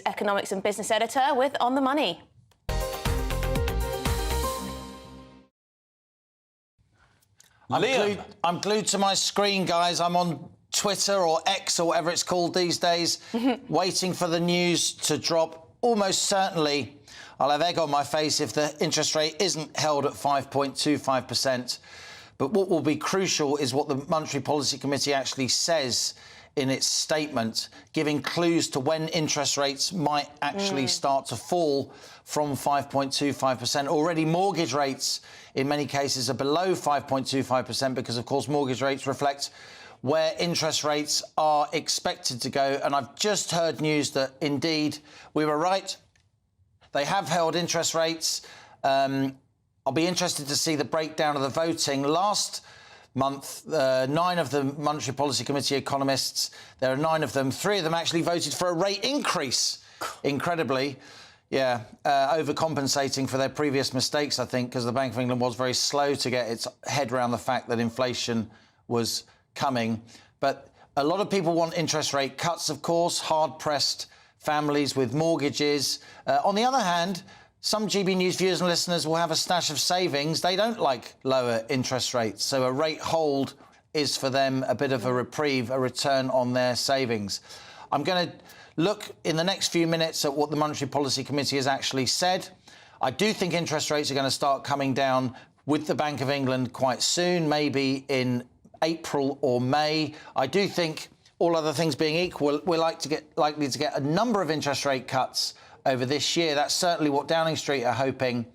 economics and business editor with On the Money. I'm glued to my screen, guys. I'm on Twitter or X or whatever it's called these days, waiting for the news to drop. Almost certainly I'll have egg on my face if the interest rate isn't held at 5.25%. But what will be crucial is what the Monetary Policy Committee actually says in its statement, giving clues to when interest rates might actually start to fall from 5.25%. Already mortgage rates in many cases are below 5.25% because, of course, mortgage rates reflect where interest rates are expected to go. And I've just heard news that, indeed, we were right. They have held interest rates. I'll be interested to see the breakdown of the voting. Last month, 9 of the Monetary Policy Committee economists, there are 9 of them, 3 of them actually voted for a rate increase, incredibly. Yeah, overcompensating for their previous mistakes, I think, because the Bank of England was very slow to get its head around the fact that inflation was coming. But a lot of people want interest rate cuts, of course, hard-pressed families with mortgages. On the other hand, some GBNews viewers and listeners will have a stash of savings. They don't like lower interest rates, so a rate hold is for them a bit of a reprieve, a return on their savings. I'm going to look in the next few minutes at what the Monetary Policy Committee has actually said. I do think interest rates are going to start coming down with the Bank of England quite soon, maybe in April or May. I do think, all other things being equal, we're likely to get a number of interest rate cuts over this year. That's certainly what Downing Street are hoping,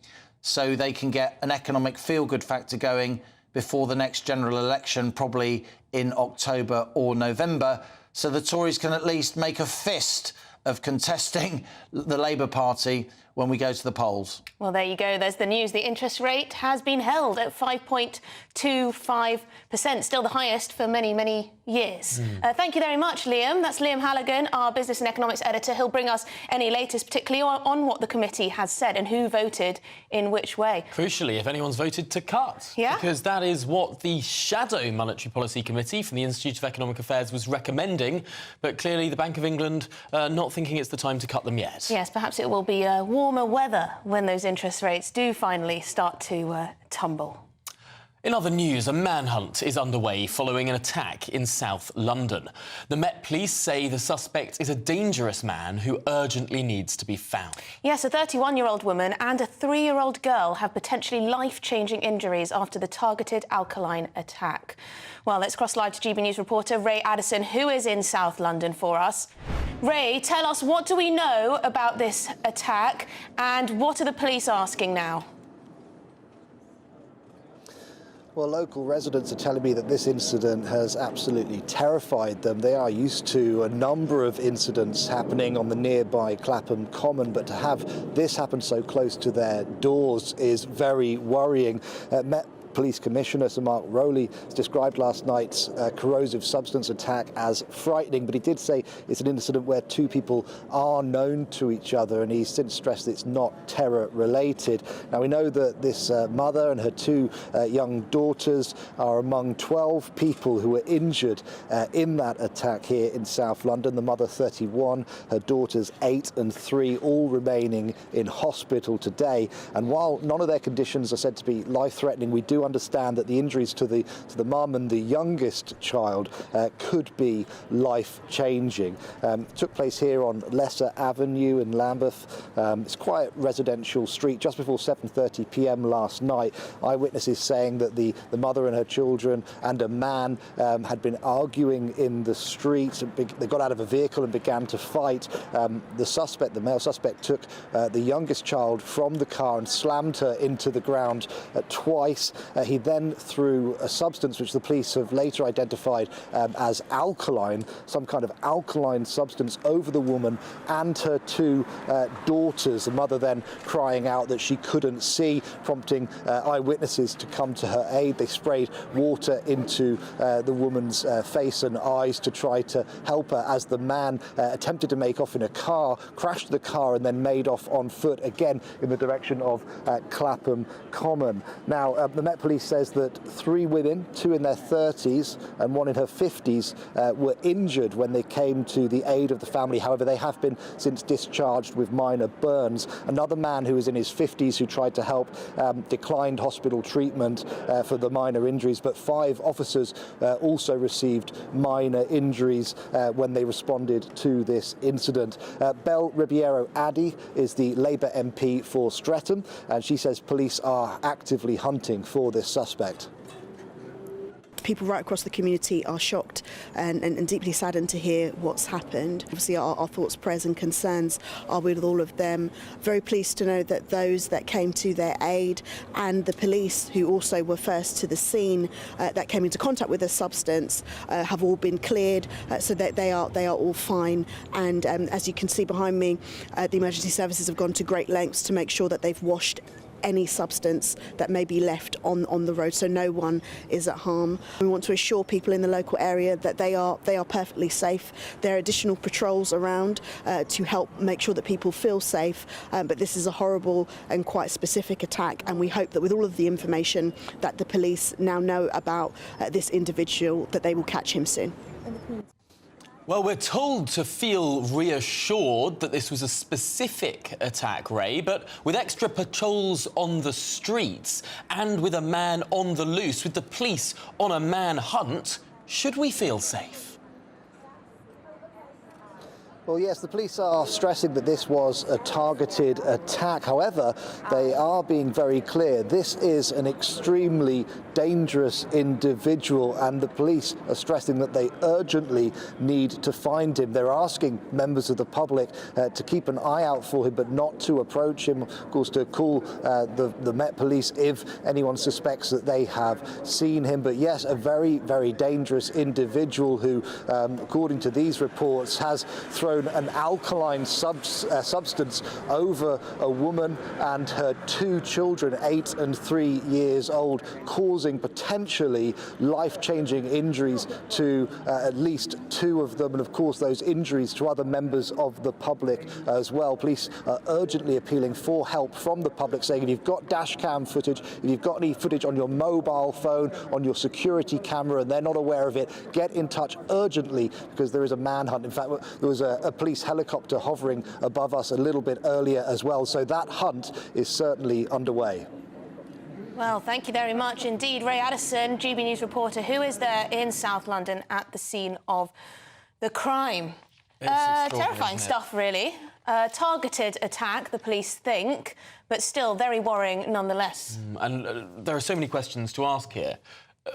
so they can get an economic feel-good factor going before the next general election, probably in October or November, so the Tories can at least make a fist of contesting the Labour Party when we go to the polls. Well, there you go. There's the news. The interest rate has been held at 5.25%, still the highest for many, many years. Thank you very much, Liam. That's Liam Halligan, our business and economics editor. He'll bring us any latest, particularly on what the committee has said and who voted in which way. Crucially, if anyone's voted to cut. Yeah. Because that is what the shadow Monetary Policy Committee from the Institute of Economic Affairs was recommending. But clearly the Bank of England not thinking it's the time to cut them yet. Yes, perhaps it will be warmer weather when those interest rates do finally start to tumble. In other news, a manhunt is underway following an attack in South London. The Met Police say the suspect is a dangerous man who urgently needs to be found. Yes, a 31-year-old woman and a 3-year-old girl have potentially life-changing injuries after the targeted alkaline attack. Well, let's cross live to GB News reporter Ray Addison, who is in South London for us. Ray, tell us, what do we know about this attack and what are the police asking now? Well, local residents are telling me that this incident has absolutely terrified them. They are used to a number of incidents happening on the nearby Clapham Common, but to have this happen so close to their doors is very worrying. Met Police Commissioner Sir Mark Rowley described last night's corrosive substance attack as frightening, but he did say it's an incident where 2 people are known to each other, and he's since stressed it's not terror-related. Now, we know that this mother and her 2 young daughters are among 12 people who were injured in that attack here in South London. The mother, 31, her daughters, 8 and 3, all remaining in hospital today. And while none of their conditions are said to be life-threatening, we do understand that the injuries to the mum and the youngest child could be life-changing. Took place here on Lesser Avenue in Lambeth. It's a quiet residential street just before 7:30 p.m. last night. Eyewitnesses saying that the mother and her children and a man had been arguing in the street. They got out of a vehicle and began to fight. The male suspect, took the youngest child from the car and slammed her into the ground twice. He then threw a substance which the police have later identified as alkaline, some kind of alkaline substance, over the woman and her 2 daughters. The mother then crying out that she couldn't see, prompting eyewitnesses to come to her aid. They sprayed water into the woman's face and eyes to try to help her as the man attempted to make off in a car, crashed the car and then made off on foot again in the direction of Clapham Common. Now, the Met Police says that 3 women, 2 in their 30s and 1 in her 50s, were injured when they came to the aid of the family. However, they have been since discharged with minor burns. Another man who was in his 50s who tried to help declined hospital treatment for the minor injuries, but 5 officers also received minor injuries when they responded to this incident. Belle Ribeiro Addy is the Labour MP for Streatham, and she says police are actively hunting for this suspect. People right across the community are shocked and deeply saddened to hear what's happened. Obviously, our thoughts, prayers and concerns are with all of them. Very pleased to know that those that came to their aid and the police, who also were first to the scene that came into contact with the substance, have all been cleared, so that they are all fine. And as you can see behind me, the emergency services have gone to great lengths to make sure that they've washed any substance that may be left on the road, so no one is at harm. We want to assure people in the local area that they are perfectly safe. There are additional patrols around to help make sure that people feel safe, but this is a horrible and quite specific attack, and we hope that with all of the information that the police now know about this individual, that they will catch him soon. Well, we're told to feel reassured that this was a specific attack, Ray, but with extra patrols on the streets and with a man on the loose, with the police on a manhunt, should we feel safe? Well, yes, the police are stressing that this was a targeted attack. However, they are being very clear. This is an extremely dangerous individual, and the police are stressing that they urgently need to find him. They're asking members of the public to keep an eye out for him, but not to approach him. Of course, to call the Met Police if anyone suspects that they have seen him. But yes, a very, very dangerous individual who, according to these reports, has thrown an alkaline substance over a woman and her 2 children, 8 and 3 years old, causing potentially life-changing injuries to at least 2 of them, and of course those injuries to other members of the public as well. Police are urgently appealing for help from the public, saying if you've got dash cam footage, if you've got any footage on your mobile phone, on your security camera, and they're not aware of it, get in touch urgently, because there is a manhunt. In fact, there was a police helicopter hovering above us a little bit earlier as well, so that hunt is certainly underway. Well, thank you very much indeed. Ray Addison, GBNews reporter, who is there in South London at the scene of the crime. Terrifying stuff, really. Targeted attack, the police think, but still very worrying nonetheless. And there are so many questions to ask here.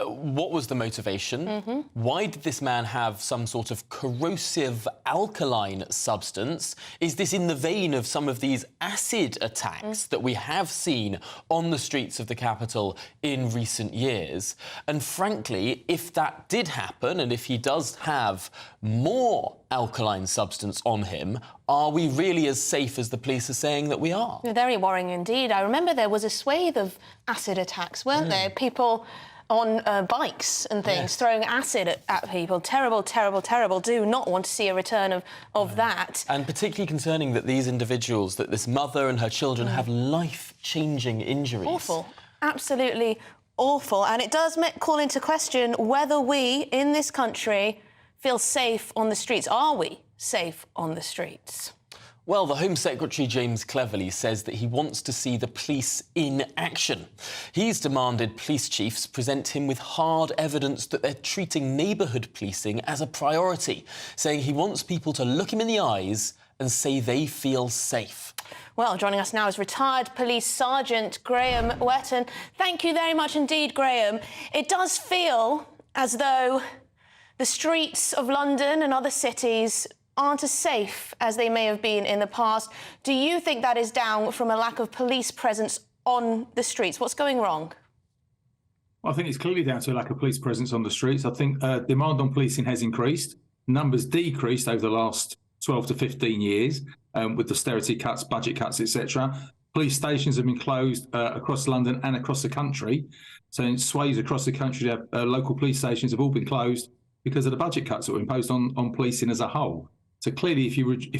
What was the motivation? Why did this man have some sort of corrosive alkaline substance? Is this in the vein of some of these acid attacks that we have seen on the streets of the capital in recent years? And frankly, if that did happen, and if he does have more alkaline substance on him, are we really as safe as the police are saying that we are? Very worrying indeed. I remember there was a swathe of acid attacks, weren't there? People on bikes and things, throwing acid at people. Terrible, terrible, terrible. Do not want to see a return of that. And particularly concerning that these individuals, that this mother and her children have life-changing injuries. Awful. Absolutely awful. And it does call into question whether we, in this country, feel safe on the streets. Are we safe on the streets? Well, the Home Secretary, James Cleverly, says that he wants to see the police in action. He's demanded police chiefs present him with hard evidence that they're treating neighbourhood policing as a priority, saying he wants people to look him in the eyes and say they feel safe. Well, joining us now is retired Police Sergeant Graham Wetton. Thank you very much indeed, Graham. It does feel as though the streets of London and other cities aren't as safe as they may have been in the past. Do you think that is down from a lack of police presence on the streets? What's going wrong? I think it's clearly down to a lack of police presence on the streets. I think demand on policing has increased. Numbers decreased over the last 12 to 15 years with austerity cuts, budget cuts, etc. Police stations have been closed across London and across the country. So in swathes across the country, local police stations have all been closed because of the budget cuts that were imposed on policing as a whole. So clearly, if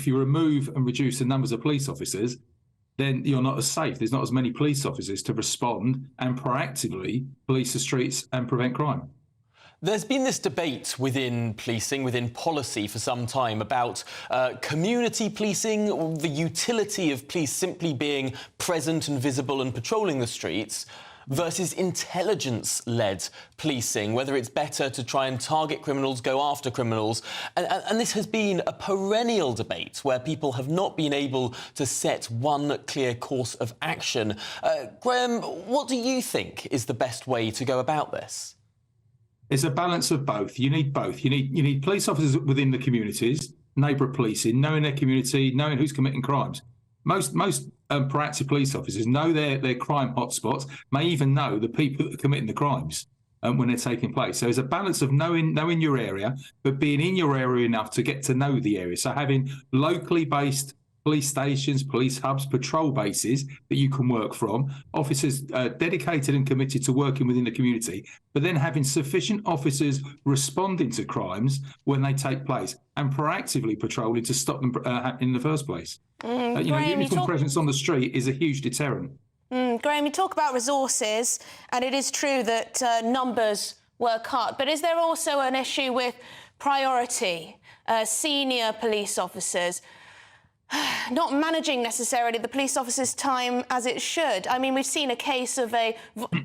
you remove and reduce the numbers of police officers, then you're not as safe. There's not as many police officers to respond and proactively police the streets and prevent crime. There's been this debate within policing, within policy for some time about community policing, the utility of police simply being present and visible and patrolling the streets, versus intelligence-led policing, whether it's better to try and target criminals, go after criminals. And this has been a perennial debate where people have not been able to set one clear course of action. Graham, what do you think is the best way to go about this? It's a balance of both. You need both. You need police officers within the communities, neighbourhood policing, knowing their community, knowing who's committing crimes. Most proactive police officers know their crime hotspots, may even know the people that are committing the crimes when they're taking place. So there's a balance of knowing your area, but being in your area enough to get to know the area. So having locally based police stations, police hubs, patrol bases that you can work from, officers dedicated and committed to working within the community, but then having sufficient officers responding to crimes when they take place and proactively patrolling to stop them in the first place. Uniform presence on the street is a huge deterrent. Graham, you talk about resources, and it is true that numbers work hard, but is there also an issue with priority? Senior police officers not managing necessarily the police officer's time as it should. I mean, we've seen a case of a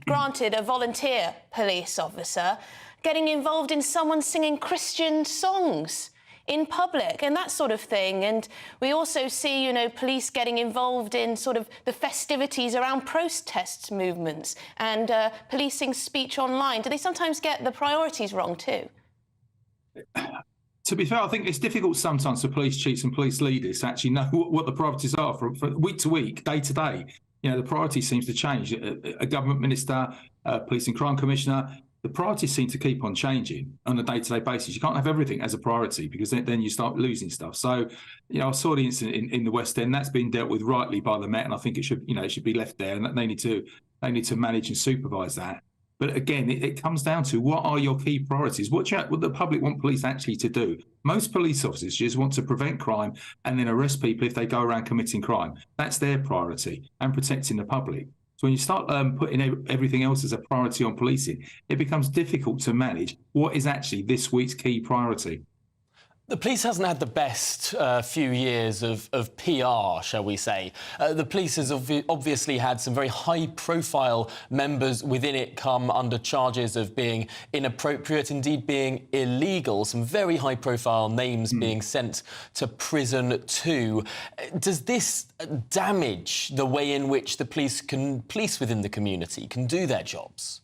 volunteer police officer getting involved in someone singing Christian songs in public and that sort of thing. And we also see, police getting involved in sort of the festivities around protest movements and policing speech online. Do they sometimes get the priorities wrong too? To be fair, I think it's difficult sometimes for police chiefs and police leaders to actually know what the priorities are from week to week, day to day. The priority seems to change. A government minister, a police and crime commissioner, the priorities seem to keep on changing on a day-to-day basis. You can't have everything as a priority because then you start losing stuff. So, I saw the incident in the West End. That's been dealt with rightly by the Met, and I think it should be left there, and they need to manage and supervise that. But again, it comes down to what are your key priorities? What the public want police actually to do? Most police officers just want to prevent crime and then arrest people if they go around committing crime. That's their priority, and protecting the public. So when you start putting everything else as a priority on policing, it becomes difficult to manage what is actually this week's key priority. The police hasn't had the best few years of PR, shall we say. The police has obviously had some very high-profile members within it come under charges of being inappropriate, indeed being illegal. Some very high-profile names being sent to prison too. Does this damage the way in which the police can police within the community, can do their jobs?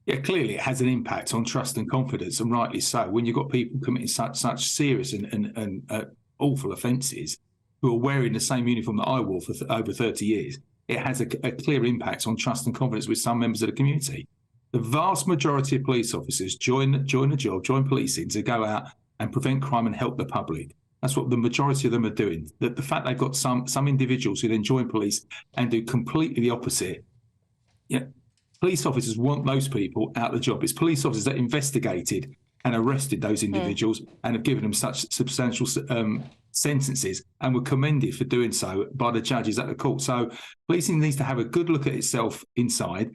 Yeah, clearly it has an impact on trust and confidence, and rightly so. When you've got people committing such serious and awful offences who are wearing the same uniform that I wore for over 30 years, it has a clear impact on trust and confidence with some members of the community. The vast majority of police officers join the job, join policing to go out and prevent crime and help the public. That's what the majority of them are doing. The fact they've got some individuals who then join police and do completely the opposite. Yeah. Police officers want those people out of the job. It's police officers that investigated and arrested those individuals and have given them such substantial sentences and were commended for doing so by the judges at the court. So policing needs to have a good look at itself inside,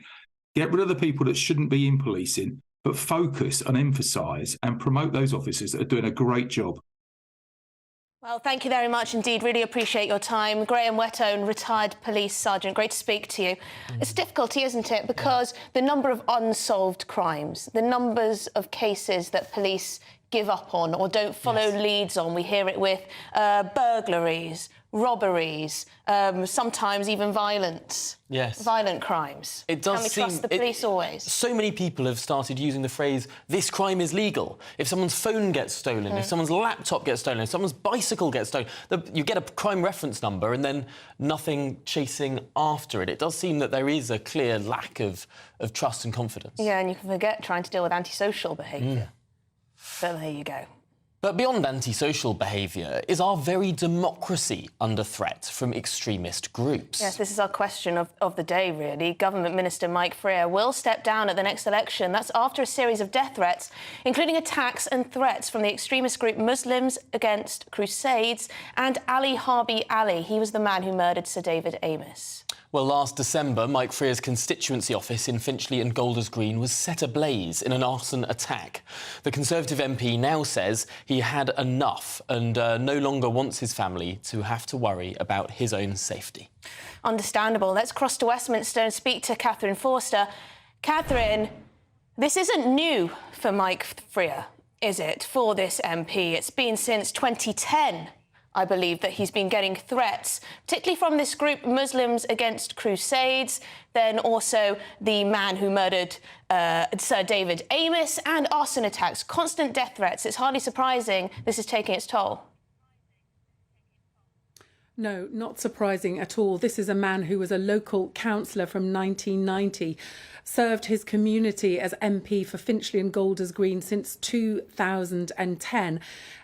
get rid of the people that shouldn't be in policing, but focus and emphasise and promote those officers that are doing a great job. Well, thank you very much indeed. Really appreciate your time. Graham Whettone, retired police sergeant. Great to speak to you. It's difficulty, isn't it? Because the number of unsolved crimes, the numbers of cases that police give up on or don't follow leads on. We hear it with burglaries, robberies, sometimes even violence. Yes. Violent crimes. It does Can we trust the police always? So many people have started using the phrase, this crime is legal. If someone's phone gets stolen, if someone's laptop gets stolen, if someone's bicycle gets stolen, you get a crime reference number and then nothing chasing after it. It does seem that there is a clear lack of trust and confidence. Yeah, and you can forget trying to deal with antisocial behaviour. But there you go. But beyond antisocial behaviour, is our very democracy under threat from extremist groups? Yes, this is our question of the day, really. Government Minister Mike Freer will step down at the next election. That's after a series of death threats, including attacks and threats from the extremist group Muslims Against Crusades and Ali Harbi Ali. He was the man who murdered Sir David Amess. Well, last December, Mike Freer's constituency office in Finchley and Golders Green was set ablaze in an arson attack. The Conservative MP now says he had enough and no longer wants his family to have to worry about his own safety. Understandable. Let's cross to Westminster and speak to Catherine Forster. Catherine, this isn't new for Mike Freer, is it, for this MP? It's been since 2010. I believe that he's been getting threats, particularly from this group Muslims Against Crusades, then also the man who murdered Sir David Amess, and arson attacks, constant death threats. It's hardly surprising this is taking its toll. No, not surprising at all. This is a man who was a local councillor from 1990, served his community as MP for Finchley and Golders Green since 2010,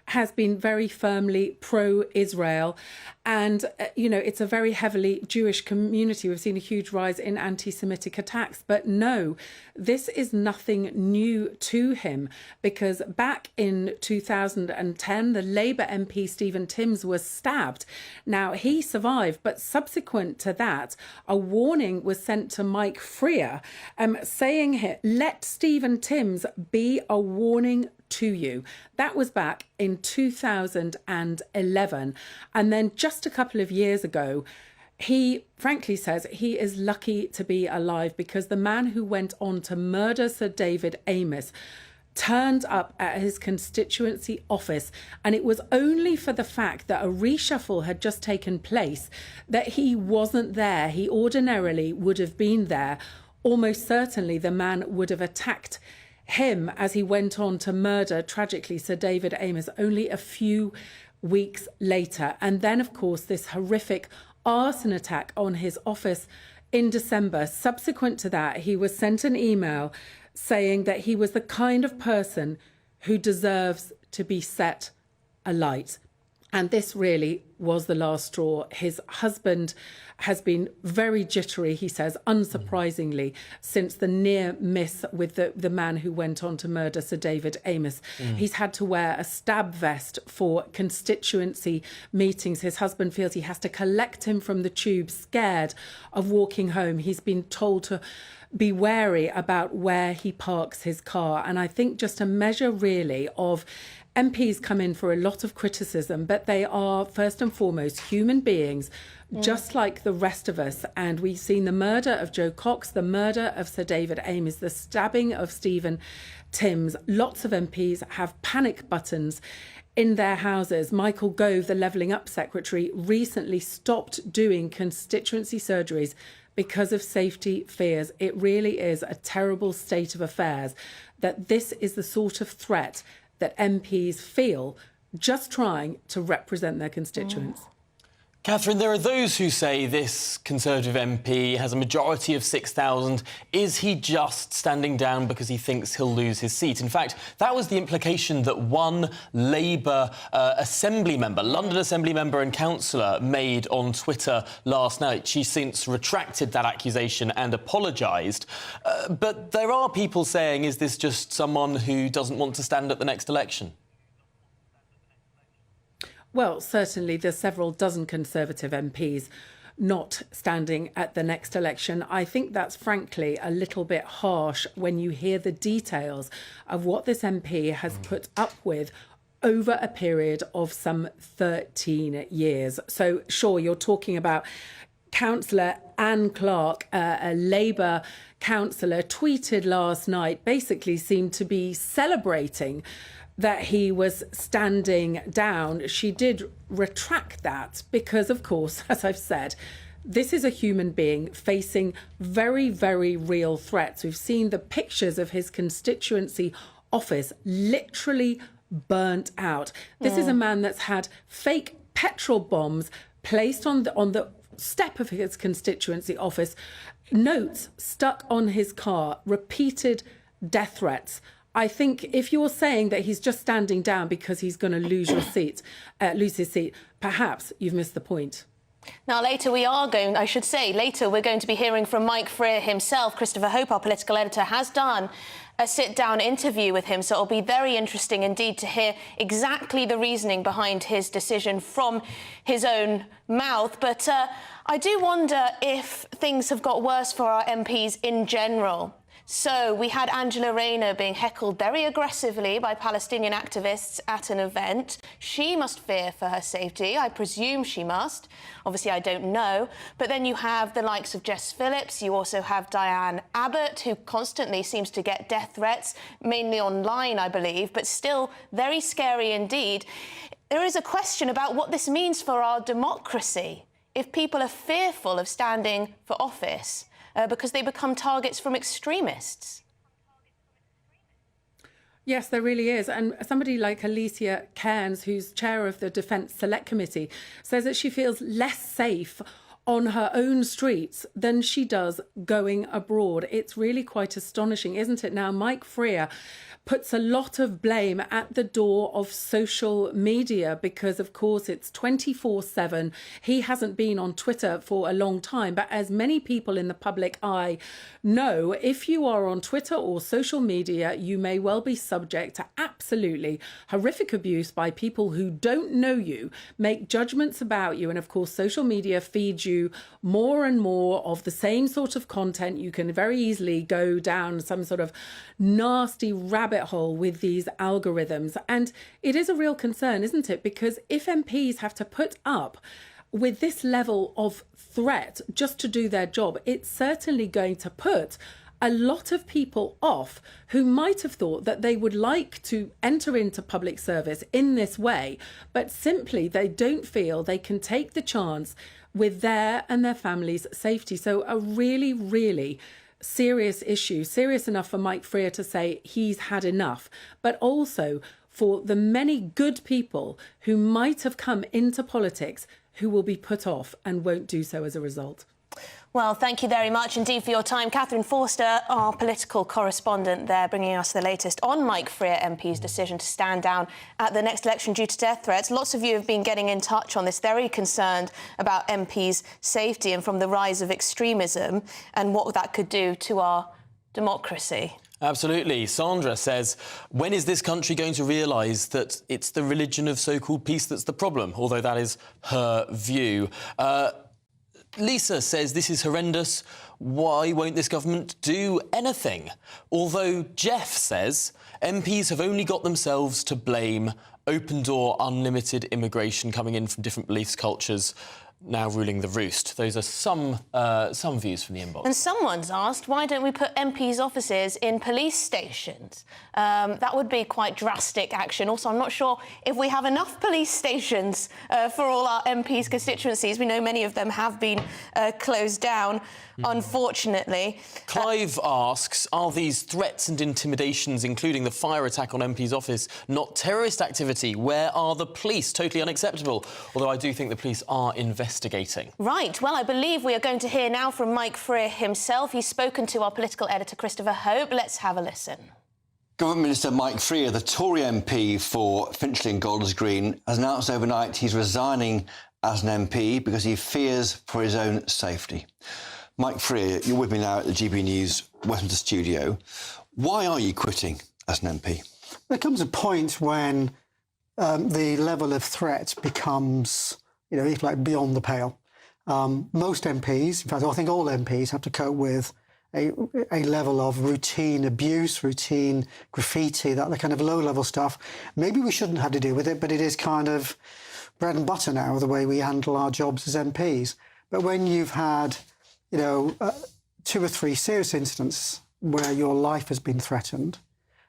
has been very firmly pro-Israel. And, you know, it's a very heavily Jewish community. We've seen a huge rise in anti-Semitic attacks. But no, this is nothing new to him, because back in 2010, the Labour MP Stephen Timms was stabbed. Now, he survived, but subsequent to that, a warning was sent to Mike Freer saying here, let Stephen Timms be a warning to you. That was back in 2011. And then just a couple of years ago, he frankly says he is lucky to be alive, because the man who went on to murder Sir David Amess turned up at his constituency office, and it was only for the fact that a reshuffle had just taken place that he wasn't there. He ordinarily would have been there. Almost certainly the man would have attacked him as he went on to murder, tragically, Sir David Amess only a few weeks later. And then, of course, this horrific arson attack on his office in December. Subsequent to that, he was sent an email saying that he was the kind of person who deserves to be set alight. And this really was the last straw. His husband has been very jittery, he says, unsurprisingly, since the near miss with the man who went on to murder Sir David Amess. He's had to wear a stab vest for constituency meetings. His husband feels he has to collect him from the tube, scared of walking home. He's been told to be wary about where he parks his car. And I think just a measure really of MPs come in for a lot of criticism, but they are first and foremost human beings, just like the rest of us. And we've seen the murder of Joe Cox, the murder of Sir David Amess, the stabbing of Stephen Timms. Lots of MPs have panic buttons in their houses. Michael Gove, the Levelling Up Secretary, recently stopped doing constituency surgeries because of safety fears. It really is a terrible state of affairs that this is the sort of threat that MPs feel just trying to represent their constituents. Catherine, there are those who say this Conservative MP has a majority of 6,000. Is he just standing down because he thinks he'll lose his seat? In fact, that was the implication that one Labour Assembly member, London Assembly member and councillor, made on Twitter last night. She's since retracted that accusation and apologised. But there are people saying, is this just someone who doesn't want to stand at the next election? Well, certainly there's several dozen Conservative MPs not standing at the next election. I think that's frankly a little bit harsh when you hear the details of what this MP has put up with over a period of some 13 years. So sure, you're talking about Councillor Anne Clark, a Labour councillor, tweeted last night, basically seemed to be celebrating that he was standing down. She did retract that because, of course, as I've said, this is a human being facing very, very real threats. We've seen the pictures of his constituency office literally burnt out. This is a man that's had fake petrol bombs placed on the step of his constituency office, notes stuck on his car, repeated death threats. I think if you're saying that he's just standing down because he's going to lose lose his seat, perhaps you've missed the point. Now, later we're going to be hearing from Mike Freer himself. Christopher Hope, our political editor, has done a sit-down interview with him, so it'll be very interesting indeed to hear exactly the reasoning behind his decision from his own mouth. But I do wonder if things have got worse for our MPs in general. So we had Angela Rayner being heckled very aggressively by Palestinian activists at an event. She must fear for her safety. I presume she must. Obviously, I don't know. But then you have the likes of Jess Phillips. You also have Diane Abbott, who constantly seems to get death threats, mainly online, I believe, but still very scary indeed. There is a question about what this means for our democracy if people are fearful of standing for office. Because they become targets from extremists. Yes, there really is. And somebody like Alicia Cairns, who's chair of the Defence Select Committee, says that she feels less safe on her own streets than she does going abroad. It's really quite astonishing, isn't it? Now, Mike Freer puts a lot of blame at the door of social media because, of course, it's 24/7. He hasn't been on Twitter for a long time, but as many people in the public eye know, if you are on Twitter or social media, you may well be subject to absolutely horrific abuse by people who don't know you, make judgments about you, and of course, social media feeds you more and more of the same sort of content. You can very easily go down some sort of nasty rabbit hole with these algorithms. And it is a real concern, isn't it? Because if MPs have to put up with this level of threat just to do their job, it's certainly going to put a lot of people off who might have thought that they would like to enter into public service in this way, but simply they don't feel they can take the chance with their and their families' safety. So a really, really serious issue, serious enough for Mike Freer to say he's had enough, but also for the many good people who might have come into politics who will be put off and won't do so as a result. Well, thank you very much indeed for your time. Catherine Forster, our political correspondent there, bringing us the latest on Mike Freer MP's decision to stand down at the next election due to death threats. Lots of you have been getting in touch on this, very concerned about MPs' safety and from the rise of extremism and what that could do to our democracy. Absolutely. Sandra says, when is this country going to realise that it's the religion of so-called peace that's the problem? Although that is her view. Lisa says this is horrendous. Why won't this government do anything? Although Jeff says MPs have only got themselves to blame. Open door, unlimited immigration coming in from different beliefs, cultures, now ruling the roost. Those are some views from the inbox. And someone's asked, why don't we put MPs' offices in police stations? That would be quite drastic action. Also, I'm not sure if we have enough police stations for all our MPs' constituencies. We know many of them have been closed down, unfortunately. Clive asks, are these threats and intimidations, including the fire attack on MP's office, not terrorist activity? Where are the police? Totally unacceptable. Although I do think the police are investigating. Right. Well, I believe we are going to hear now from Mike Freer himself. He's spoken to our political editor, Christopher Hope. Let's have a listen. Government Minister Mike Freer, the Tory MP for Finchley and Golders Green, has announced overnight he's resigning as an MP because he fears for his own safety. Mike Freer, you're with me now at the GBNews Westminster studio. Why are you quitting as an MP? There comes a point when the level of threat becomes, if you like, beyond the pale. Most MPs, in fact, I think all MPs have to cope with a level of routine abuse, routine graffiti, that the kind of low-level stuff. Maybe we shouldn't have to deal with it, but it is kind of bread and butter now, the way we handle our jobs as MPs. But when you've had 2 or 3 serious incidents where your life has been threatened.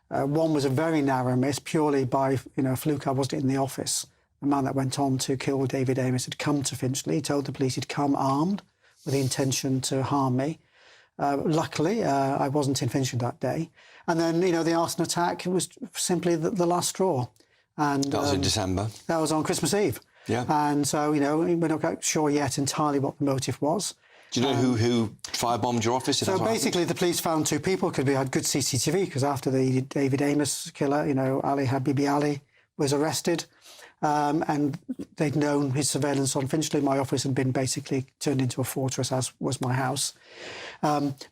One was a very narrow miss, purely by, a fluke. I wasn't in the office. The man that went on to kill David Amos had come to Finchley. He told the police he'd come armed with the intention to harm me. Luckily, I wasn't in Finchley that day. And then, the arson attack was simply the last straw. And that was in December. That was on Christmas Eve. Yeah. And so, we're not sure yet entirely what the motive was. Do you know who firebombed your office? So basically, the police found 2 people because we had good CCTV. Because after the David Amos killer, Ali Habibi Ali was arrested, and they'd known his surveillance on Finchley. My office had been basically turned into a fortress, as was my house.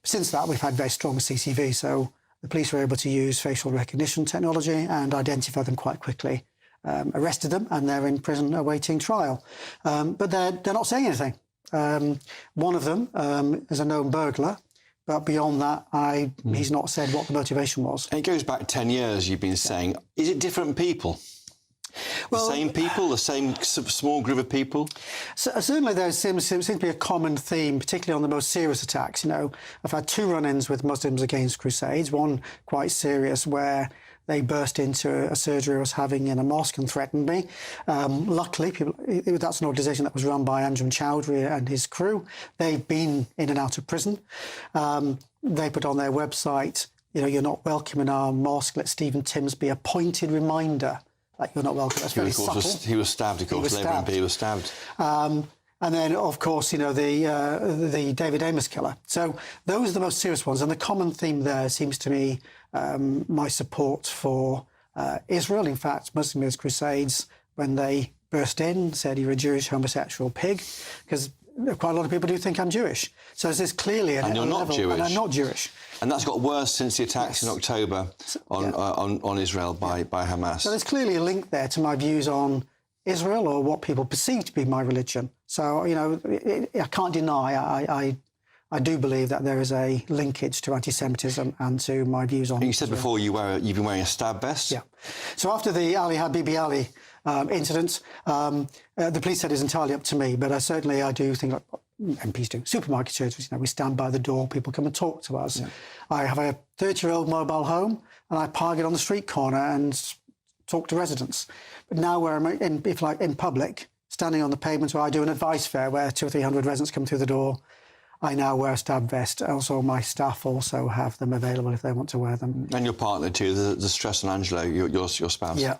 Since that, we've had very strong CCTV, so the police were able to use facial recognition technology and identify them quite quickly. Arrested them, and they're in prison awaiting trial. But they're not saying anything. One of them is a known burglar, but beyond that, he's not said what the motivation was. And it goes back 10 years, you've been saying. Is it different people? Well, the same people, the same small group of people? Certainly there seems to be a common theme, particularly on the most serious attacks. I've had 2 run-ins with Muslims Against Crusades, one quite serious where they burst into a surgery I was having in a mosque and threatened me. Luckily, that's an organisation that was run by Anjem Chowdhury and his crew. They've been in and out of prison. They put on their website, you're not welcome in our mosque. Let Stephen Timms be a pointed reminder that you're not welcome. That's very subtle. He was stabbed, of course. Labour MP was stabbed. And then, of course, the David Amos killer. So those are the most serious ones. And the common theme there seems to me my support for Israel. In fact, Muslim Against Crusades, when they burst in, said you're a Jewish homosexual pig, because quite a lot of people do think I'm Jewish. So there's clearly and you're not Jewish. And I'm not Jewish. And that's got worse since the attacks in October on Israel by Hamas. So there's clearly a link there to my views on Israel, or what people perceive to be my religion. So, I can't deny, I do believe that there is a linkage to anti-Semitism and to my views on You said Israel. before you've been wearing a stab vest? Yeah. So after the Ali Habibi Ali incident, the police said it's entirely up to me, but certainly I do think, like MPs do, supermarket surgeries, we stand by the door, people come and talk to us. Yeah. I have a 30-year-old mobile home, and I park it on the street corner and talk to residents. But now where I'm in public, standing on the pavement, where I do an advice fair where 200 or 300 residents come through the door, I now wear a stab vest. Also, my staff also have them available if they want to wear them. And your partner too, the Stress and Angelo, your spouse. Yeah.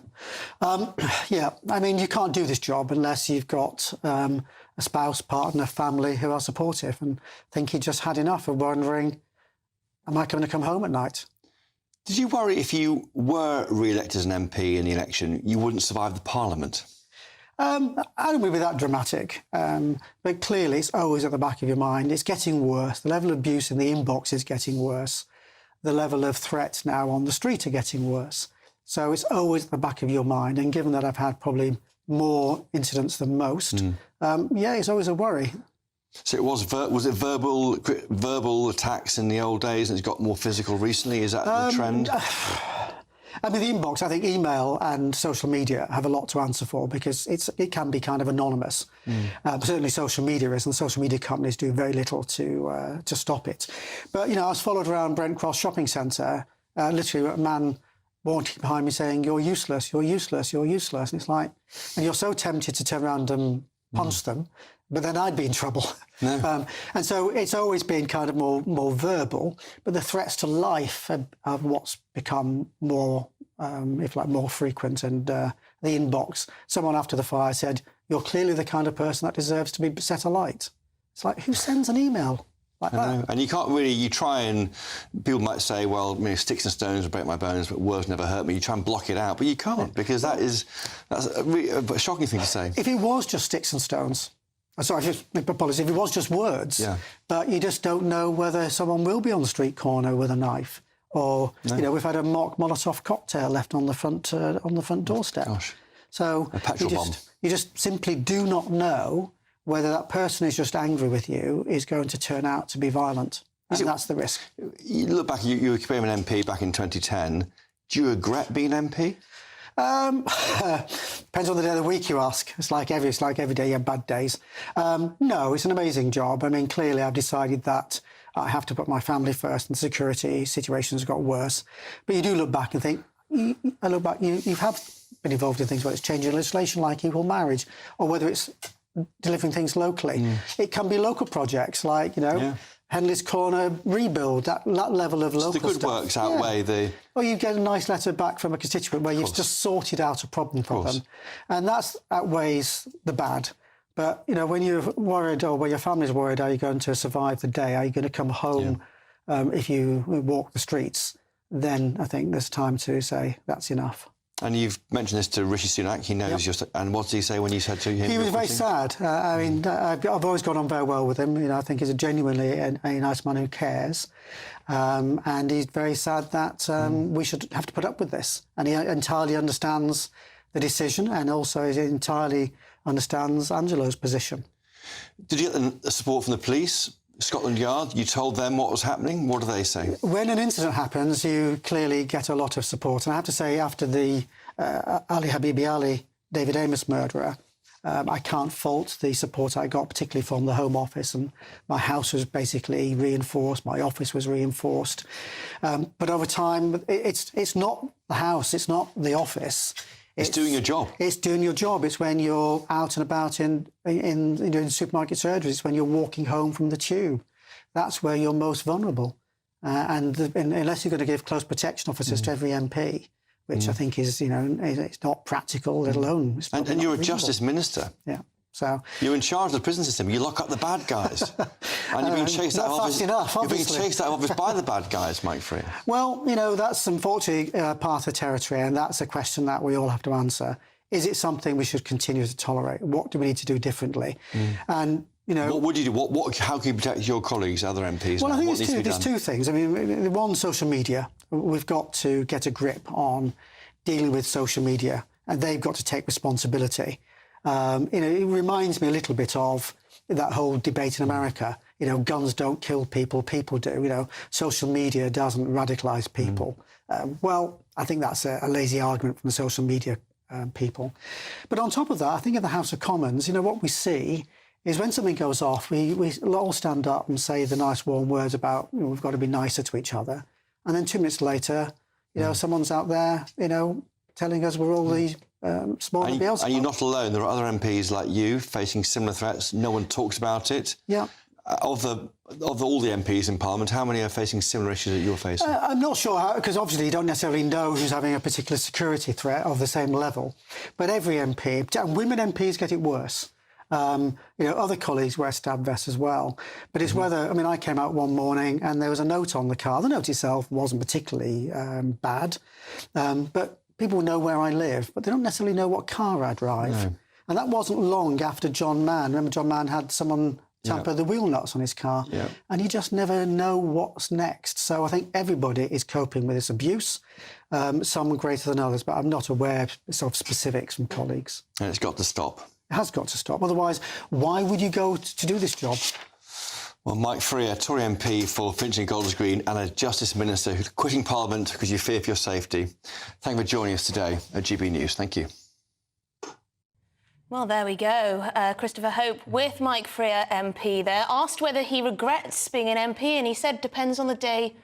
I mean, you can't do this job unless you've got a spouse, partner, family who are supportive. And I think he just had enough of wondering, am I going to come home at night? Did you worry if you were re-elected as an MP in the election, you wouldn't survive the Parliament? I don't mean to be that dramatic, but clearly it's always at the back of your mind. It's getting worse. The level of abuse in the inbox is getting worse. The level of threats now on the street are getting worse. So it's always at the back of your mind. And given that I've had probably more incidents than most, it's always a worry. So it was it verbal attacks in the old days and it's got more physical recently? Is that the trend? I mean, the inbox, I think email and social media have a lot to answer for because it can be kind of anonymous. But certainly social media is, and the social media companies do very little to stop it. But, I was followed around Brent Cross Shopping Centre, literally a man walking behind me saying, you're useless, you're useless, you're useless. And it's like, and you're so tempted to turn around and punch them, but then I'd be in trouble. No. And so it's always been kind of more verbal, but the threats to life are what's become more, more frequent. And the inbox, someone after the fire said, you're clearly the kind of person that deserves to be set alight. It's like, who sends an email like that? And you can't really, you try and, people might say, well, sticks and stones will break my bones, but words never hurt me. You try and block it out, but you can't, because that's a shocking thing to say. If it was just sticks and stones, sorry, apologies, if it was just words, but you just don't know whether someone will be on the street corner with a knife, or we've had a mock Molotov cocktail left on the front doorstep. Gosh. So a petrol bomb. You just simply do not know whether that person is just angry with you is going to turn out to be violent, and that's the risk. You look back, you became an MP back in 2010. Do you regret being MP? Depends on the day of the week you ask. It's like every day you have bad days. No, it's an amazing job. I mean, clearly I've decided that I have to put my family first, and security situations got worse. But you do look back and think, you have been involved in things where it's changing legislation like equal marriage, or whether it's delivering things locally. It can be local projects like, Henley's Corner rebuild, that level of local the good stuff. Works outweigh the... Or you get a nice letter back from a constituent where you've just sorted out a problem for them. And that outweighs the bad. But, you know, when you're worried or when your family's worried, are you going to survive the day? Are you going to come home if you walk the streets? Then I think there's time to say that's enough. And you've mentioned this to Rishi Sunak. He knows and what did he say when you said to him? He was very sad. I mean, I've always got on very well with him. You know, I think he's a genuinely a nice man who cares. And he's very sad that we should have to put up with this. And he entirely understands the decision, and also he entirely understands Angelo's position. Did you get the support from the police, Scotland Yard? You told them what was happening. What do they say? When an incident happens, you clearly get a lot of support. And I have to say, after the Ali Habibi Ali, David Amos murderer, I can't fault the support I got, particularly from the Home Office. And my house was basically reinforced, my office was reinforced. But over time, it's not the house, it's not the office. It's doing your job. It's doing your job. It's when you're out and about in supermarket surgeries. It's when you're walking home from the tube. That's where you're most vulnerable. And unless you're going to give close protection officers to every MP, which I think is, you know, it's not practical, let alone... And you're a Justice Minister. Yeah. So you're in charge of the prison system. You lock up the bad guys, and you're being chased out of office. You're being chased out of office by the bad guys, Mike Freer. Well, you know, that's unfortunately part of the territory, and that's a question that we all have to answer. Is it something we should continue to tolerate? What do we need to do differently? And you know, what would you do? How can you protect your colleagues, other MPs? Well, now? I think there's two things. I mean, one, social media. We've got to get a grip on dealing with social media, and they've got to take responsibility. You know, it reminds me a little bit of that whole debate in America. You know, guns don't kill people, people do. You know, social media doesn't radicalise people. Well, I think that's a lazy argument from the social media people. But on top of that, I think in the House of Commons, you know, what we see is when something goes off, we all stand up and say the nice warm words about, you know, we've got to be nicer to each other. And then 2 minutes later, you know, someone's out there, you know, telling us we're all these small and Beelzebub. And you're not alone. There are other MPs like you facing similar threats. No one talks about it. Yeah. Of all the MPs in Parliament, how many are facing similar issues that you're facing? I'm not sure, because obviously you don't necessarily know who's having a particular security threat of the same level. But every MP, and women MPs get it worse. You know, other colleagues wear stab vests as well. But it's whether, I mean, I came out one morning and there was a note on the car. The note itself wasn't particularly bad, but people know where I live, but they don't necessarily know what car I drive. No. And that wasn't long after John Mann. Remember, John Mann had someone tamper the wheel nuts on his car, and you just never know what's next. So I think everybody is coping with this abuse, some greater than others, but I'm not aware of sort of specifics from colleagues. And it's got to stop. It has got to stop. Otherwise, why would you go to do this job? Well, Mike Freer, Tory MP for Finchley and Golders Green, and a Justice Minister who's quitting Parliament because you fear for your safety. Thank you for joining us today at GB News. Thank you. Well, there we go. Christopher Hope with Mike Freer MP there. Asked whether he regrets being an MP, and he said, depends on the day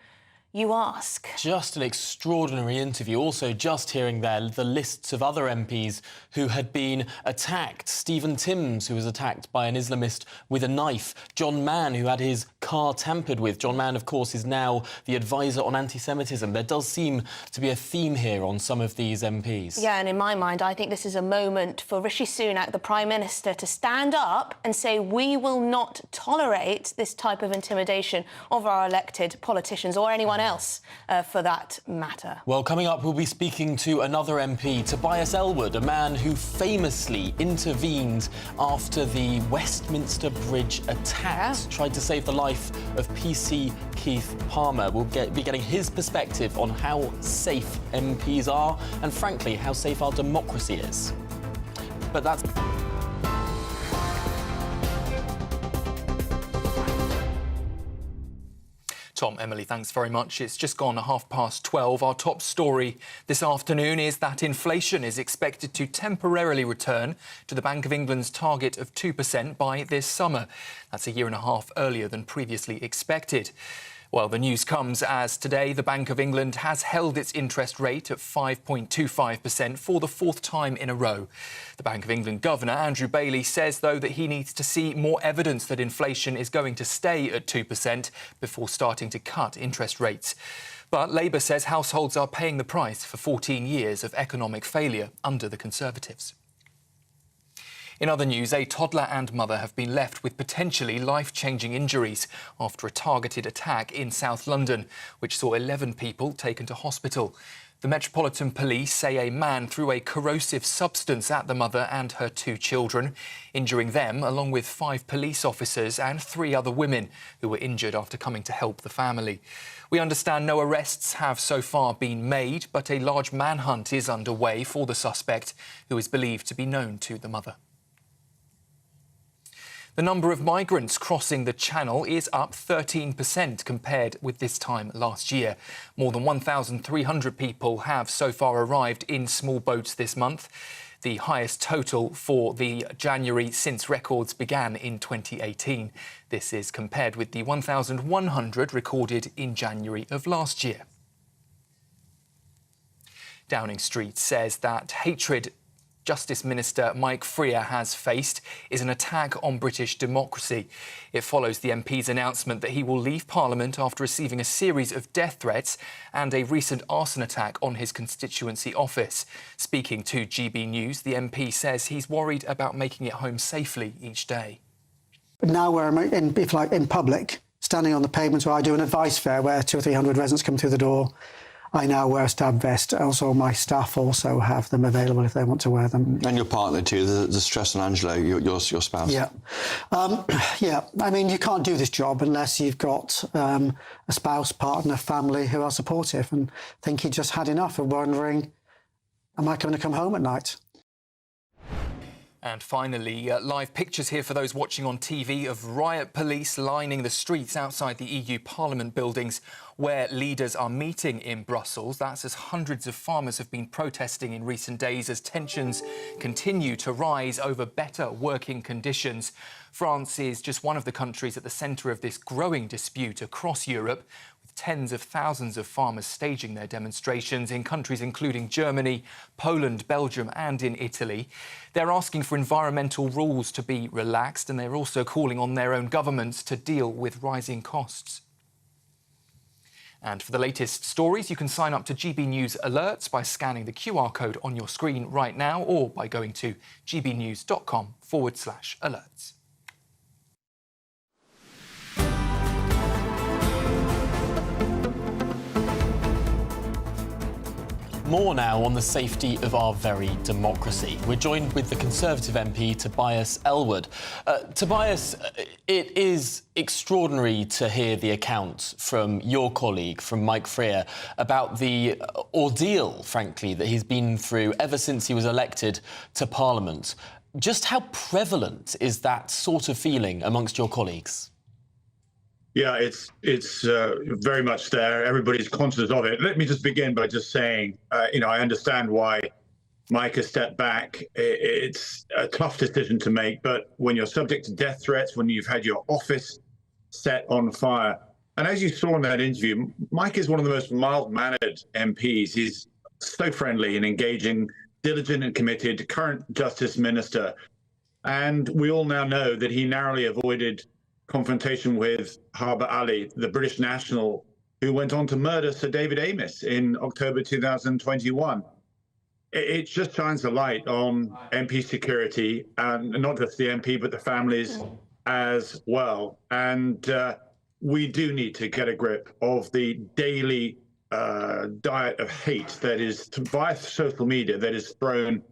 you ask. Just an extraordinary interview. Also, just hearing there the lists of other MPs who had been attacked. Stephen Timms, who was attacked by an Islamist with a knife. John Mann, who had his car tampered with. John Mann, of course, is now the advisor on anti-Semitism. There does seem to be a theme here on some of these MPs. Yeah, and in my mind, I think this is a moment for Rishi Sunak, the Prime Minister, to stand up and say we will not tolerate this type of intimidation of our elected politicians or anyone else, for that matter. Well, coming up, we'll be speaking to another MP, Tobias Ellwood, a man who famously intervened after the Westminster Bridge attacks, tried to save the life of PC Keith Palmer. We'll be getting his perspective on how safe MPs are and, frankly, how safe our democracy is. But that's... Tom, Emily, thanks very much. It's just gone 12:30. Our top story this afternoon is that inflation is expected to temporarily return to the Bank of England's target of 2% by this summer. That's a year and a half earlier than previously expected. Well, the news comes as today the Bank of England has held its interest rate at 5.25% for the fourth time in a row. The Bank of England Governor, Andrew Bailey, says, though, that he needs to see more evidence that inflation is going to stay at 2% before starting to cut interest rates. But Labour says households are paying the price for 14 years of economic failure under the Conservatives. In other news, a toddler and mother have been left with potentially life-changing injuries after a targeted attack in South London, which saw 11 people taken to hospital. The Metropolitan Police say a man threw a corrosive substance at the mother and her 2 children, injuring them along with 5 police officers and 3 other women who were injured after coming to help the family. We understand no arrests have so far been made, but a large manhunt is underway for the suspect, who is believed to be known to the mother. The number of migrants crossing the Channel is up 13% compared with this time last year. More than 1,300 people have so far arrived in small boats this month, the highest total for the January since records began in 2018. This is compared with the 1,100 recorded in January of last year. Downing Street says that hatred Justice Minister Mike Freer has faced is an attack on British democracy. It follows the MP's announcement that he will leave Parliament after receiving a series of death threats and a recent arson attack on his constituency office. Speaking to GBNews, the MP says he's worried about making it home safely each day. Now we're in public, standing on the pavements where I do an advice fair where 200 or 300 residents come through the door. I now wear a stab vest. Also, my staff also have them available if they want to wear them. And your partner too, the stress on Angelo, your spouse. Yeah. Yeah, I mean, you can't do this job unless you've got a spouse, partner, family who are supportive. And I think he just had enough of wondering, am I going to come home at night? And finally, live pictures here for those watching on TV of riot police lining the streets outside the EU Parliament buildings where leaders are meeting in Brussels. That's as hundreds of farmers have been protesting in recent days as tensions continue to rise over better working conditions. France is just one of the countries at the centre of this growing dispute across Europe, with tens of thousands of farmers staging their demonstrations in countries including Germany, Poland, Belgium and in Italy. They're asking for environmental rules to be relaxed, and they're also calling on their own governments to deal with rising costs. And for the latest stories, you can sign up to GB News Alerts by scanning the QR code on your screen right now or by going to gbnews.com/alerts. More now on the safety of our very democracy. We're joined with the Conservative MP Tobias Ellwood. Tobias, it is extraordinary to hear the account from your colleague, from Mike Freer, about the ordeal, frankly, that he's been through ever since he was elected to Parliament. Just how prevalent is that sort of feeling amongst your colleagues? Yeah, it's very much there. Everybody's conscious of it. Let me just begin by just saying, I understand why Mike has stepped back. It's a tough decision to make, but when you're subject to death threats, when you've had your office set on fire, and as you saw in that interview, Mike is one of the most mild-mannered MPs. He's so friendly and engaging, diligent and committed, current Justice Minister. And we all now know that he narrowly avoided confrontation with Harbour Ali, the British national who went on to murder Sir David Amess in October 2021. It just shines a light on MP security, and not just the MP, but the families as well. And we do need to get a grip of the daily diet of hate that is via social media that is thrown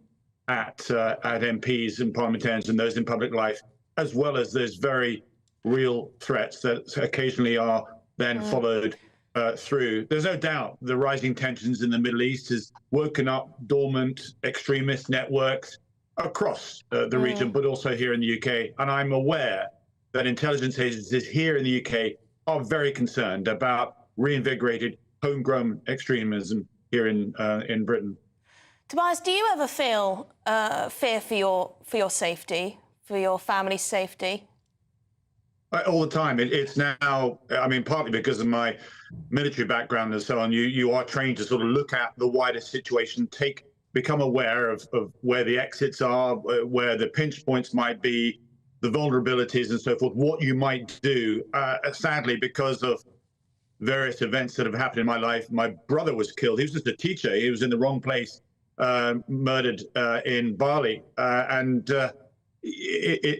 at MPs and parliamentarians and those in public life, as well as those very real threats that occasionally are then followed through. There's no doubt the rising tensions in the Middle East has woken up dormant extremist networks across the region, but also here in the UK. And I'm aware that intelligence agencies here in the UK are very concerned about reinvigorated homegrown extremism here in Britain. Tobias, do you ever feel fear for your safety, for your family's safety? All the time. It's now, I mean, partly because of my military background and so on, you are trained to sort of look at the wider situation, become aware of where the exits are, where the pinch points might be, the vulnerabilities and so forth, what you might do. Sadly, because of various events that have happened in my life, my brother was killed. He was just a teacher. He was in the wrong place, murdered in Bali.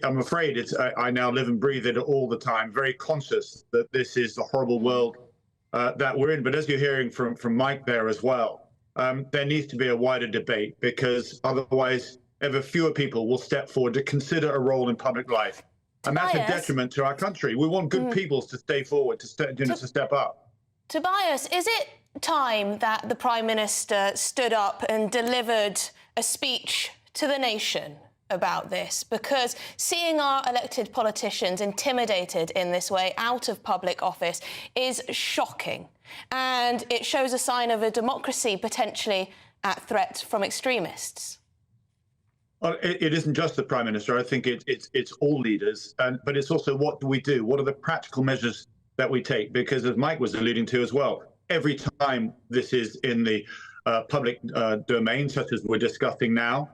I'm afraid I now live and breathe it all the time, very conscious that this is the horrible world that we're in. But as you're hearing from Mike there as well, there needs to be a wider debate, because otherwise ever fewer people will step forward to consider a role in public life. And that's a detriment to our country. We want good people to stay forward, to step up. Tobias, is it time that the Prime Minister stood up and delivered a speech to the nation about this? Because seeing our elected politicians intimidated in this way out of public office is shocking, and it shows a sign of a democracy potentially at threat from extremists. Well, it isn't just the Prime Minister. I think it's all leaders, but it's also what do we do? What are the practical measures that we take? Because as Mike was alluding to as well, every time this is in the public domain, such as we're discussing now,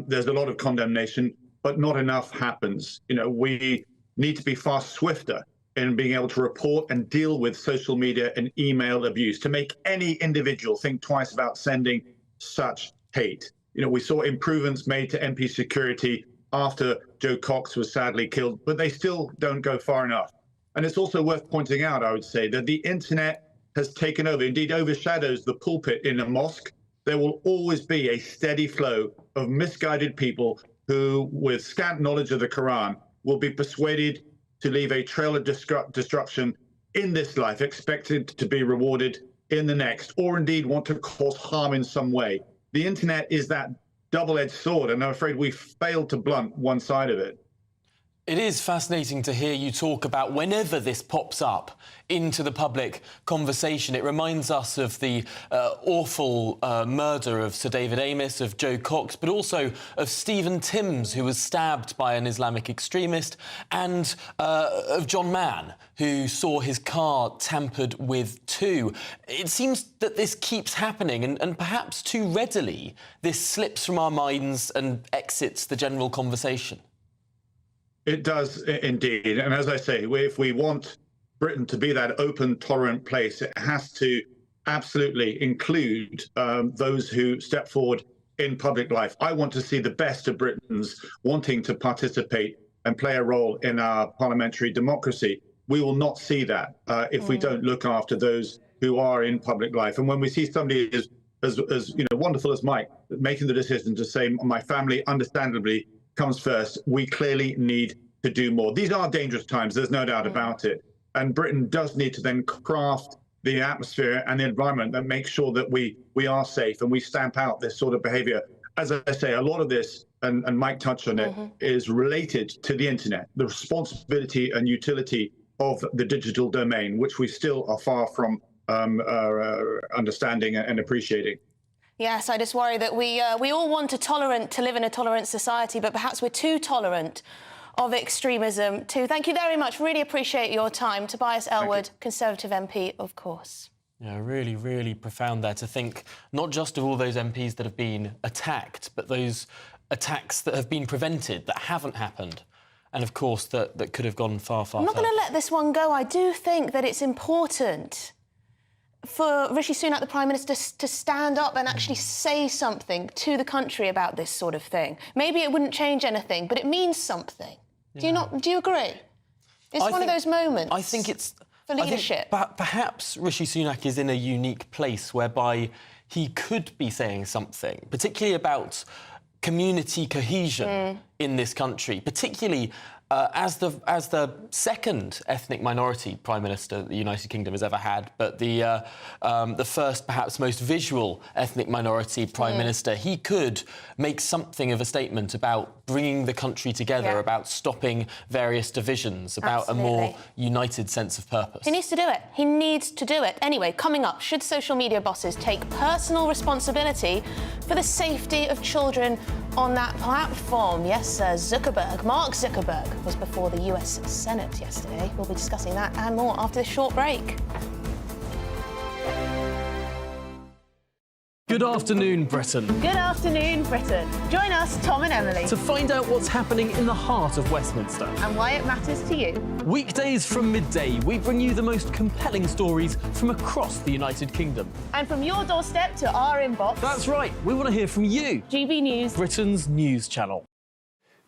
there's a lot of condemnation, but not enough happens. You know, we need to be far swifter in being able to report and deal with social media and email abuse, to make any individual think twice about sending such hate. You know, we saw improvements made to MP security after Joe Cox was sadly killed, but they still don't go far enough. And it's also worth pointing out, I would say, that the internet has taken over, indeed overshadows the pulpit in a mosque. There will always be a steady flow of misguided people who, with scant knowledge of the Quran, will be persuaded to leave a trail of destruction in this life, expected to be rewarded in the next, or indeed want to cause harm in some way. The internet is that double-edged sword, and I'm afraid we've failed to blunt one side of it. It is fascinating to hear you talk about whenever this pops up into the public conversation. It reminds us of the awful murder of Sir David Amess, of Joe Cox, but also of Stephen Timms, who was stabbed by an Islamic extremist, and of John Mann, who saw his car tampered with too. It seems that this keeps happening, and perhaps too readily this slips from our minds and exits the general conversation. It does indeed. And as I say, if we want Britain to be that open, tolerant place, it has to absolutely include those who step forward in public life. I want to see the best of Britons wanting to participate and play a role in our parliamentary democracy. We will not see that if we don't look after those who are in public life. And when we see somebody as you know, wonderful as Mike making the decision to say, my family understandably comes first, we clearly need to do more. These are dangerous times, there's no doubt about it. And Britain does need to then craft the atmosphere and the environment that makes sure that we are safe and we stamp out this sort of behavior. As I say, a lot of this, and Mike touched on it, is related to the internet, the responsibility and utility of the digital domain, which we still are far from understanding and appreciating. Yes, I just worry that we all want to live in a tolerant society, but perhaps we're too tolerant of extremism too. Thank you very much. Really appreciate your time. Tobias Ellwood, Conservative MP, of course. Yeah, really, really profound there to think not just of all those MPs that have been attacked, but those attacks that have been prevented, that haven't happened. And, of course, that could have gone far, far further. I'm not going to let this one go. I do think that it's important for Rishi Sunak, the Prime Minister, to stand up and actually say something to the country about this sort of thing. Maybe it wouldn't change anything, but it means something. Yeah. Do you agree? It's one of those moments. I think it's for leadership. Perhaps Rishi Sunak is in a unique place whereby he could be saying something, particularly about community cohesion in this country, particularly as the second ethnic minority Prime Minister the United Kingdom has ever had, but the first, perhaps most visual ethnic minority Prime Minister. He could make something of a statement about bringing the country together, about stopping various divisions, about a more united sense of purpose. He needs to do it. He needs to do it. Anyway, coming up, should social media bosses take personal responsibility for the safety of children on that platform? Yes, Mark Zuckerberg was before the US Senate yesterday. We'll be discussing that and more after this short break. Good afternoon, Britain. Good afternoon, Britain. Join us, Tom and Emily, to find out what's happening in the heart of Westminster and why it matters to you. Weekdays from midday, we bring you the most compelling stories from across the United Kingdom. And from your doorstep to our inbox. That's right, we want to hear from you. GB News, Britain's news channel.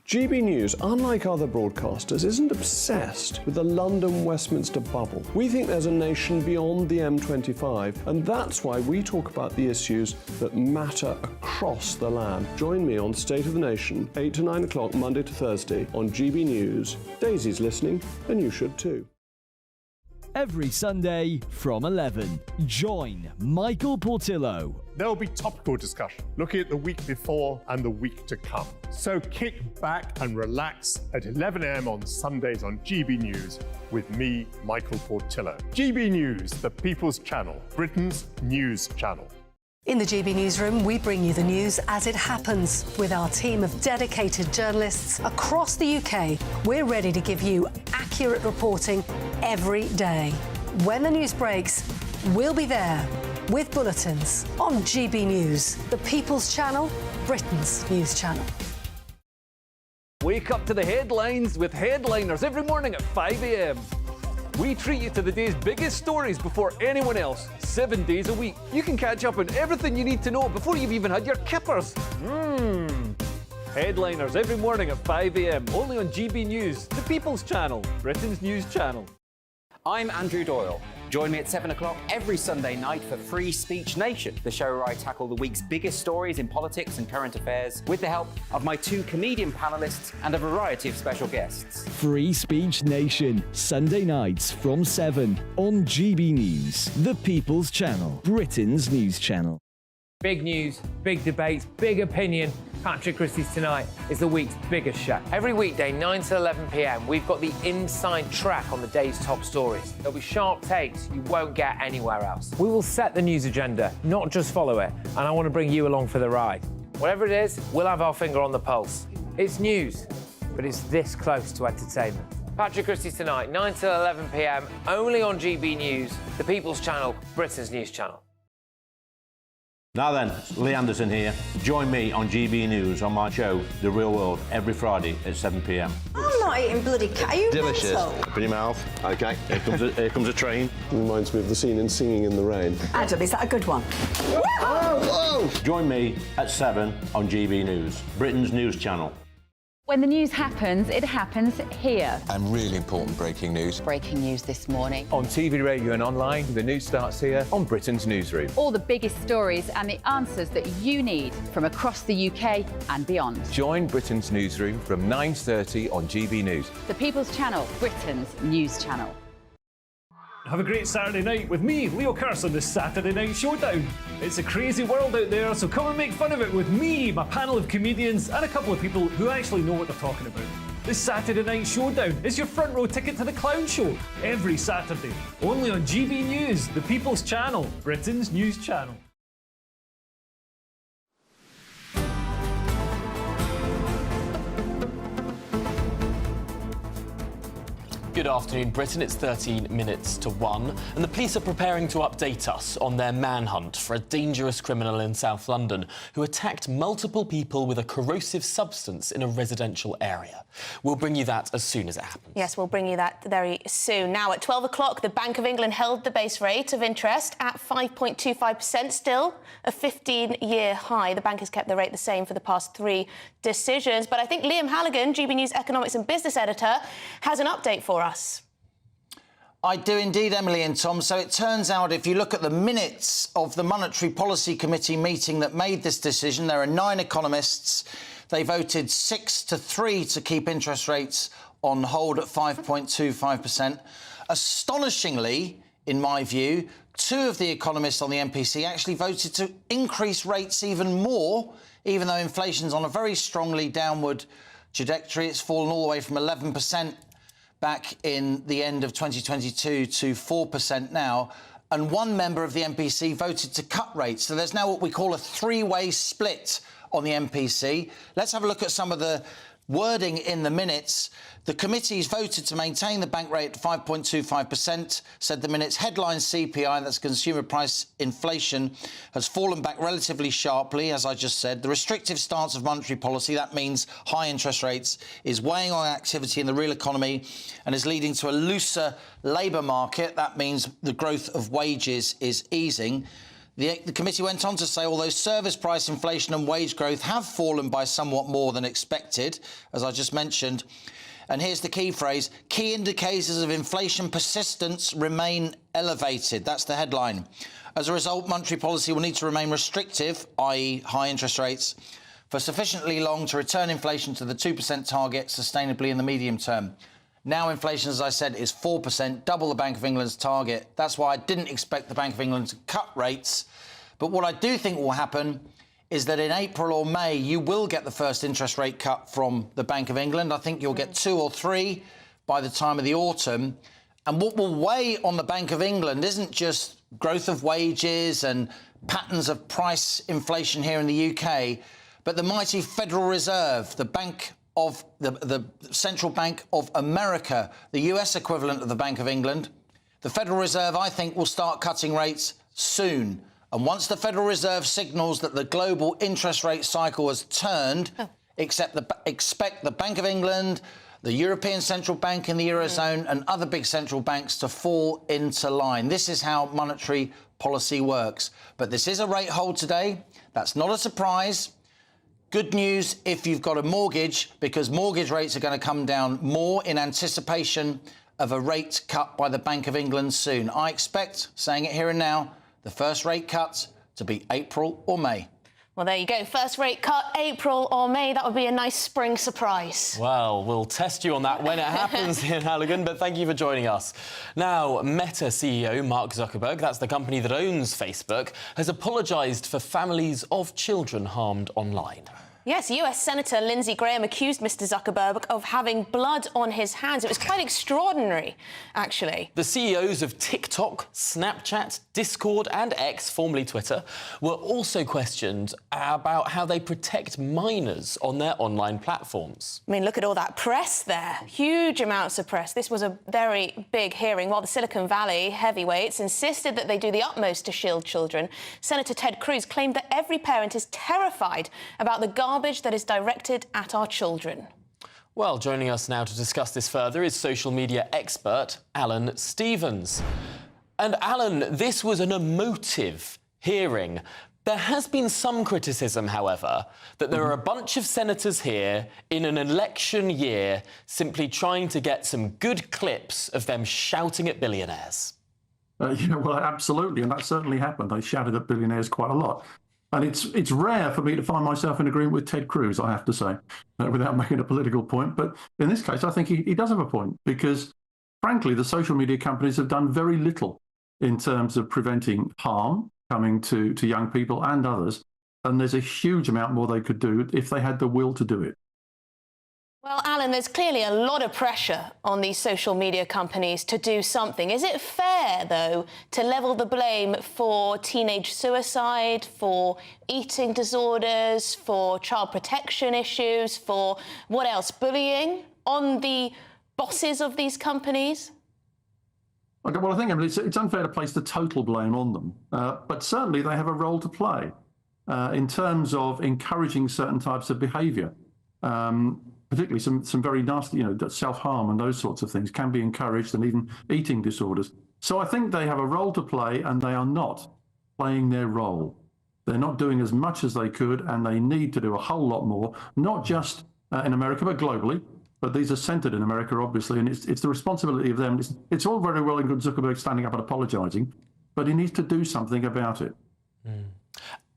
GB News, unlike other broadcasters, isn't obsessed with the London-Westminster bubble. We think there's a nation beyond the M25, and that's why we talk about the issues that matter across the land. Join me on State of the Nation, 8 to 9 o'clock, Monday to Thursday, on GB News. Daisy's listening, and you should too. Every Sunday from 11, join Michael Portillo. There'll be topical discussion, looking at the week before and the week to come. So kick back and relax at 11 a.m. on Sundays on GB News with me, Michael Portillo. GB News, the People's Channel, Britain's news channel. In the GB Newsroom, we bring you the news as it happens. With our team of dedicated journalists across the UK, we're ready to give you accurate reporting every day. When the news breaks, we'll be there with bulletins on GB News, the People's Channel, Britain's news channel. Wake up to the headlines with Headliners every morning at 5 a.m. We treat you to the day's biggest stories before anyone else, 7 days a week. You can catch up on everything you need to know before you've even had your kippers. Headliners every morning at 5 a.m, only on GB News, the People's Channel, Britain's news channel. I'm Andrew Doyle. Join me at 7 o'clock every Sunday night for Free Speech Nation, the show where I tackle the week's biggest stories in politics and current affairs with the help of my 2 comedian panellists and a variety of special guests. Free Speech Nation, Sunday nights from 7 on GB News, the People's Channel, Britain's news channel. Big news, big debates, big opinion. Patrick Christie's Tonight is the week's biggest show. Every weekday, 9 to 11 p.m, we've got the inside track on the day's top stories. There'll be sharp takes you won't get anywhere else. We will set the news agenda, not just follow it, and I want to bring you along for the ride. Whatever it is, we'll have our finger on the pulse. It's news, but it's this close to entertainment. Patrick Christie's Tonight, 9 to 11 p.m, only on GB News, the People's Channel, Britain's news channel. Now then, Lee Anderson here. Join me on GB News on my show, The Real World, every Friday at 7 p.m. I'm not eating bloody cat. Are you delicious? mental? Open your mouth. OK, here comes a train. Reminds me of the scene in Singing in the Rain. Adam, is that a good one? Whoa! Join me at 7 on GB News, Britain's news channel. When the news happens, it happens here. And really important breaking news. Breaking news this morning. On TV, radio and online, the news starts here on Britain's Newsroom. All the biggest stories and the answers that you need from across the UK and beyond. Join Britain's Newsroom from 9:30 on GB News. The People's Channel, Britain's news channel. Have a great Saturday night with me, Leo Curse, on the Saturday Night Showdown. It's a crazy world out there, so come and make fun of it with me, my panel of comedians, and a couple of people who actually know what they're talking about. This Saturday Night Showdown is your front row ticket to the clown show every Saturday, only on GB News, the People's Channel, Britain's news channel. Good afternoon, Britain. It's 13 minutes to 1, and the police are preparing to update us on their manhunt for a dangerous criminal in South London who attacked multiple people with a corrosive substance in a residential area. We'll bring you that as soon as it happens. Yes, we'll bring you that very soon. Now, at 12 o'clock, the Bank of England held the base rate of interest at 5.25%, still a 15-year high. The bank has kept the rate the same for the past 3 decisions. But I think Liam Halligan, GB News economics and business editor, has an update for us. I do indeed, Emily and Tom. So it turns out, if you look at the minutes of the Monetary Policy Committee meeting that made this decision, there are 9 economists. They voted 6-3 to keep interest rates on hold at 5.25%. Astonishingly, in my view, 2 of the economists on the MPC actually voted to increase rates even more, even though inflation's on a very strongly downward trajectory. It's fallen all the way from 11% back in the end of 2022 to 4% now. And 1 member of the MPC voted to cut rates. So there's now what we call a 3-way split on the MPC. Let's have a look at some of the wording in the minutes. The committees voted to maintain the bank rate at 5.25%, said the minutes. Headline CPI, that's consumer price inflation, has fallen back relatively sharply, as I just said. The restrictive stance of monetary policy, that means high interest rates, is weighing on activity in the real economy and is leading to a looser labour market. That means the growth of wages is easing. The committee went on to say, although service price inflation and wage growth have fallen by somewhat more than expected, as I just mentioned, and here's the key phrase, key indicators of inflation persistence remain elevated. That's the headline. As a result, monetary policy will need to remain restrictive, i.e. high interest rates, for sufficiently long to return inflation to the 2% target sustainably in the medium term. Now inflation, as I said, is 4%, double the Bank of England's target. That's why I didn't expect the Bank of England to cut rates. But what I do think will happen is that in April or May, you will get the first interest rate cut from the Bank of England. I think you'll get 2 or 3 by the time of the autumn. And what will weigh on the Bank of England isn't just growth of wages and patterns of price inflation here in the UK, but the mighty Federal Reserve, the bank of the Central Bank of America, the US equivalent of the Bank of England. The Federal Reserve, I think, will start cutting rates soon. And once the Federal Reserve signals that the global interest rate cycle has turned, expect the Bank of England, the European Central Bank in the Eurozone and other big central banks to fall into line. This is how monetary policy works. But this is a rate hold today. That's not a surprise. Good news if you've got a mortgage, because mortgage rates are going to come down more in anticipation of a rate cut by the Bank of England soon. I expect, saying it here and now, the first rate cut to be April or May. Well, there you go. First rate cut, April or May. That would be a nice spring surprise. Well, we'll test you on that when it happens, Ian Halligan, but thank you for joining us. Now, Meta CEO Mark Zuckerberg, that's the company that owns Facebook, has apologised for families of children harmed online. Yes, US Senator Lindsey Graham accused Mr Zuckerberg of having blood on his hands. It was quite extraordinary, actually. The CEOs of TikTok, Snapchat, Discord and X, formerly Twitter, were also questioned about how they protect minors on their online platforms. I mean, look at all that press there. Huge amounts of press. This was a very big hearing. While the Silicon Valley heavyweights insisted that they do the utmost to shield children, Senator Ted Cruz claimed that every parent is terrified about the garbage that is directed at our children. Well, joining us now to discuss this further is social media expert Alan Stevens. And Alan, this was an emotive hearing. There has been some criticism, however, that there are a bunch of senators here in an election year simply trying to get some good clips of them shouting at billionaires. Well, absolutely, and that certainly happened. They shouted at billionaires quite a lot. And it's rare for me to find myself in agreement with Ted Cruz, I have to say, without making a political point. But in this case, I think he does have a point, because, frankly, the social media companies have done very little in terms of preventing harm coming to young people and others. And there's a huge amount more they could do if they had the will to do it. Well, Alan, there's clearly a lot of pressure on these social media companies to do something. Is it fair, though, to level the blame for teenage suicide, for eating disorders, for child protection issues, for what else, bullying, on the bosses of these companies? Okay, well, I think it's unfair to place the total blame on them, but certainly they have a role to play in terms of encouraging certain types of behaviour. Particularly some very nasty, self-harm and those sorts of things can be encouraged, and even eating disorders. So I think they have a role to play, and they are not playing their role. They're not doing as much as they could, and they need to do a whole lot more, not just in America, but globally. But these are centred in America, obviously, and it's the responsibility of them. It's all very well and good Zuckerberg standing up and apologising, but he needs to do something about it.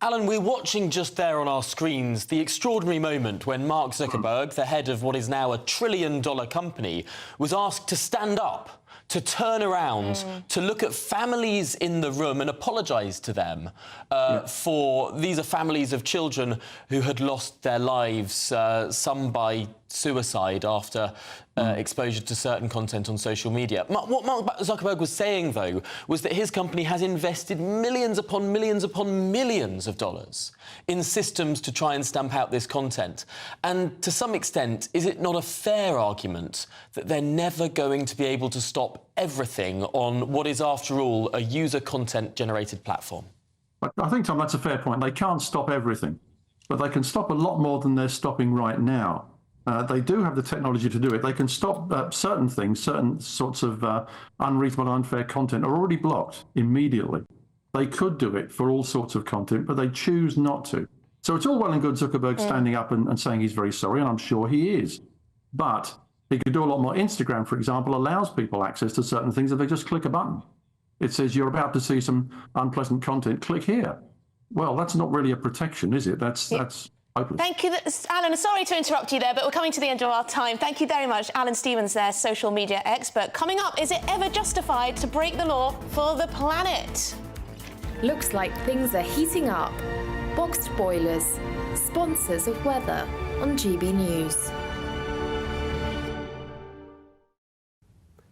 Alan, we're watching just there on our screens the extraordinary moment when Mark Zuckerberg, the head of what is now a $1 trillion company, was asked to stand up, to turn around, to look at families in the room and apologise to them for these are families of children who had lost their lives, some by suicide after exposure to certain content on social media. What Mark Zuckerberg was saying, though, was that his company has invested millions upon millions upon millions of dollars in systems to try and stamp out this content. And to some extent, is it not a fair argument that they're never going to be able to stop everything on what is, after all, a user content-generated platform? I think, Tom, that's a fair point. They can't stop everything, but they can stop a lot more than they're stopping right now. They do have the technology to do it. They can stop certain things, certain sorts of unreasonable, unfair content are already blocked immediately. They could do it for all sorts of content, but they choose not to. So it's all well and good Zuckerberg standing up and saying he's very sorry, and I'm sure he is. But he could do a lot more. Instagram, for example, allows people access to certain things if they just click a button. It says you're about to see some unpleasant content, click here. Well, that's not really a protection, is it? That's hopeless. Thank you, Alan. Sorry to interrupt you there, but we're coming to the end of our time. Thank you very much, Alan Stevens there, social media expert. Coming up, is it ever justified to break the law for the planet? Looks like things are heating up. Boxed boilers, sponsors of weather on GB News.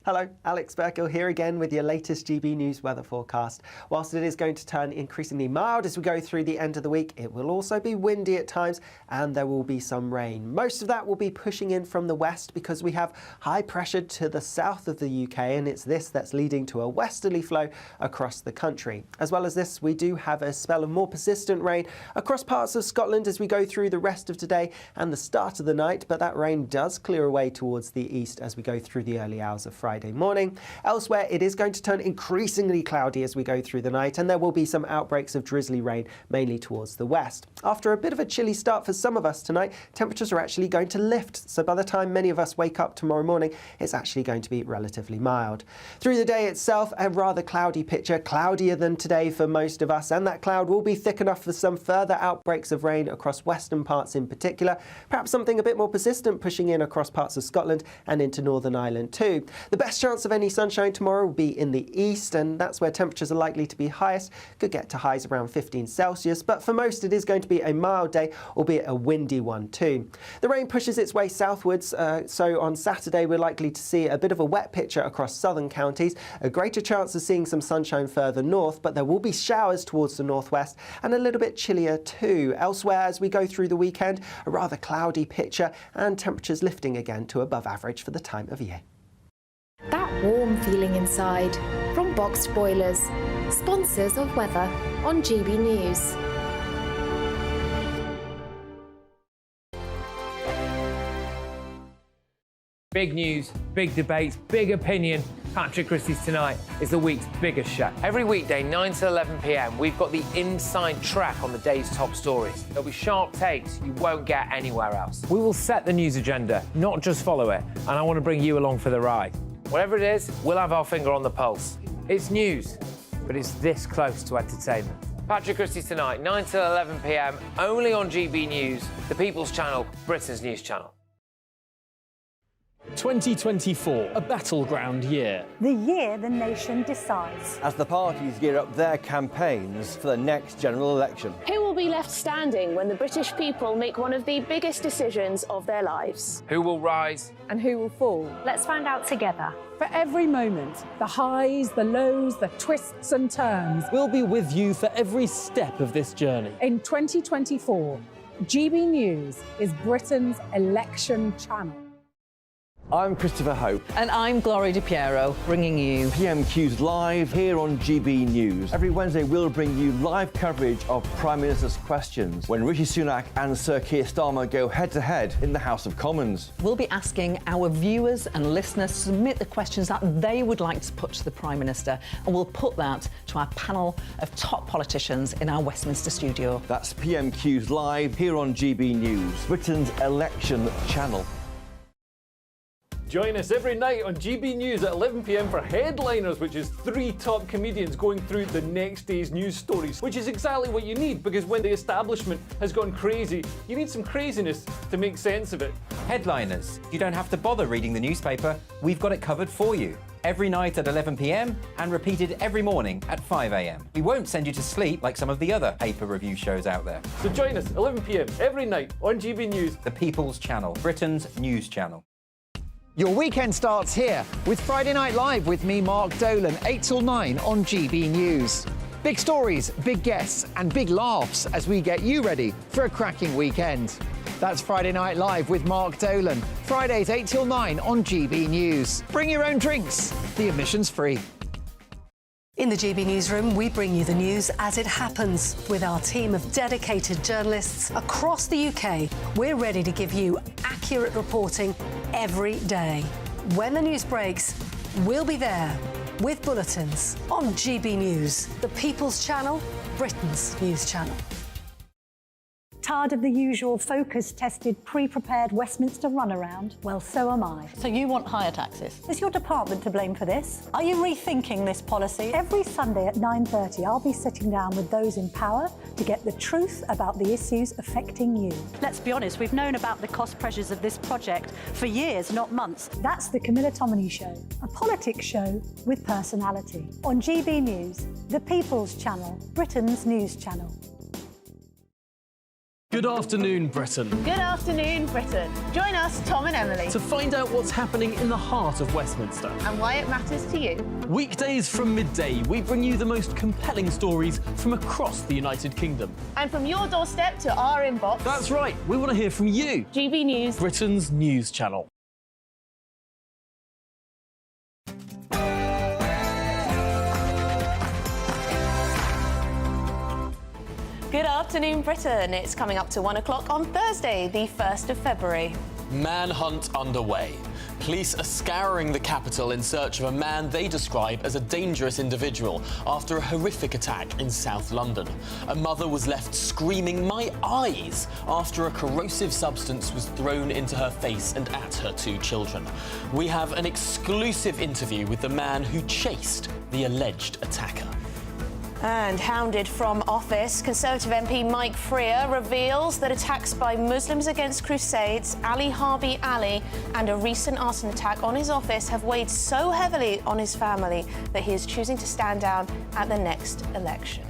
Hello, Alex Burkill here again with your latest GB News weather forecast. Whilst it is going to turn increasingly mild as we go through the end of the week, it will also be windy at times and there will be some rain. Most of that will be pushing in from the west because we have high pressure to the south of the UK, and it's this that's leading to a westerly flow across the country. As well as this, we do have a spell of more persistent rain across parts of Scotland as we go through the rest of today and the start of the night, but that rain does clear away towards the east as we go through the early hours of Friday morning. Elsewhere, it is going to turn increasingly cloudy as we go through the night, and there will be some outbreaks of drizzly rain, mainly towards the west. After a bit of a chilly start for some of us tonight, temperatures are actually going to lift, so by the time many of us wake up tomorrow morning, it's actually going to be relatively mild. Through the day itself, a rather cloudy picture, cloudier than today for most of us, and that cloud will be thick enough for some further outbreaks of rain across western parts in particular, perhaps something a bit more persistent pushing in across parts of Scotland and into Northern Ireland too. The best chance of any sunshine tomorrow will be in the east, and that's where temperatures are likely to be highest. Could get to highs around 15 Celsius, but for most it is going to be a mild day, albeit a windy one too. The rain pushes its way southwards, so on Saturday we're likely to see a bit of a wet picture across southern counties, a greater chance of seeing some sunshine further north, but there will be showers towards the northwest and a little bit chillier too. Elsewhere, as we go through the weekend, a rather cloudy picture and temperatures lifting again to above average for the time of year. That warm feeling inside from Boxed Boilers, sponsors of weather on GB News. Big news, big debates, big opinion. Patrick Christie's Tonight is the week's biggest show. Every weekday, 9 to 11 p.m, we've got the inside track on the day's top stories. There'll be sharp takes you won't get anywhere else. We will set the news agenda, not just follow it, and I want to bring you along for the ride. Whatever it is, we'll have our finger on the pulse. It's news, but it's this close to entertainment. Patrick Christie's Tonight, 9 to 11 p.m, only on GB News, the People's Channel, Britain's news channel. 2024, a battleground year. The year the nation decides. As the parties gear up their campaigns for the next general election. Who will be left standing when the British people make one of the biggest decisions of their lives? Who will rise? And who will fall? Let's find out together. For every moment, the highs, the lows, the twists and turns. We'll be with you for every step of this journey. In 2024, GB News is Britain's election channel. I'm Christopher Hope. And I'm Gloria DiPiero, bringing you PMQ's Live here on GB News. Every Wednesday, we'll bring you live coverage of Prime Minister's questions when Rishi Sunak and Sir Keir Starmer go head-to-head in the House of Commons. We'll be asking our viewers and listeners to submit the questions that they would like to put to the Prime Minister, and we'll put that to our panel of top politicians in our Westminster studio. That's PMQ's Live here on GB News, Britain's election channel. Join us every night on GB News at 11 p.m. for Headliners, which is 3 top comedians going through the next day's news stories, which is exactly what you need, because when the establishment has gone crazy, you need some craziness to make sense of it. Headliners. You don't have to bother reading the newspaper. We've got it covered for you. Every night at 11 p.m. and repeated every morning at 5 a.m. We won't send you to sleep like some of the other paper review shows out there. So join us 11 p.m. every night on GB News. The People's Channel, Britain's news channel. Your weekend starts here with Friday Night Live with me, Mark Dolan, 8 till 9 on GB News. Big stories, big guests and big laughs as we get you ready for a cracking weekend. That's Friday Night Live with Mark Dolan. Fridays 8 till 9 on GB News. Bring your own drinks. The admission's free. In the GB Newsroom, we bring you the news as it happens. With our team of dedicated journalists across the UK, we're ready to give you accurate reporting every day. When the news breaks, we'll be there with bulletins on GB News, the People's Channel, Britain's news channel. Tired of the usual focus-tested, pre-prepared Westminster runaround? Well, so am I. So you want higher taxes? Is your department to blame for this? Are you rethinking this policy? Every Sunday at 9:30, I'll be sitting down with those in power to get the truth about the issues affecting you. Let's be honest, we've known about the cost pressures of this project for years, not months. That's the Camilla Tominey Show, a politics show with personality. On GB News, the People's Channel, Britain's news channel. Good afternoon, Britain. Good afternoon, Britain. Join us, Tom and Emily, To find out what's happening in the heart of Westminster. and why it matters to you. Weekdays from midday, we bring you the most compelling stories from across the United Kingdom. And from your doorstep to our inbox. That's right, we want to hear from you. GB News, Britain's news channel. Good afternoon, Britain. It's coming up to 1 o'clock on Thursday, the 1st of February. Manhunt underway. Police are scouring the capital in search of a man they describe as a dangerous individual after a horrific attack in South London. A mother was left screaming, "My eyes!" after a corrosive substance was thrown into her face and at her 2 children. We have an exclusive interview with the man who chased the alleged attacker. And hounded from office, Conservative MP Mike Freer reveals that attacks by Muslims against Crusades, Ali Harbi Ali, and a recent arson attack on his office have weighed so heavily on his family that he is choosing to stand down at the next election.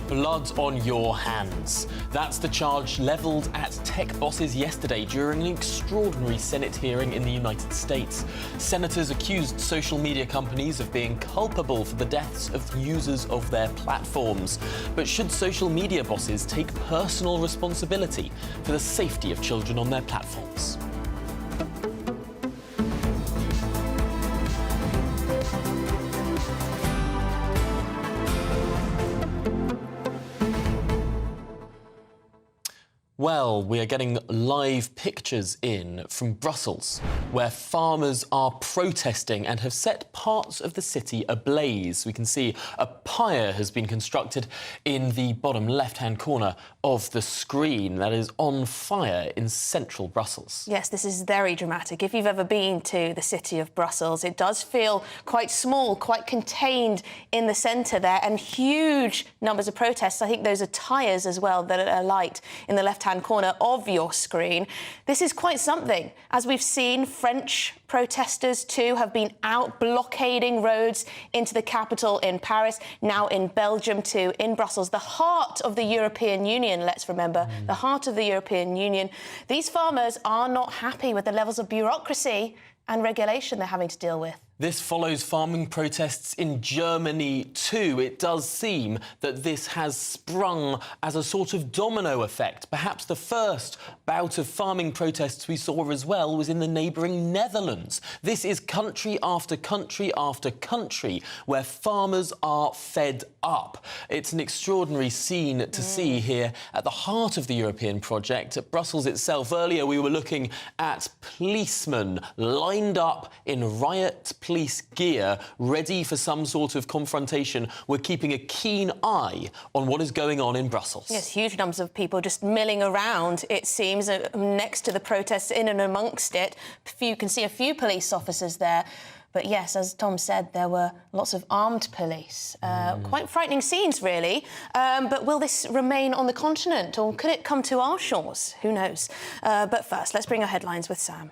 Blood on your hands. That's the charge levelled at tech bosses yesterday during an extraordinary Senate hearing in the United States. Senators accused social media companies of being culpable for the deaths of users of their platforms. But should social media bosses take personal responsibility for the safety of children on their platforms? Well, we are getting live pictures in from Brussels, where farmers are protesting and have set parts of the city ablaze. We can see a pyre has been constructed in the bottom left-hand corner of the screen that is on fire in central Brussels. Yes, this is very dramatic. If you've ever been to the city of Brussels, it does feel quite small, quite contained in the centre there, and huge numbers of protests. I think those are tyres as well that are light in the left-hand corner of your screen. This is quite something. As we've seen, French protesters too have been out blockading roads into the capital in Paris, now in Belgium too, in Brussels, the heart of the European Union, let's remember, the heart of the European Union. These farmers are not happy with the levels of bureaucracy and regulation they're having to deal with. This follows farming protests in Germany too. It does seem that this has sprung as a sort of domino effect. Perhaps the first bout of farming protests we saw as well was in the neighbouring Netherlands. This is country after country after country where farmers are fed up. It's an extraordinary scene to see here at the heart of the European project. At Brussels itself, earlier we were looking at policemen lined up in riot police gear, ready for some sort of confrontation. We're keeping a keen eye on what is going on in Brussels. Yes, huge numbers of people just milling around, it seems, next to the protests, in and amongst it. You can see a few police officers there. But yes, as Tom said, there were lots of armed police. Quite frightening scenes, really. But will this remain on the continent, or could it come to our shores? Who knows? But first, let's bring our headlines with Sam.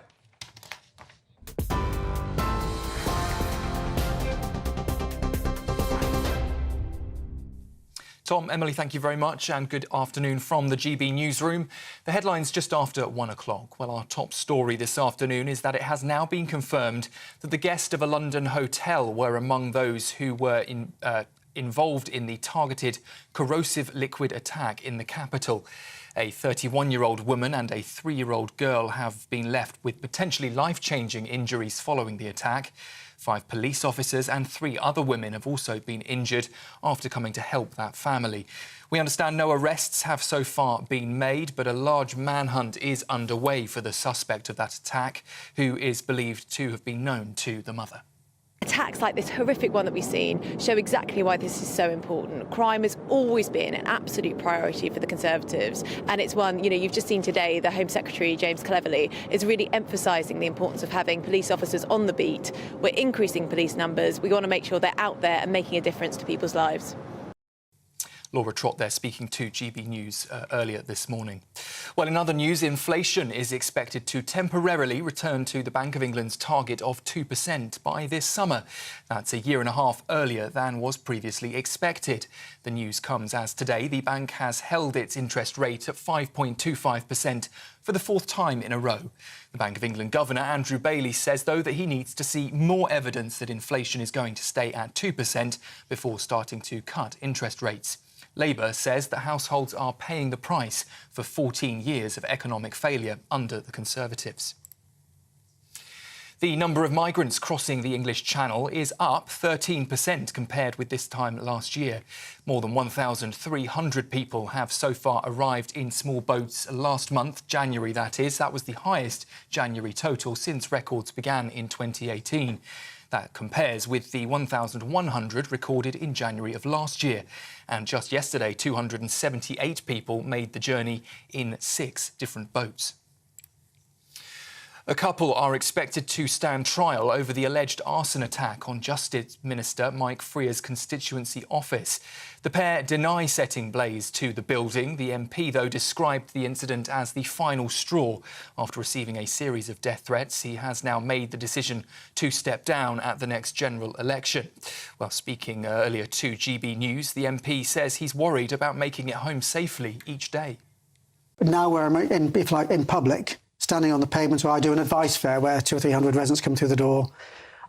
Tom, Emily, thank you very much, and good afternoon from the GB newsroom. The headlines just after 1 o'clock. Well, our top story this afternoon is that it has now been confirmed that the guests of a London hotel were among those who were involved in the targeted corrosive liquid attack in the capital. A 31-year-old woman and a 3-year-old girl have been left with potentially life-changing injuries following the attack. 5 police officers and 3 other women have also been injured after coming to help that family. We understand no arrests have so far been made, but a large manhunt is underway for the suspect of that attack, who is believed to have been known to the mother. Attacks like this horrific one that we've seen show exactly why this is so important. Crime has always been an absolute priority for the Conservatives, and it's one, you've just seen today, the Home Secretary, James Cleverly, is really emphasising the importance of having police officers on the beat. We're increasing police numbers. We want to make sure they're out there and making a difference to people's lives. Laura Trott there speaking to GB News earlier this morning. Well, in other news, inflation is expected to temporarily return to the Bank of England's target of 2% by this summer. That's a year and a half earlier than was previously expected. The news comes as today the bank has held its interest rate at 5.25% for the fourth time in a row. The Bank of England Governor Andrew Bailey says, though, that he needs to see more evidence that inflation is going to stay at 2% before starting to cut interest rates. Labour says that households are paying the price for 14 years of economic failure under the Conservatives. The number of migrants crossing the English Channel is up 13% compared with this time last year. More than 1,300 people have so far arrived in small boats last month, January that is. That was the highest January total since records began in 2018. That compares with the 1,100 recorded in January of last year. And just yesterday, 278 people made the journey in 6 different boats. A couple are expected to stand trial over the alleged arson attack on Justice Minister Mike Freer's constituency office. The pair deny setting blaze to the building. The MP, though, described the incident as the final straw. After receiving a series of death threats, he has now made the decision to step down at the next general election. Well, speaking earlier to GB News, the MP says he's worried about making it home safely each day. Now we're in public, standing on the pavement where I do an advice fair where 200 or 300 residents come through the door.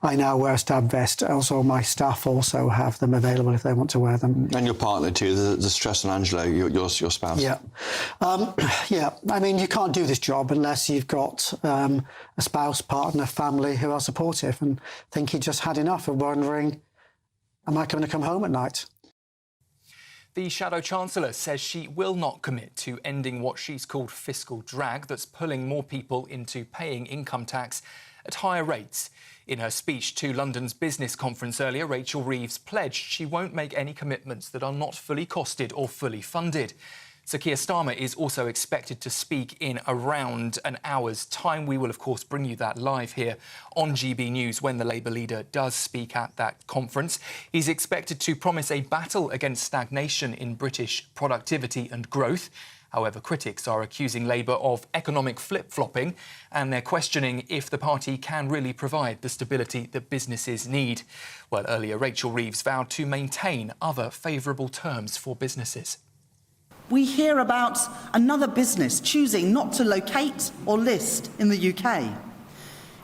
I now wear a stab vest. Also, my staff also have them available if they want to wear them. And your partner too, the stress on Angelo, your spouse. Yeah. Yeah, I mean, you can't do this job unless you've got a spouse, partner, family who are supportive. And I think he just had enough of wondering, am I going to come home at night? The Shadow Chancellor says she will not commit to ending what she's called fiscal drag that's pulling more people into paying income tax at higher rates. In her speech to London's business conference earlier, Rachel Reeves pledged she won't make any commitments that are not fully costed or fully funded. Sir Keir Starmer is also expected to speak in around an hour's time. We will, of course, bring you that live here on GB News when the Labour leader does speak at that conference. He's expected to promise a battle against stagnation in British productivity and growth. However, critics are accusing Labour of economic flip-flopping, and they're questioning if the party can really provide the stability that businesses need. Well, earlier, Rachel Reeves vowed to maintain other favourable terms for businesses. We hear about another business choosing not to locate or list in the UK.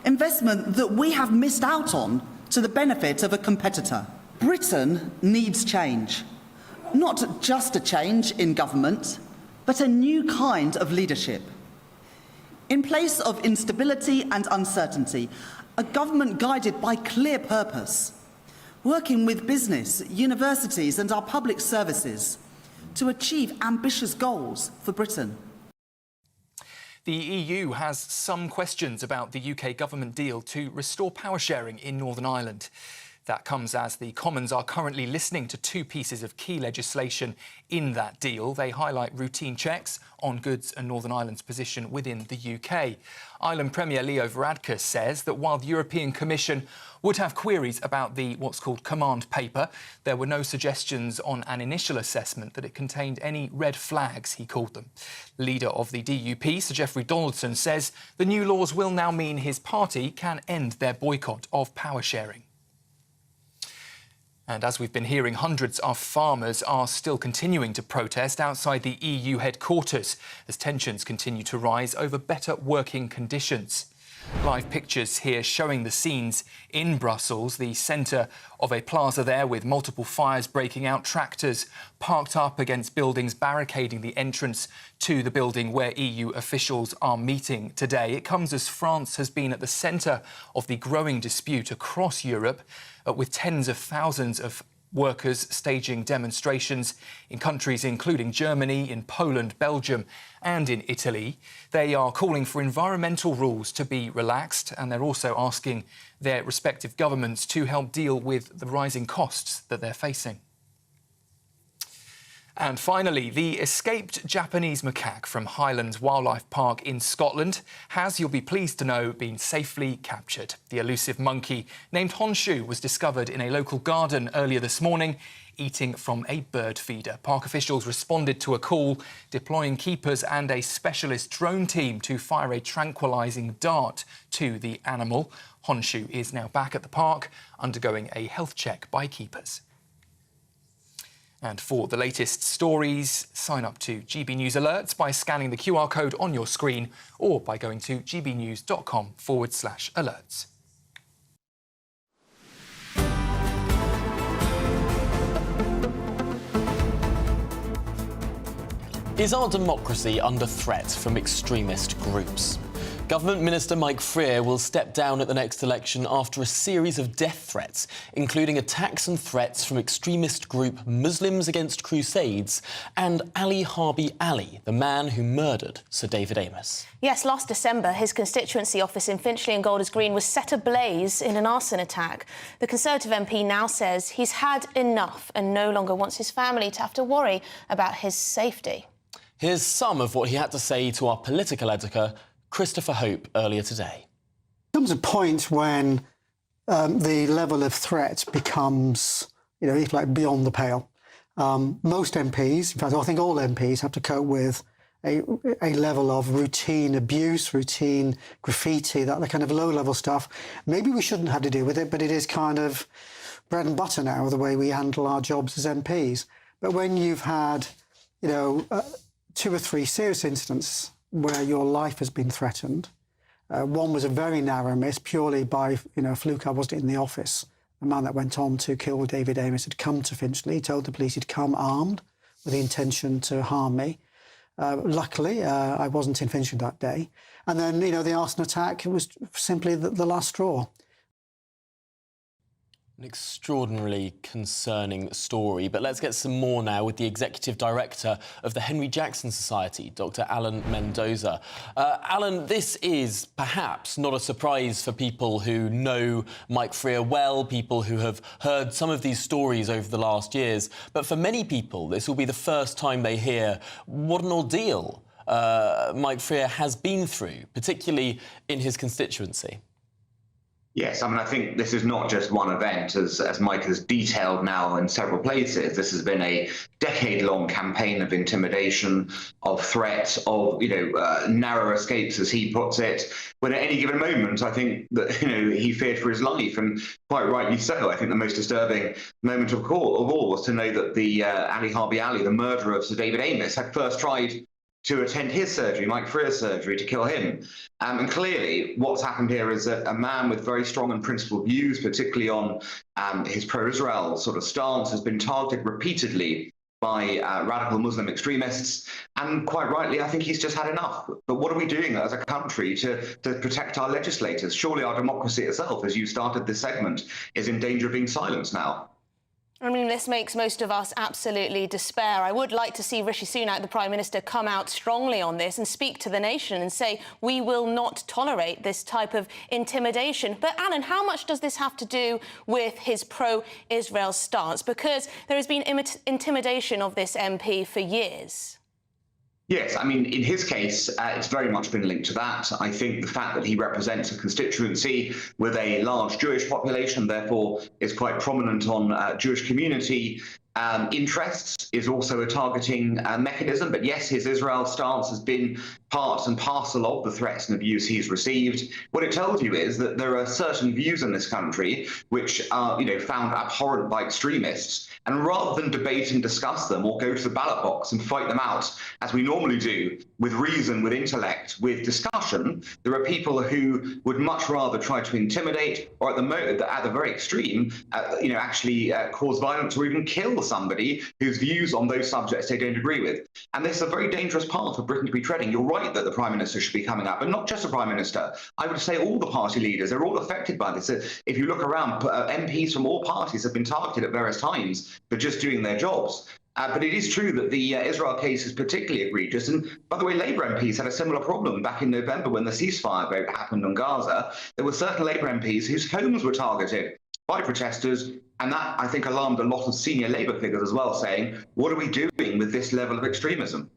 Investment that we have missed out on to the benefit of a competitor. Britain needs change. Not just a change in government, but a new kind of leadership. In place of instability and uncertainty, a government guided by clear purpose, working with business, universities and our public services to achieve ambitious goals for Britain. The EU has some questions about the UK government deal to restore power sharing in Northern Ireland. That comes as the Commons are currently listening to 2 pieces of key legislation in that deal. They highlight routine checks on goods and Northern Ireland's position within the UK. Ireland Premier Leo Varadkar says that while the European Commission would have queries about the what's called command paper, there were no suggestions on an initial assessment that it contained any red flags, he called them. Leader of the DUP, Sir Geoffrey Donaldson, says the new laws will now mean his party can end their boycott of power sharing. And as we've been hearing, hundreds of farmers are still continuing to protest outside the EU headquarters as tensions continue to rise over better working conditions. Live pictures here showing the scenes in Brussels, the centre of a plaza there with multiple fires breaking out, tractors parked up against buildings, barricading the entrance to the building where EU officials are meeting today. It comes as France has been at the centre of the growing dispute across Europe, with tens of thousands of Workers staging demonstrations in countries including Germany, in Poland, Belgium and in Italy. They are calling for environmental rules to be relaxed, and they're also asking their respective governments to help deal with the rising costs that they're facing. And finally, the escaped Japanese macaque from Highlands Wildlife Park in Scotland has, you'll be pleased to know, been safely captured. The elusive monkey, named Honshu, was discovered in a local garden earlier this morning, eating from a bird feeder. Park officials responded to a call, deploying keepers and a specialist drone team to fire a tranquilising dart to the animal. Honshu is now back at the park, undergoing a health check by keepers. And for the latest stories, sign up to GB News Alerts by scanning the QR code on your screen or by going to gbnews.com/alerts. Is our democracy under threat from extremist groups? Government Minister Mike Freer will step down at the next election after a series of death threats, including attacks and threats from extremist group Muslims Against Crusades and Ali Harbi Ali, the man who murdered Sir David Amess. Yes, last December, his constituency office in Finchley and Golders Green was set ablaze in an arson attack. The Conservative MP now says he's had enough and no longer wants his family to have to worry about his safety. Here's some of what he had to say to our political editor, Christopher Hope, earlier today. There comes a point when the level of threat becomes, if like beyond the pale. Most MPs, in fact, I think all MPs have to cope with a level of routine abuse, routine graffiti, that kind of low-level stuff. Maybe we shouldn't have to deal with it, but it is kind of bread and butter now, the way we handle our jobs as MPs. But when you've had, 2 or 3 serious incidents where your life has been threatened. One was a very narrow miss, purely by, a fluke. I wasn't in the office. The man that went on to kill David Amess had come to Finchley. He told the police he'd come armed with the intention to harm me. Luckily, I wasn't in Finchley that day. And then, the arson attack, it was simply the last straw. An extraordinarily concerning story, but let's get some more now with the Executive Director of the Henry Jackson Society, Dr. Alan Mendoza. Alan, this is perhaps not a surprise for people who know Mike Freer well, people who have heard some of these stories over the last years, but for many people this will be the first time they hear what an ordeal Mike Freer has been through, particularly in his constituency. Yes, I think this is not just one event, as Mike has detailed now in several places. This has been a decade-long campaign of intimidation, of threat, of narrow escapes, as he puts it. When at any given moment, I think that he feared for his life, and quite rightly so. I think the most disturbing moment of all was to know that the Ali Harbi Ali, the murderer of Sir David Amess, had first tried to attend his surgery, Mike Freer's surgery, to kill him. And clearly what's happened here is that a man with very strong and principled views, particularly on his pro-Israel sort of stance, has been targeted repeatedly by radical Muslim extremists. And quite rightly, I think he's just had enough. But what are we doing as a country to protect our legislators? Surely our democracy itself, as you started this segment, is in danger of being silenced now. This makes most of us absolutely despair. I would like to see Rishi Sunak, the Prime Minister, come out strongly on this and speak to the nation and say, we will not tolerate this type of intimidation. But, Alan, how much does this have to do with his pro-Israel stance? Because there has been intimidation of this MP for years. Yes, in his case, it's very much been linked to that. I think the fact that he represents a constituency with a large Jewish population, therefore is quite prominent on Jewish community interests, is also a targeting mechanism. But yes, his Israel stance has been part and parcel of the threats and abuse he's received. What it tells you is that there are certain views in this country which are, found abhorrent by extremists. And rather than debate and discuss them or go to the ballot box and fight them out, as we normally do, with reason, with intellect, with discussion, there are people who would much rather try to intimidate or at the very extreme, actually cause violence or even kill kill somebody whose views on those subjects they don't agree with. And this is a very dangerous path for Britain to be treading. You're right that the Prime Minister should be coming up, but not just the Prime Minister. I would say all the party leaders, they're all affected by this. If you look around, MPs from all parties have been targeted at various times for just doing their jobs. But it is true that the Israel case is particularly egregious. And by the way, Labour MPs had a similar problem back in November when the ceasefire vote happened on Gaza. There were certain Labour MPs whose homes were targeted by protesters. And that, I think, alarmed a lot of senior Labour figures as well, saying, what are we doing with this level of extremism?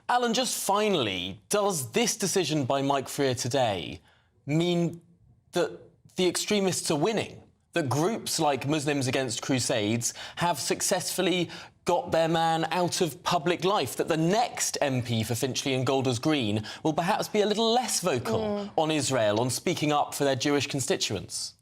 Alan, just finally, does this decision by Mike Freer today mean that the extremists are winning? That groups like Muslims Against Crusades have successfully got their man out of public life, that the next MP for Finchley and Golders Green will perhaps be a little less vocal on Israel, on speaking up for their Jewish constituents?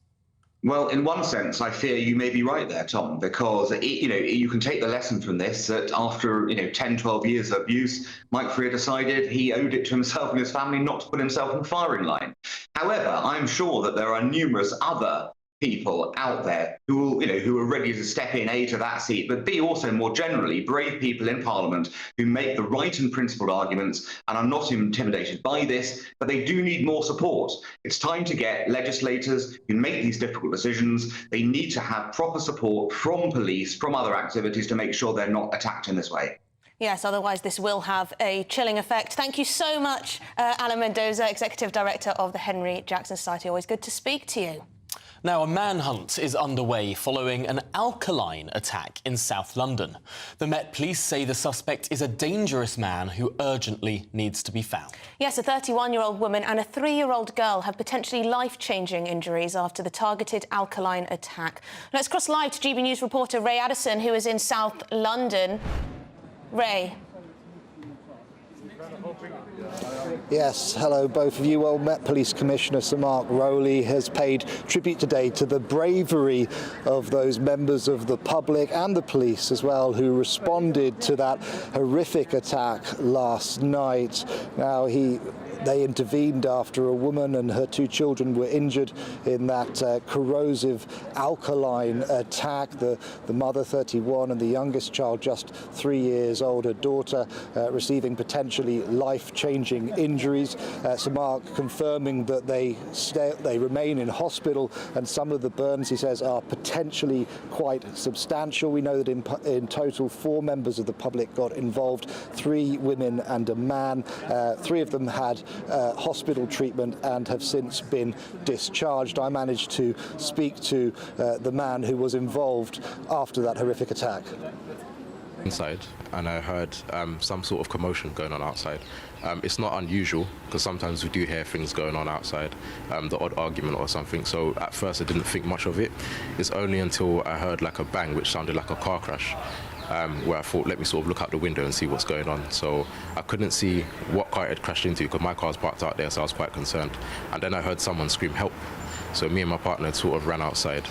Well, in one sense, I fear you may be right there, Tom, because, you can take the lesson from this, that after, 10, 12 years of abuse, Mike Freer decided he owed it to himself and his family not to put himself in the firing line. However, I'm sure that there are numerous other people out there who are ready to step in, A, to that seat, but B, also more generally, brave people in Parliament who make the right and principled arguments and are not intimidated by this, but they do need more support. It's time to get legislators who make these difficult decisions. They need to have proper support from police, from other activities to make sure they're not attacked in this way. Yes, otherwise this will have a chilling effect. Thank you so much, Alan Mendoza, Executive Director of the Henry Jackson Society. Always good to speak to you. Now, a manhunt is underway following an alkaline attack in South London. The Met Police say the suspect is a dangerous man who urgently needs to be found. Yes, a 31-year-old woman and a 3-year-old girl have potentially life-changing injuries after the targeted alkaline attack. Let's cross live to GB News reporter Ray Addison, who is in South London. Ray. Yes, hello both of you. Well, Met Police Commissioner Sir Mark Rowley has paid tribute today to the bravery of those members of the public and the police as well who responded to that horrific attack last night. Now, they intervened after a woman and her 2 children were injured in that corrosive alkaline attack. The mother, 31, and the youngest child, just 3 years old, her daughter, receiving potentially life-changing injuries. Sir Mark confirming that they remain in hospital, and some of the burns, he says, are potentially quite substantial. We know that in total 4 members of the public got involved, 3 women and a man. 3 of them had hospital treatment and have since been discharged. I managed to speak to the man who was involved after that horrific attack. Inside, and I heard some sort of commotion going on outside. It's not unusual because sometimes we do hear things going on outside, the odd argument or something. So at first I didn't think much of it. It's only until I heard like a bang which sounded like a car crash where I thought, let me sort of look out the window and see what's going on. So I couldn't see what car it had crashed into because my car's parked out there, so I was quite concerned. And then I heard someone scream, help. So me and my partner sort of ran outside.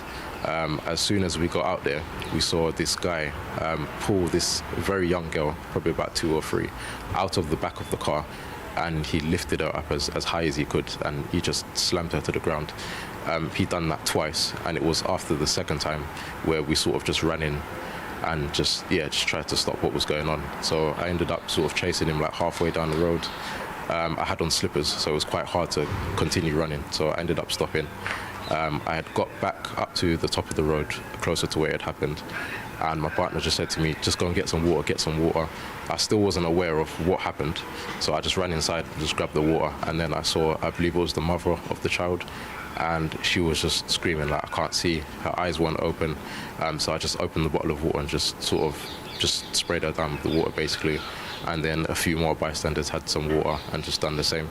As soon as we got out there, we saw this guy pull this very young girl, probably about 2 or 3, out of the back of the car, and he lifted her up as high as he could, and he just slammed her to the ground. He'd done that twice, and it was after the second time where we sort of just ran in and just tried to stop what was going on. So I ended up sort of chasing him like halfway down the road. I had on slippers, so it was quite hard to continue running, so I ended up stopping. I had got back up to the top of the road, closer to where it happened, and my partner just said to me, just go and get some water. I still wasn't aware of what happened, so I just ran inside and just grabbed the water, and then I saw, I believe it was the mother of the child, and she was just screaming like, I can't see, her eyes weren't open, so I just opened the bottle of water and just sort of just sprayed her down with the water basically, and then a few more bystanders had some water and just done the same.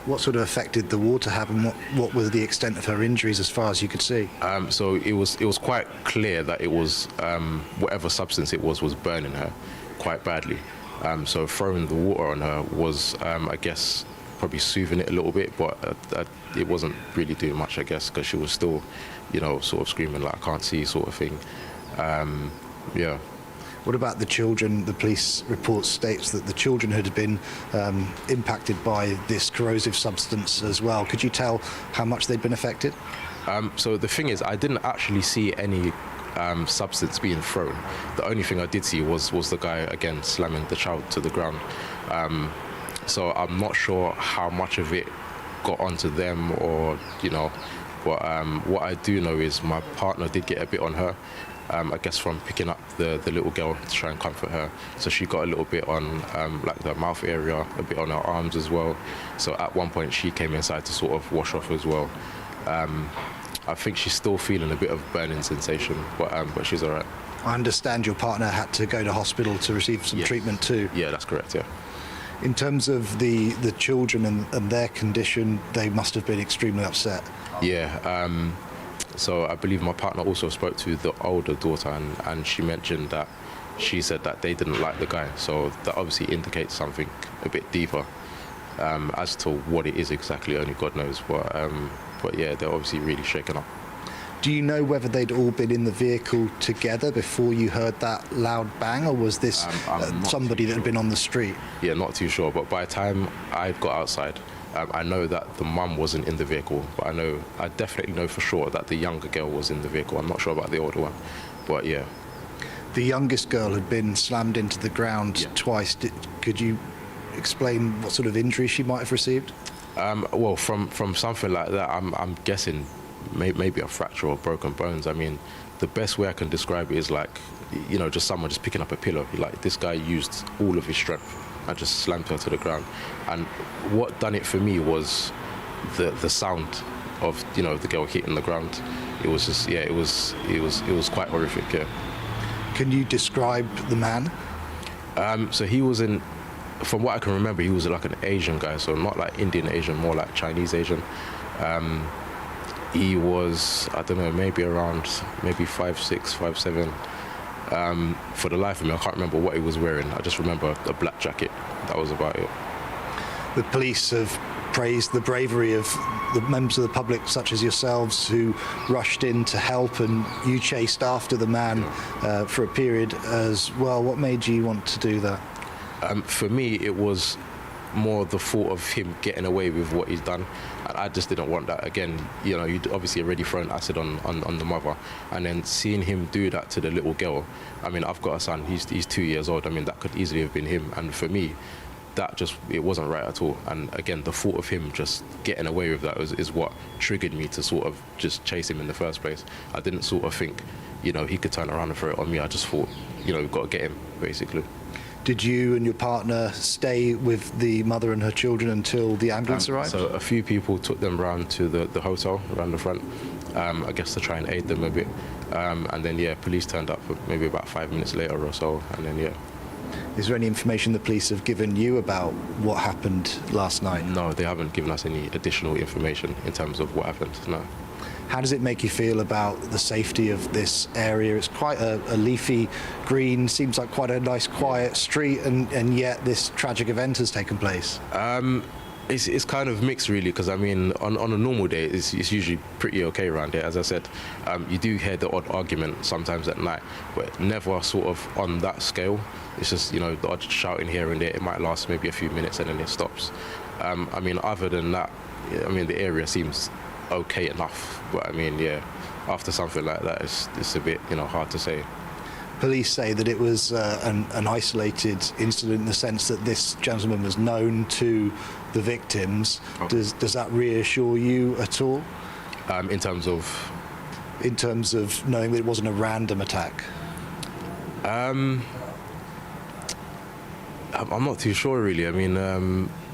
What sort of effect did the water have, and what was the extent of her injuries as far as you could see? So it was quite clear that it was whatever substance it was burning her quite badly. So throwing the water on her was, I guess, probably soothing it a little bit, but it wasn't really doing much, I guess, because she was still, sort of screaming like, I can't see, sort of thing. Yeah. What about the children? The police report states that the children had been impacted by this corrosive substance as well. Could you tell how much they'd been affected? So the thing is, I didn't actually see any substance being thrown. The only thing I did see was the guy again slamming the child to the ground. So I'm not sure how much of it got onto them, or but what I do know is my partner did get a bit on her. I guess from picking up the little girl to try and comfort her. So she got a little bit on like the mouth area, a bit on her arms as well. So at one point she came inside to sort of wash off as well. I think she's still feeling a bit of burning sensation, but she's all right. I understand your partner had to go to hospital to receive some treatment too. Yeah, that's correct, yeah. In terms of the children and their condition, they must have been extremely upset. Yeah, so I believe my partner also spoke to the older daughter, and she mentioned that she said that they didn't like the guy. So that obviously indicates something a bit deeper. As to what it is exactly, only God knows. But yeah, they're obviously really shaken up. Do you know whether they'd all been in the vehicle together before you heard that loud bang, or was this somebody that had been on the street? Yeah, not too sure, but by the time I got outside, I know that the mum wasn't in the vehicle, but I definitely know for sure that the younger girl was in the vehicle. I'm not sure about the older one, but yeah. The youngest girl had been slammed into the ground twice. Could you explain what sort of injury she might have received? Well, from something like that, I'm guessing maybe a fracture or broken bones. I mean, the best way I can describe it is like, just someone just picking up a pillow. Like, this guy used all of his strength and just slammed her to the ground. And what done it for me was the sound of the girl hitting the ground. It was just it was quite horrific. Yeah. Can you describe the man? So he was from what I can remember, he was like an Asian guy, so not like Indian Asian, more like Chinese Asian. He was, I don't know, maybe around 5'6", 5'7". For the life of me, I can't remember what he was wearing. I just remember a black jacket. That was about it. The police have praised the bravery of the members of the public, such as yourselves, who rushed in to help, and you chased after the man for a period as well. What made you want to do that? For me, it was more the thought of him getting away with what he's done. I just didn't want that. Again, you'd obviously already thrown acid on the mother, and then seeing him do that to the little girl. I mean, I've got a son, he's 2 years old. I mean, that could easily have been him. And for me, it wasn't right at all. And again, the thought of him just getting away with that is what triggered me to sort of just chase him in the first place. I didn't sort of think, he could turn around and throw it on me. I just thought, we've got to get him, basically. Did you and your partner stay with the mother and her children until the ambulance arrived? So a few people took them round to the hotel around the front, I guess to try and aid them a bit. And then, police turned up maybe about 5 minutes later or so, and then, Is there any information the police have given you about what happened last night? No, they haven't given us any additional information in terms of what happened, no. How does it make you feel about the safety of this area? It's quite a leafy green, seems like quite a nice quiet street, and yet this tragic event has taken place. It's kind of mixed, really, because I mean, on a normal day, it's usually pretty okay around here. As I said, you do hear the odd argument sometimes at night, but never sort of on that scale. It's just, the odd shouting here and there. It might last maybe a few minutes and then it stops. I mean, other than that, the area seems okay enough, but I mean, after something like that, it's a bit, hard to say. Police say that it was an isolated incident in the sense that this gentleman was known to the victims. Does that reassure you at all? In terms of? In terms of knowing that it wasn't a random attack. I'm not too sure, really. I mean,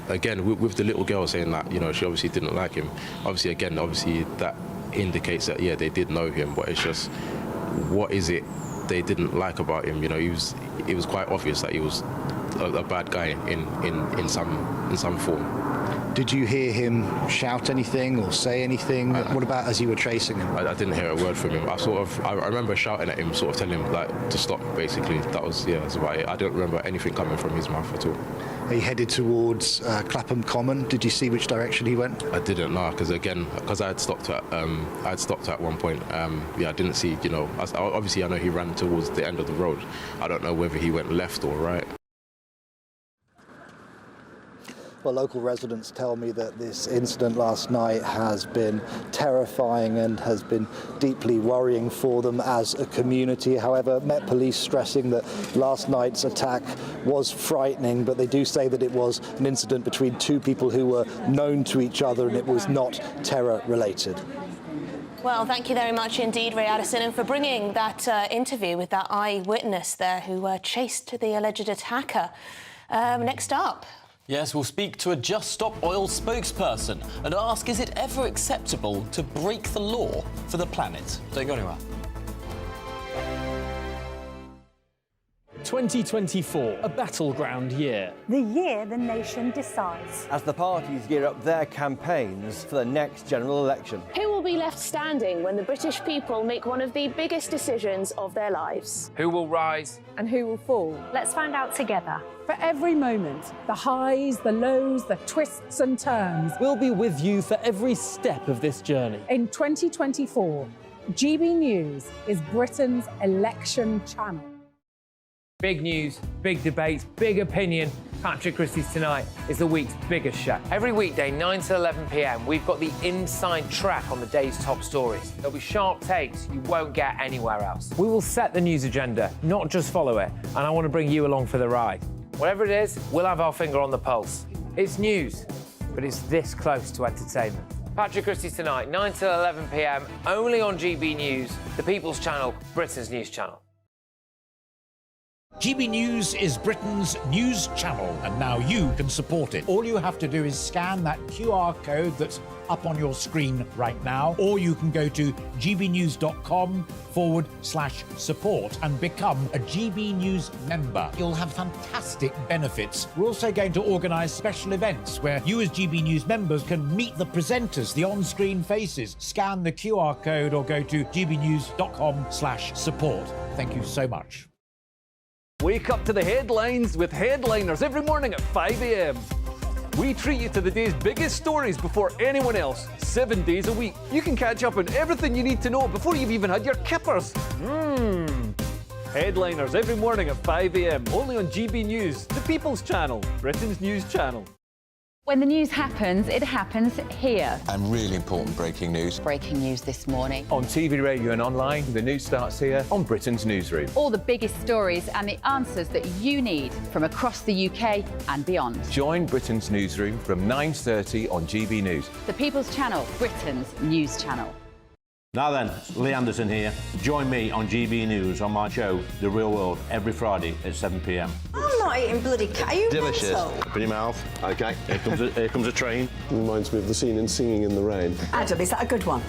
again, with the little girl saying that, she obviously didn't like him. Obviously that indicates that, they did know him, but it's just, what is it they didn't like about him? It was quite obvious that he was a bad guy in some form. Did you hear him shout anything or say anything? What about as you were chasing him? I didn't hear a word from him. I remember shouting at him, sort of telling him to stop, basically. That's about it. I don't remember anything coming from his mouth at all. He headed towards Clapham Common. Did you see which direction he went? I didn't know, because I had stopped at one point. I didn't see. Obviously I know he ran towards the end of the road. I don't know whether he went left or right. Well, local residents tell me that this incident last night has been terrifying and has been deeply worrying for them as a community. However, Met Police stressing that last night's attack was frightening, but they do say that it was an incident between two people who were known to each other and it was not terror-related. Well, thank you very much indeed, Ray Addison, and for bringing that interview with that eyewitness there who chased the alleged attacker. Next up. Yes, we'll speak to a Just Stop Oil spokesperson and ask, is it ever acceptable to break the law for the planet? Don't go anywhere. 2024, a battleground year. The year the nation decides. As the parties gear up their campaigns for the next general election. Who will be left standing when the British people make one of the biggest decisions of their lives? Who will rise? And who will fall? Let's find out together. For every moment, the highs, the lows, the twists and turns. We'll be with you for every step of this journey. In 2024, GB News is Britain's election channel. Big news, big debates, big opinion. Patrick Christie's Tonight is the week's biggest show. Every weekday, 9 to 11 p.m, we've got the inside track on the day's top stories. There'll be sharp takes you won't get anywhere else. We will set the news agenda, not just follow it, and I want to bring you along for the ride. Whatever it is, we'll have our finger on the pulse. It's news, but it's this close to entertainment. Patrick Christie's Tonight, 9 to 11 p.m, only on GB News, the People's Channel, Britain's news channel. GB News is Britain's news channel, and now you can support it. All you have to do is scan that QR code that's up on your screen right now, or you can go to gbnews.com/support and become a GB News member. You'll have fantastic benefits. We're also going to organise special events where you as GB News members can meet the presenters, the on-screen faces. Scan the QR code or go to gbnews.com/support. Thank you so much. Wake up to the headlines with headliners every morning at 5 a.m. We treat you to the day's biggest stories before anyone else, 7 days a week. You can catch up on everything you need to know before you've even had your kippers. Headliners every morning at 5 a.m, only on GB News, the People's Channel, Britain's news channel. When the news happens, it happens here. And really important breaking news. Breaking news this morning. On TV, radio and online, the news starts here on Britain's Newsroom. All the biggest stories and the answers that you need from across the UK and beyond. Join Britain's Newsroom from 9:30 on GB News. The People's Channel, Britain's news channel. Now then, Lee Anderson here. Join me on GB News on my show, The Real World, every Friday at 7 p.m. I'm not eating bloody cat. Are you Delicious. mental? Open your mouth. OK, here comes a train. Reminds me of the scene in Singing in the Rain. Adam, is that a good one?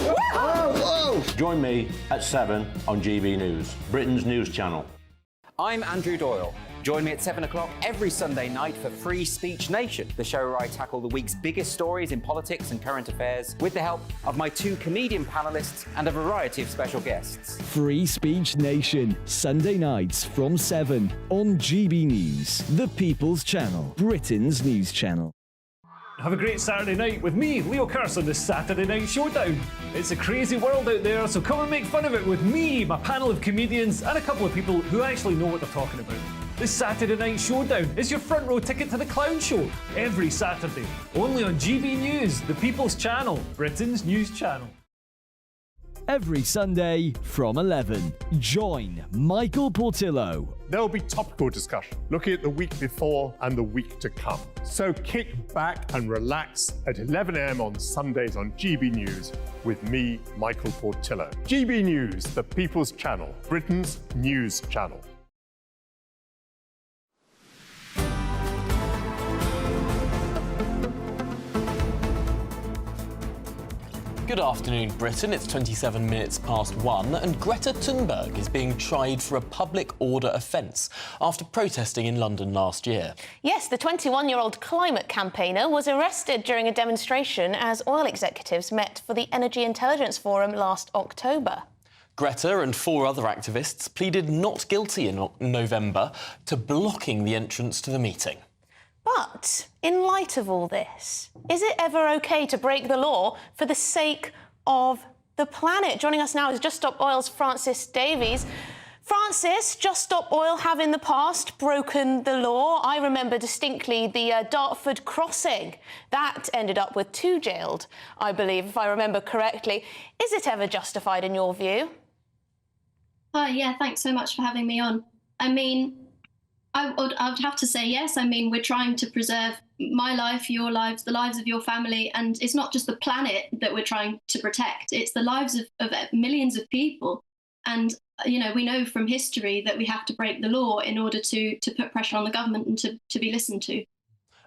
Whoa! Join me at 7 on GB News, Britain's news channel. I'm Andrew Doyle. Join me at 7 o'clock every Sunday night for Free Speech Nation, the show where I tackle the week's biggest stories in politics and current affairs with the help of my two comedian panellists and a variety of special guests. Free Speech Nation, Sunday nights from 7 on GB News, the People's Channel, Britain's news channel. Have a great Saturday night with me, Leo Curse, on the Saturday Night Showdown. It's a crazy world out there, so come and make fun of it with me, my panel of comedians, and a couple of people who actually know what they're talking about. This Saturday Night Showdown is your front row ticket to the clown show, every Saturday, only on GB News, the People's Channel, Britain's news channel. Every Sunday from 11, join Michael Portillo. There'll be topical discussion, looking at the week before and the week to come. So kick back and relax at 11 a.m. on Sundays on GB News with me, Michael Portillo. GB News, the People's Channel, Britain's news channel. Good afternoon, Britain. It's 27 minutes past 1, and Greta Thunberg is being tried for a public order offence after protesting in London last year. Yes, the 21-year-old climate campaigner was arrested during a demonstration as oil executives met for the Energy Intelligence Forum last October. Greta and 4 other activists pleaded not guilty in November to blocking the entrance to the meeting. But, in light of all this, is it ever OK to break the law for the sake of the planet? Joining us now is Just Stop Oil's Francis Davies. Francis, Just Stop Oil have in the past broken the law. I remember distinctly the Dartford crossing. That ended up with 2 jailed, I believe, if I remember correctly. Is it ever justified in your view? Yeah, thanks so much for having me on. I mean, I would have to say yes. I mean, we're trying to preserve my life, your lives, the lives of your family, and it's not just the planet that we're trying to protect, it's the lives of millions of people. And you know, we know from history that we have to break the law in order to put pressure on the government and to be listened to.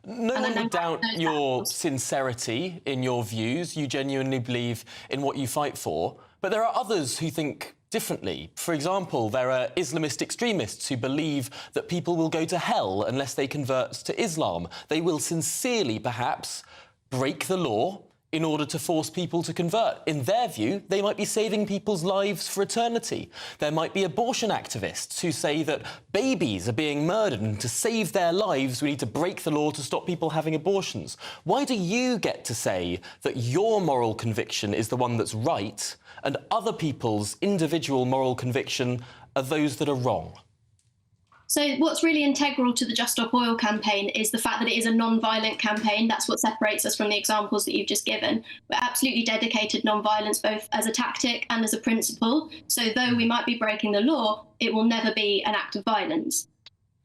No one would doubt your sincerity in your views. You genuinely believe in what you fight for. But there are others who think differently. For example, there are Islamist extremists who believe that people will go to hell unless they convert to Islam. They will sincerely, perhaps, break the law in order to force people to convert. In their view, they might be saving people's lives for eternity. There might be abortion activists who say that babies are being murdered and to save their lives we need to break the law to stop people having abortions. Why do you get to say that your moral conviction is the one that's right and other people's individual moral conviction are those that are wrong? So what's really integral to the Just Stop Oil campaign is the fact that it is a non-violent campaign. That's what separates us from the examples that you've just given. We're absolutely dedicated non-violence, both as a tactic and as a principle. So though we might be breaking the law, it will never be an act of violence.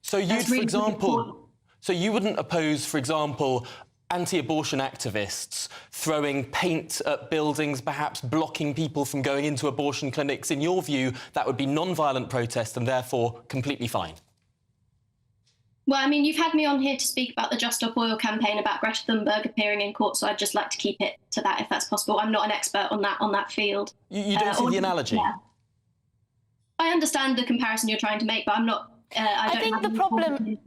So you, for example, so you wouldn't oppose, for example, anti-abortion activists throwing paint at buildings, perhaps blocking people from going into abortion clinics. In your view, that would be non-violent protest and therefore completely fine? Well, I mean, you've had me on here to speak about the Just Stop Oil campaign, about Greta Thunberg appearing in court, so I'd just like to keep it to that, if that's possible. I'm not an expert on that field. You don't see the analogy? Yeah. I understand the comparison you're trying to make, but I'm not... I think the problem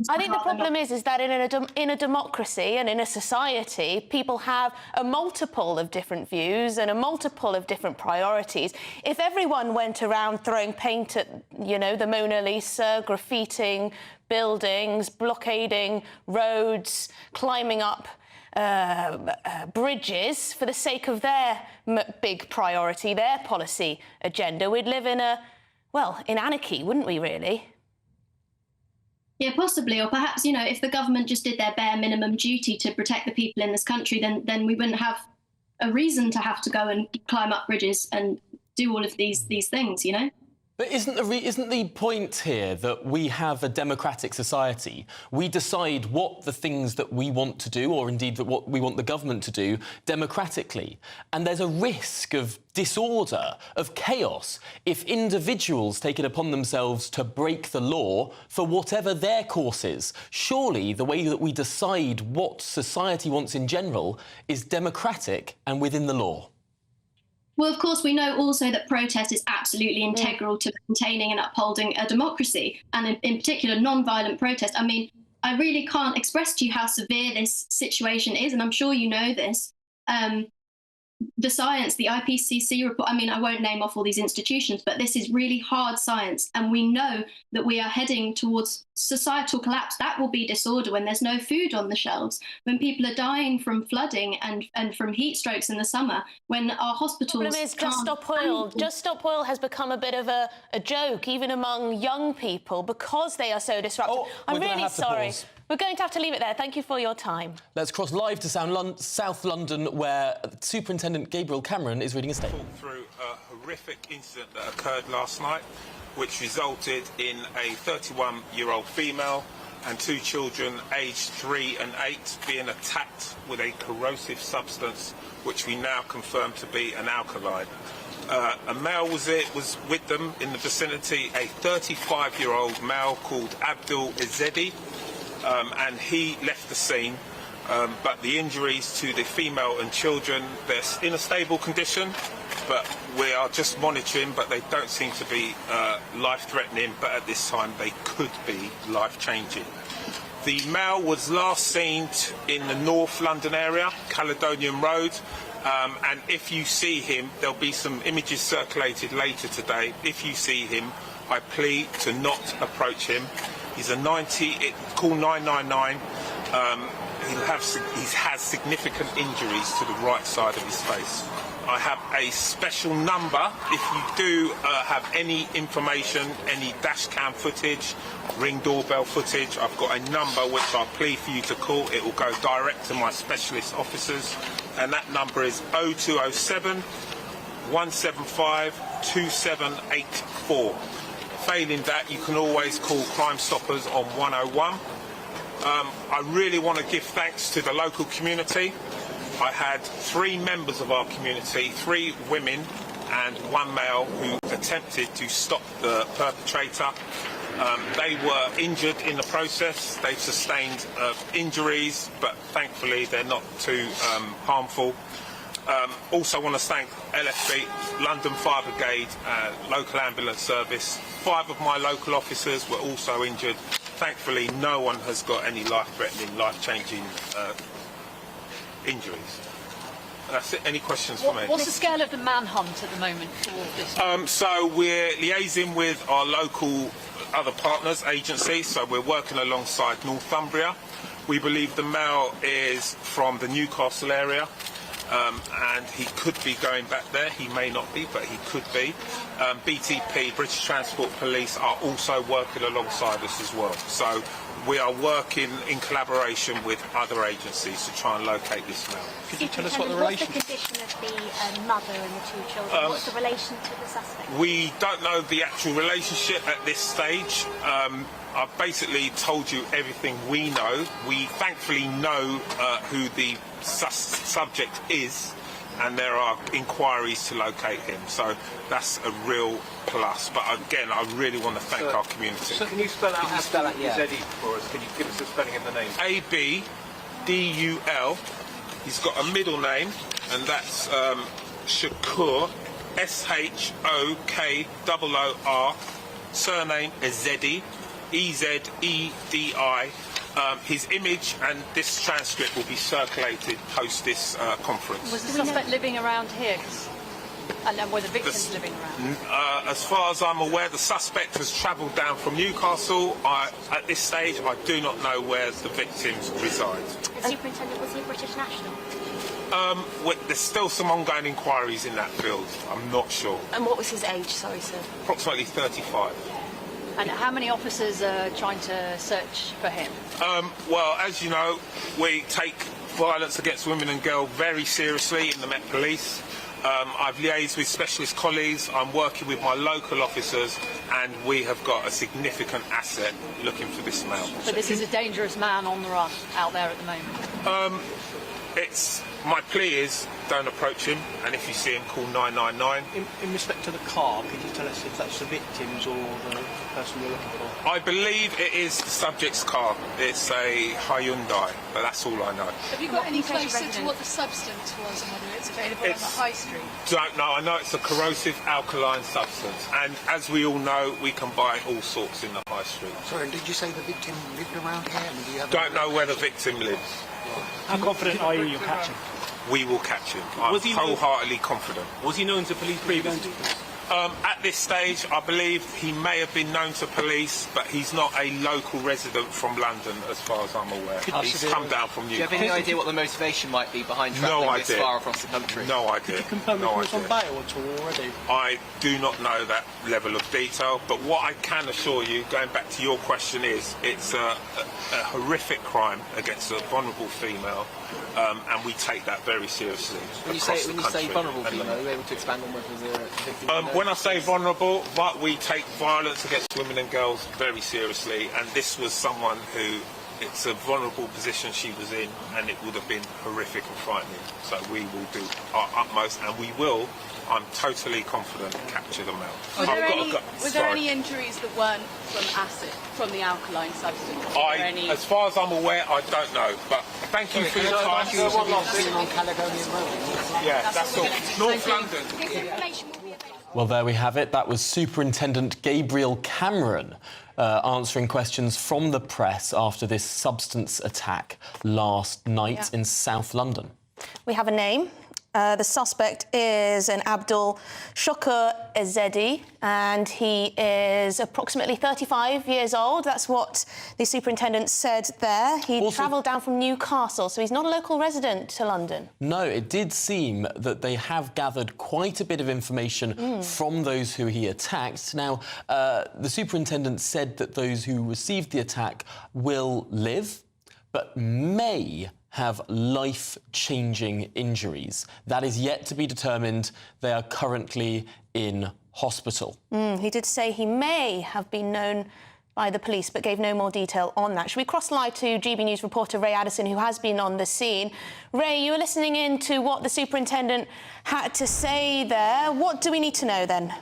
is that in a democracy and in a society, people have a multiple of different views and a multiple of different priorities. If everyone went around throwing paint at, you know, the Mona Lisa, graffitiing buildings, blockading roads, climbing up bridges for the sake of their big priority, their policy agenda, we'd live in in anarchy, wouldn't we, really? Yeah, possibly. Or perhaps, you know, if the government just did their bare minimum duty to protect the people in this country, then we wouldn't have a reason to have to go and climb up bridges and do all of these things, you know? But isn't the point here that we have a democratic society? We decide what the things that we want to do, or indeed what we want the government to do, democratically. And there's a risk of disorder, of chaos, if individuals take it upon themselves to break the law for whatever their course is. Surely the way that we decide what society wants in general is democratic and within the law. Well, of course, we know also that protest is absolutely integral to maintaining and upholding a democracy, and in particular, non-violent protest. I mean, I really can't express to you how severe this situation is, and I'm sure you know this. The science, the IPCC report, I mean, I won't name off all these institutions, but this is really hard science, and we know that we are heading towards societal collapse. That will be disorder when there's no food on the shelves, when people are dying from flooding and from heat strokes in the summer, when our hospitals... The problem is Just Stop Oil. Just Stop Oil has become a bit of a joke, even among young people, because they are so disruptive. I'm really sorry. We're going to have to leave it there. Thank you for your time. Let's cross live to South London, where Superintendent Gabriel Cameron is reading a statement. Through a horrific incident that occurred last night, which resulted in a 31-year-old female and 2 children aged 3 and 8 being attacked with a corrosive substance, which we now confirm to be an alkali. A male was with them in the vicinity, a 35-year-old male called Abdul Izedi. And he left the scene, but the injuries to the female and children, they're in a stable condition, but we are just monitoring, but they don't seem to be life-threatening, but at this time they could be life-changing. The male was last seen in the North London area, Caledonian Road, and if you see him, there'll be some images circulated later today. If you see him, I plead to not approach him. He's a 90, call 999. He has significant injuries to the right side of his face. I have a special number. If you do have any information, any dash cam footage, ring doorbell footage, I've got a number which I'll plead for you to call. It will go direct to my specialist officers, and that number is 0207 175 2784. Failing that, you can always call Crime Stoppers on 101. I really want to give thanks to the local community. I had 3 members of our community, 3 women and 1 male, who attempted to stop the perpetrator. They were injured in the process. They've sustained injuries, but thankfully they're not too harmful. Also want to thank LFB, London Fire Brigade, local ambulance service. 5 of my local officers were also injured. Thankfully, no one has got any life-threatening, life-changing injuries. That's it. Any questions for me? What's the scale of the manhunt at the moment for this? So we're liaising with our local other partners, agencies, so we're working alongside Northumbria. We believe the male is from the Newcastle area. And he could be going back there. He may not be, but he could be. BTP, British Transport Police, are also working alongside us as well. So we are working in collaboration with other agencies to try and locate this male. Could you tell us what the relation? What's the condition of the mother and the 2 children? What's the relation to the suspect? We don't know the actual relationship at this stage. I've basically told you everything we know. We thankfully know who the subject is, and there are inquiries to locate him. So that's a real plus. But again, I really want to thank our community. So can you spell out Zeddy for us? Can you give us the spelling of the name? A-B-D-U-L. He's got a middle name, and that's Shakur, S-H-O-K-O-O-R. Surname is Zeddy, E-Z-E-D-I. His image and this transcript will be circulated post this conference. Was the suspect living around here? And were the victims living around? As far as I'm aware, the suspect has travelled down from Newcastle. At this stage, I do not know where the victims reside. The superintendent, was he a British national? There's still some ongoing inquiries in that field. I'm not sure. And what was his age, sorry, sir? Approximately 35. And how many officers are trying to search for him? Well, as you know, we take violence against women and girls very seriously in the Met Police. I've liaised with specialist colleagues. I'm working with my local officers, and we have got a significant asset looking for this male. So this is a dangerous man on the run out there at the moment? My plea is don't approach him, and if you see him, call 999. In respect to the car, could you tell us if that's the victims or the person you're looking for? I believe it is the subject's car. It's a Hyundai, but that's all I know. Have you got any closer to what the substance was and whether it's available on the high street? Don't know. I know it's a corrosive alkaline substance, and as we all know, we can buy all sorts in the high street. Sorry, and did you say the victim lived around here? I mean, do you have don't know where the victim lives. How confident are you'll catch him? We will catch him. I'm wholeheartedly confident. Was he known to police previously? At this stage, I believe he may have been known to police, but he's not a local resident from London, as far as I'm aware. He's come down from Newcastle. Do you have any idea what the motivation might be behind travelling this far across the country? No idea. Could you confirm if he was on bail at all already? I do not know that level of detail, but what I can assure you, going back to your question, is it's a horrific crime against a vulnerable female, and we take that very seriously. When you say vulnerable female, are you able to expand on whether they're a victim? When I say vulnerable, but we take violence against women and girls very seriously, and this was someone who, it's a vulnerable position she was in, and it would have been horrific and frightening. So we will do our utmost, and we will, I'm totally confident, capture the male. Was there any injuries that weren't from acid, from the alkaline substance? As far as I'm aware, I don't know, but thank you for your time. Yeah, that's all. North London. Well, there we have it. That was Superintendent Gabriel Cameron answering questions from the press after this substance attack last night in South London. We have a name. The suspect is an Abdul Shakur Ezedi, and he is approximately 35 years old. That's what the superintendent said there. He travelled down from Newcastle, so he's not a local resident to London. No, it did seem that they have gathered quite a bit of information from those who he attacked. Now, the superintendent said that those who received the attack will live, but may have life-changing injuries. That is yet to be determined. They are currently in hospital. He did say he may have been known by the police, but gave no more detail on that. Should we cross live to GB News reporter Ray Addison, who has been on the scene? Ray, you were listening in to what the superintendent had to say there. What do we need to know then?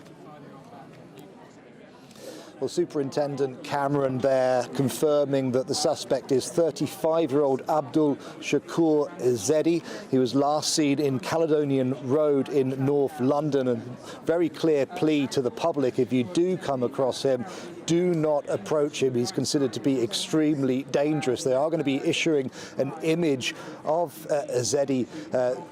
Well, Superintendent Cameron there confirming that the suspect is 35-year-old Abdul Shakur Ezedi. He was last seen in Caledonian Road in North London, and very clear plea to the public: if you do come across him, do not approach him. He's considered to be extremely dangerous. They are going to be issuing an image of Ezedi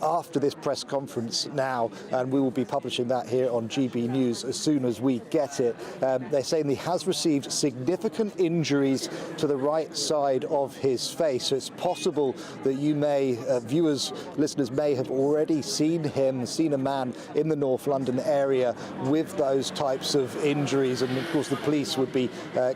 after this press conference now, and we will be publishing that here on GB News as soon as we get it. They're saying he has received significant injuries to the right side of his face, so it's possible that you may, viewers, listeners may have already seen a man in the North London area with those types of injuries, and of course the police would be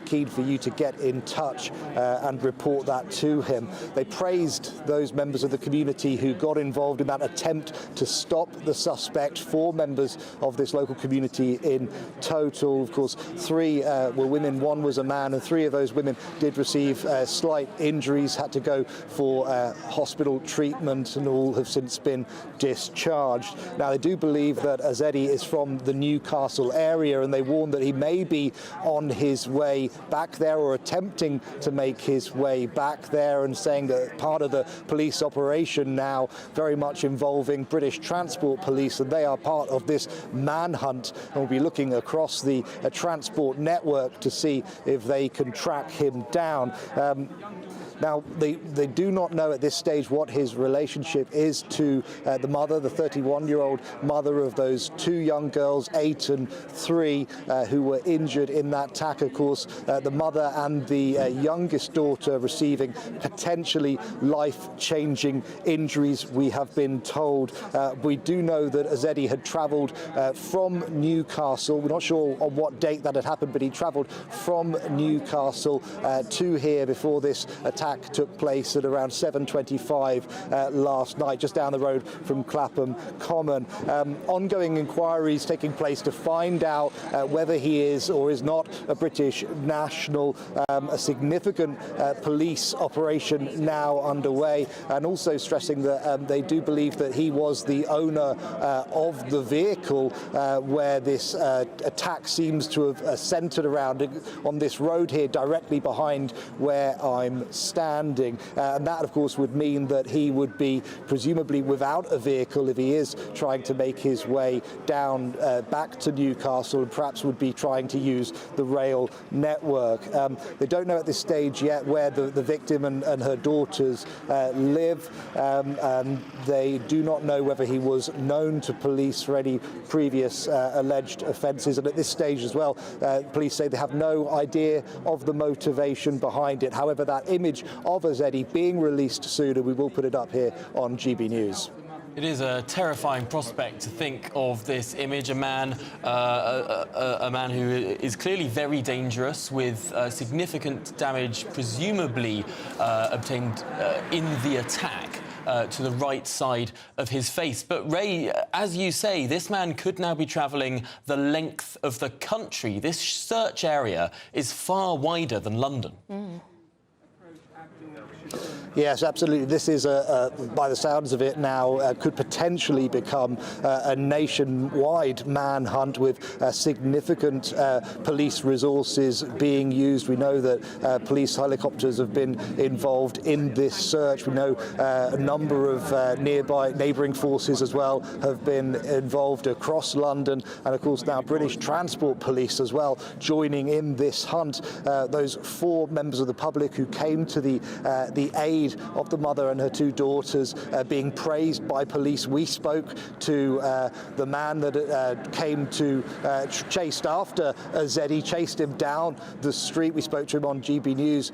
keen for you to get in touch and report that to him. They praised those members of the community who got involved in that attempt to stop the suspect. 4 members of this local community in total. Of course, 3 were women, 1 was a man, and 3 of those women did receive slight injuries, had to go for hospital treatment, and all have since been discharged. Now, they do believe that Ezedi is from the Newcastle area, and they warn that he may be on his way back there or attempting to make his way back there, and saying that part of the police operation now very much involving British Transport Police, and they are part of this manhunt, and will be looking across the transport network to see if they can track him down. Now, they do not know at this stage what his relationship is to the mother, the 31-year-old mother of those 2 young girls, 8 and 3, who were injured in that attack. Of course, the mother and the youngest daughter receiving potentially life-changing injuries, we have been told. We do know that Ezedi had travelled from Newcastle. We're not sure on what date that had happened, but he travelled from Newcastle to here before this attack took place at around 7:25 last night, just down the road from Clapham Common. Ongoing inquiries taking place to find out whether he is or is not a British national. A significant police operation now underway, and also stressing that they do believe that he was the owner of the vehicle where this attack seems to have centred around, on this road here directly behind where I'm standing. And that, of course, would mean that he would be presumably without a vehicle if he is trying to make his way down back to Newcastle, and perhaps would be trying to use the rail network. They don't know at this stage yet where the victim and her daughters live, and they do not know whether he was known to police for any previous alleged offences. And at this stage as well, police say they have no idea of the motivation behind it. However, that image of Ezedi being released soon, and we will put it up here on GB News. It is a terrifying prospect to think of this image, a man who is clearly very dangerous, with significant damage presumably obtained in the attack to the right side of his face. But Ray, as you say, this man could now be travelling the length of the country. This search area is far wider than London. Yes, absolutely. This is, by the sounds of it now, could potentially become a nationwide manhunt with significant police resources being used. We know that police helicopters have been involved in this search. We know a number of neighbouring forces as well have been involved across London, and of course now British Transport Police as well joining in this hunt. Those 4 members of the public who came to the the aid of the mother and her two daughters being praised by police. We spoke to the man that came to chased after Zedi, chased him down the street. We spoke to him on GB News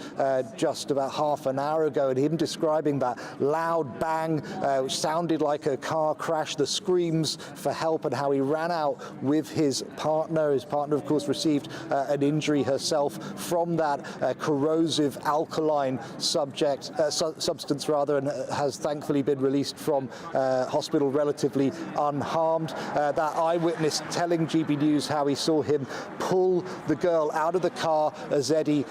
just about half an hour ago, and him describing that loud bang, which sounded like a car crash, the screams for help, and how he ran out with his partner. His partner, of course, received an injury herself from that corrosive alkaline substance, and has thankfully been released from hospital relatively unharmed. That eyewitness telling GB News how he saw him pull the girl out of the car, Zedi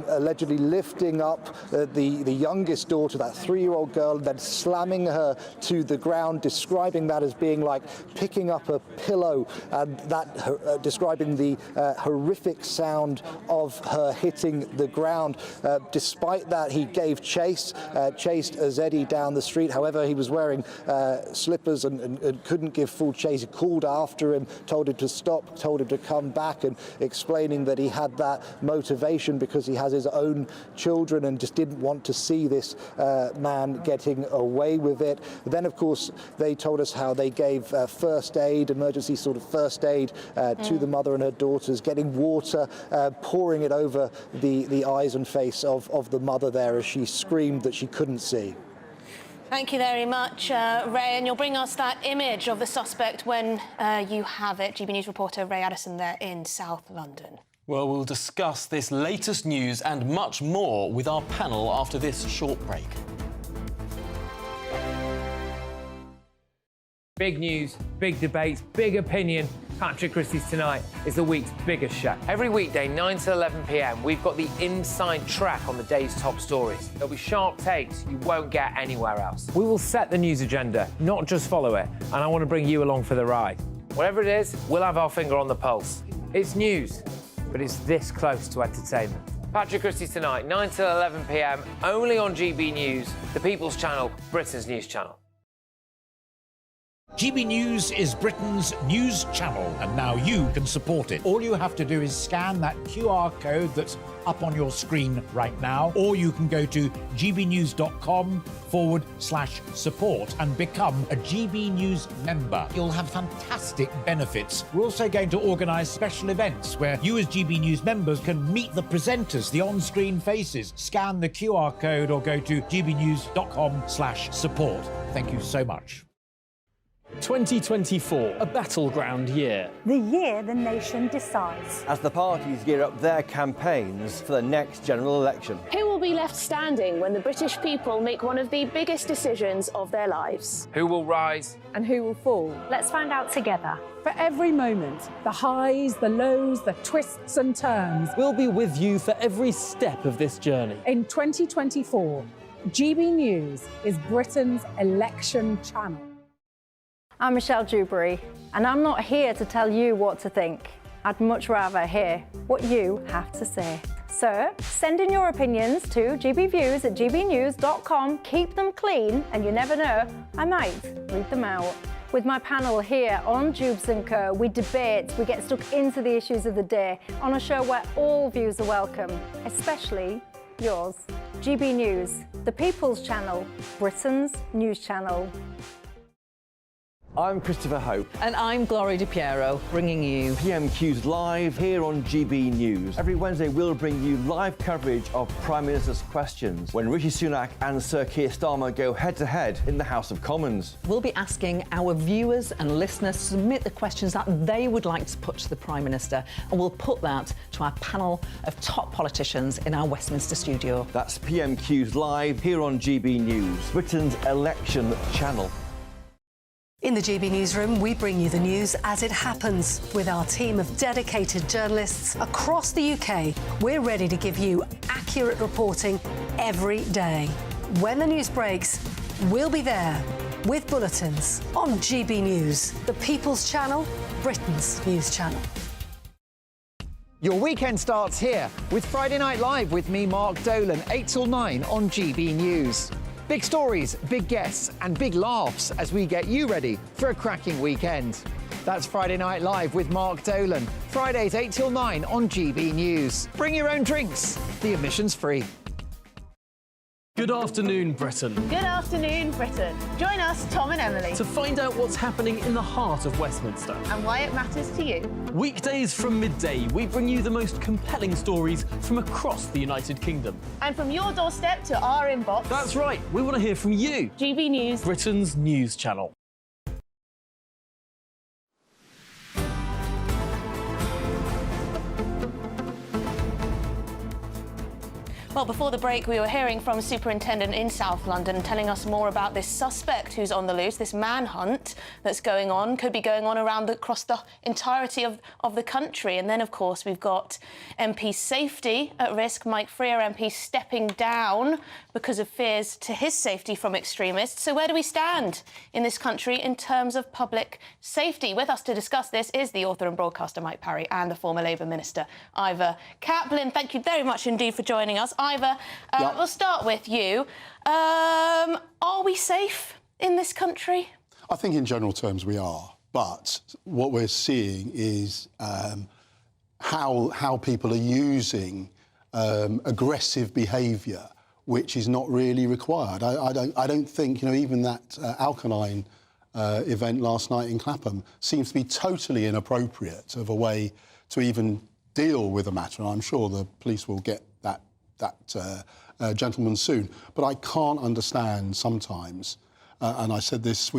allegedly lifting up the youngest daughter, that 3-year-old girl, and then slamming her to the ground, describing that as being like picking up a pillow, and that describing the horrific sound of her hitting the ground. Despite that, he gave chased Zedi down the street. However, he was wearing slippers and couldn't give full chase. He called after him, told him to stop, told him to come back, and explaining that he had that motivation because he has his own children and just didn't want to see this man getting away with it. Then, of course, they told us how they gave first aid, emergency sort of first aid to the mother and her daughters, getting water, pouring it over the eyes and face of the mother there as she screamed that she couldn't see. Thank you very much, Ray, and you'll bring us that image of the suspect when you have it. GB News reporter Ray Addison there in South London. Well, we'll discuss this latest news and much more with our panel after this short break. Big news, big debates, big opinion. Patrick Christie's Tonight is the week's biggest show. Every weekday, 9 to 11 p.m, we've got the inside track on the day's top stories. There'll be sharp takes you won't get anywhere else. We will set the news agenda, not just follow it, and I want to bring you along for the ride. Whatever it is, we'll have our finger on the pulse. It's news, but it's this close to entertainment. Patrick Christie's Tonight, 9 to 11 p.m, only on GB News, the People's Channel, Britain's news channel. GB News is Britain's news channel, and now you can support it. All you have to do is scan that QR code that's up on your screen right now, or you can go to gbnews.com/support and become a GB News member. You'll have fantastic benefits. We're also going to organise special events where you as GB News members can meet the presenters, the on-screen faces. Scan the QR code or go to gbnews.com/support. Thank you so much. 2024, a battleground year. The year the nation decides. As the parties gear up their campaigns for the next general election. Who will be left standing when the British people make one of the biggest decisions of their lives? Who will rise? And who will fall? Let's find out together. For every moment, the highs, the lows, the twists and turns. We'll be with you for every step of this journey. In 2024, GB News is Britain's election channel. I'm Michelle Dewberry, and I'm not here to tell you what to think. I'd much rather hear what you have to say. So send in your opinions to gbviews@gbnews.com. Keep them clean, and you never know, I might read them out. With my panel here on Jubes & Co, we debate, we get stuck into the issues of the day on a show where all views are welcome, especially yours. GB News, the People's Channel, Britain's news channel. I'm Christopher Hope. And I'm Gloria DiPiero, bringing you PMQ's Live here on GB News. Every Wednesday, we'll bring you live coverage of Prime Minister's questions when Rishi Sunak and Sir Keir Starmer go head-to-head in the House of Commons. We'll be asking our viewers and listeners to submit the questions that they would like to put to the Prime Minister, and we'll put that to our panel of top politicians in our Westminster studio. That's PMQ's Live here on GB News, Britain's election channel. In the GB Newsroom, we bring you the news as it happens. With our team of dedicated journalists across the UK, we're ready to give you accurate reporting every day. When the news breaks, we'll be there with bulletins on GB News, the People's Channel, Britain's news channel. Your weekend starts here with Friday Night Live with me, Mark Dolan, 8 till 9 on GB News. Big stories, big guests and big laughs as we get you ready for a cracking weekend. That's Friday Night Live with Mark Dolan. Fridays 8 till 9 on GB News. Bring your own drinks. The admission's free. Good afternoon, Britain. Good afternoon, Britain. Join us, Tom and Emily, To find out what's happening in the heart of Westminster. and why it matters to you. Weekdays from midday, we bring you the most compelling stories from across the United Kingdom. And from your doorstep to our inbox. That's right, we want to hear from you. GB News, Britain's news channel. Well, before the break, we were hearing from a superintendent in South London telling us more about this suspect who's on the loose, this manhunt that's going on, could be going on across the entirety of the country. And then, of course, we've got MP safety at risk. Mike Freer MP stepping down because of fears to his safety from extremists. So where do we stand in this country in terms of public safety? With us to discuss this is the author and broadcaster Mike Parry and the former Labour Minister Ivor Kaplan. Thank you very much indeed for joining us. Ivor, we'll start with you. Are we safe in this country? I think in general terms we are, but what we're seeing is how people are using aggressive behaviour, which is not really required. I don't think, even that Alkaline event last night in Clapham seems to be totally inappropriate of a way to even deal with the matter. And I'm sure the police will get that gentleman soon. But I can't understand sometimes, and we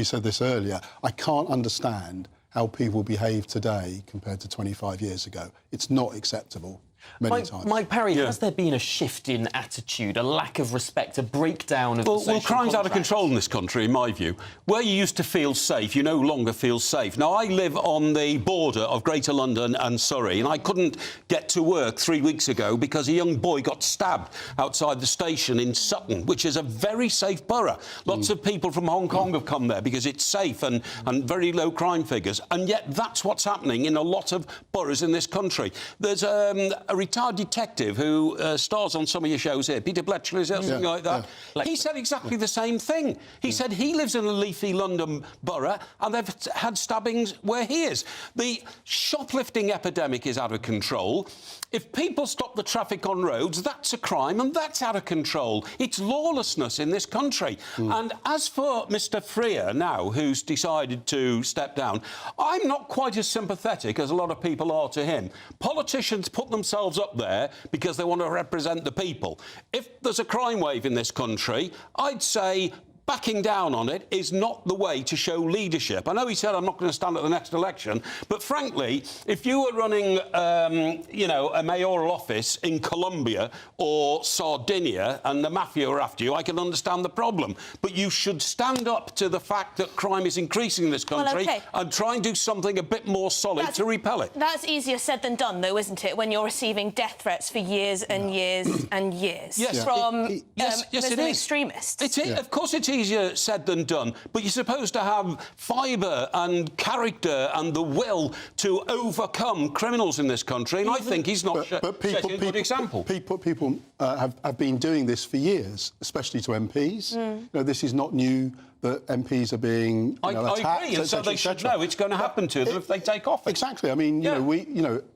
said this earlier, I can't understand how people behave today compared to 25 years ago. It's not acceptable. Mike Parry, has there been a shift in attitude, a lack of respect, a breakdown of the social Well, crime's out of contract? control in this country, in my view. Where you used to feel safe, you no longer feel safe. Now, I live on the border of Greater London and Surrey, and I couldn't get to work 3 weeks ago because a young boy got stabbed outside the station in Sutton, which is a very safe borough. Lots of people from Hong Kong have come there because it's safe and very low crime figures. And yet that's what's happening in a lot of boroughs in this country. There's a retired detective who stars on some of your shows here, Peter Bletchley, is it, something like that? Yeah. He said exactly the same thing. He said he lives in a leafy London borough and they've had stabbings where he is. The shoplifting epidemic is out of control. If people stop the traffic on roads, that's a crime and that's out of control. It's lawlessness in this country. And as for Mr Freer now, who's decided to step down, I'm not quite as sympathetic as a lot of people are to him. Politicians put themselves up there because they want to represent the people. If there's a crime wave in this country, I'd say backing down on it is not the way to show leadership. I know he said I'm not going to stand at the next election, but frankly, if you were running, a mayoral office in Colombia or Sardinia and the mafia were after you, I can understand the problem. But you should stand up to the fact that crime is increasing in this country and try and do something a bit more solid to repel it. That's easier said than done, though, isn't it, when you're receiving death threats for years and years and years from Muslim extremists? Of course it's easier said than done, but you're supposed to have fibre and character and the will to overcome criminals in this country, and I think he's not setting a good example. People have been doing this for years, especially to MPs. This is not new that MPs are being attacked. I agree, and so they should know it's going to happen to them if they take office. Exactly. I mean,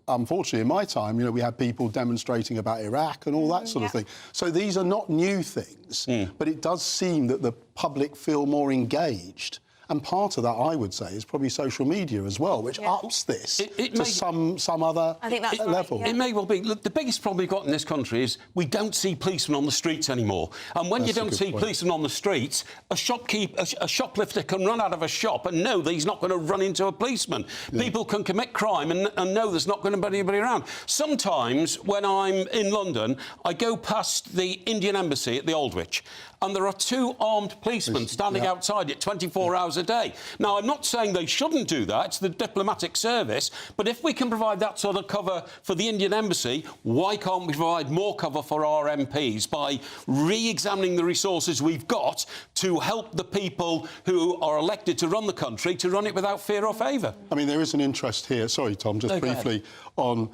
unfortunately, in my time, we had people demonstrating about Iraq and all that sort of thing. So these are not new things, but it does seem that the public feel more engaged. And part of that, I would say, is probably social media as well, which ups this to some other level. It may well be. Look, the biggest problem we've got in this country is we don't see policemen on the streets anymore. And when you don't see policemen on the streets, a shoplifter can run out of a shop and know that he's not going to run into a policeman. People can commit crime and know there's not going to be anybody around. Sometimes, when I'm in London, I go past the Indian Embassy at the Aldwych, and there are 2 armed policemen standing outside it 24 hours a day. Now, I'm not saying they shouldn't do that, it's the diplomatic service, but if we can provide that sort of cover for the Indian Embassy, why can't we provide more cover for our MPs by re-examining the resources we've got to help the people who are elected to run the country to run it without fear or favour? I mean, there is an interest here, sorry, Tom, just briefly, on,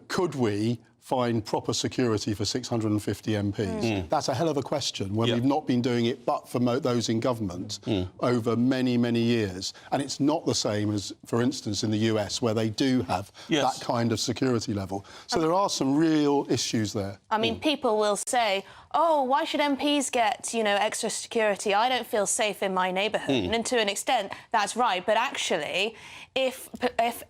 could we find proper security for 650 MPs? That's a hell of a question when we've not been doing it but for those in government over many, many years. And it's not the same as, for instance, in the US, where they do have that kind of security level. So there are some real issues there. I mean, people will say, oh, why should MPs get, you know, extra security? I don't feel safe in my neighbourhood. And to an extent, that's right. But actually, if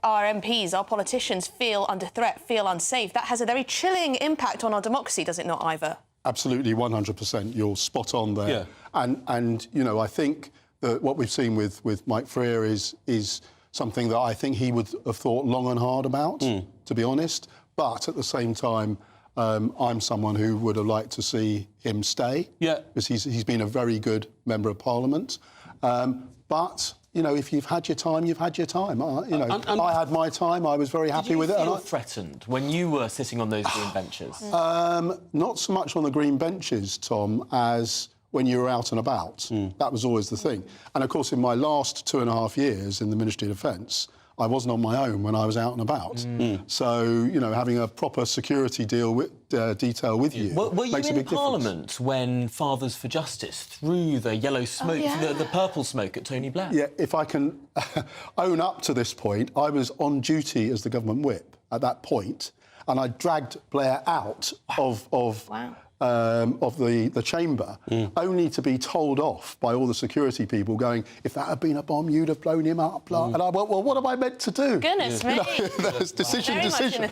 our MPs, our politicians feel under threat, feel unsafe, that has a very chilling impact on our democracy, does it not, Ivor? Absolutely, 100%. You're spot on there. And you know, I think that what we've seen with Mike Freer is something that I think he would have thought long and hard about, to be honest. But at the same time, I'm someone who would have liked to see him stay. Because he's been a very good member of Parliament. But you know, if you've had your time, you've had your time. You know, I had my time. I was very happy with it. Did you feel threatened when you were sitting on those green benches? Not so much on the green benches, Tom, as when you were out and about. That was always the thing. And of course, in my last 2.5 years in the Ministry of Defence, I wasn't on my own when I was out and about. So, you know, having a proper security detail with you were you makes a in big Parliament difference. when Fathers for Justice threw the yellow smoke, the purple smoke at Tony Blair? Yeah, if I can own up to this point, I was on duty as the government whip at that point, and I dragged Blair out of the chamber, only to be told off by all the security people going, if that had been a bomb, you'd have blown him up. And I went, well, what am I meant to do? Goodness me. There's decision.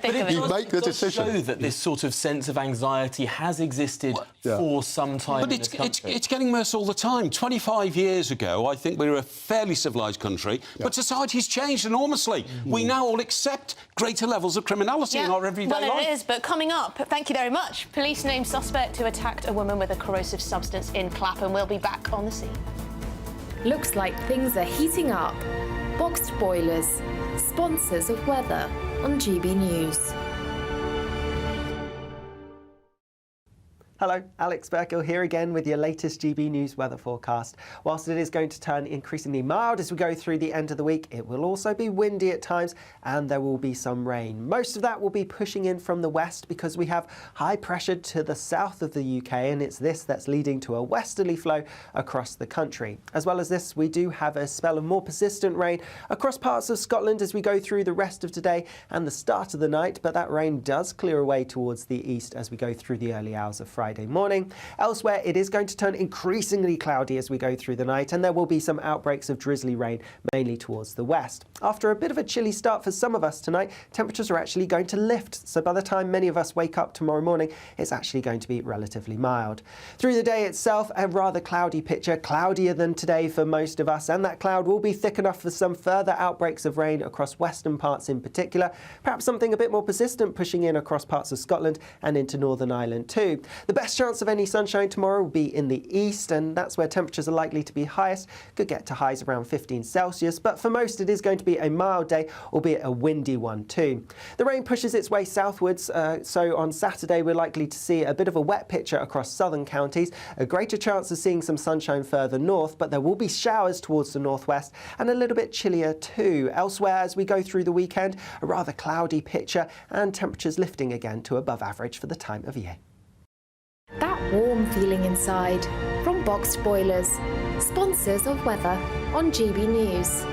But you make the decision. Show that this sort of sense of anxiety has existed for some time But in this country. it's getting worse all the time. 25 years ago, I think we were a fairly civilised country, but society's changed enormously. We now all accept greater levels of criminality in our everyday life. Well, it is, but coming up, thank you very much. Police name suspect who attacked a woman with a corrosive substance in Clapham. We'll be back on the scene. Looks like things are heating up. Boxed boilers, sponsors of weather on GB News. Hello, Alex Burkill here again with your latest GB News weather forecast. Whilst it is going to turn increasingly mild as we go through the end of the week, it will also be windy at times and there will be some rain. Most of that will be pushing in from the west because we have high pressure to the south of the UK, and it's this that's leading to a westerly flow across the country. As well as this, we do have a spell of more persistent rain across parts of Scotland as we go through the rest of today and the start of the night, but that rain does clear away towards the east as we go through the early hours of Friday morning. Elsewhere, it is going to turn increasingly cloudy as we go through the night, and there will be some outbreaks of drizzly rain, mainly towards the west. After a bit of a chilly start for some of us tonight, temperatures are actually going to lift, so by the time many of us wake up tomorrow morning, it's actually going to be relatively mild. Through the day itself, a rather cloudy picture, cloudier than today for most of us, and that cloud will be thick enough for some further outbreaks of rain across western parts in particular, perhaps something a bit more persistent pushing in across parts of Scotland and into Northern Ireland too. The best chance of any sunshine tomorrow will be in the east, and that's where temperatures are likely to be highest. Could get to highs around 15 Celsius, but for most it is going to be a mild day, albeit a windy one too. The rain pushes its way southwards, so on Saturday we're likely to see a bit of a wet picture across southern counties, a greater chance of seeing some sunshine further north, but there will be showers towards the northwest and a little bit chillier too. Elsewhere, as we go through the weekend, a rather cloudy picture and temperatures lifting again to above average for the time of year. That warm feeling inside from Boxed Boilers, sponsors of weather on GB News.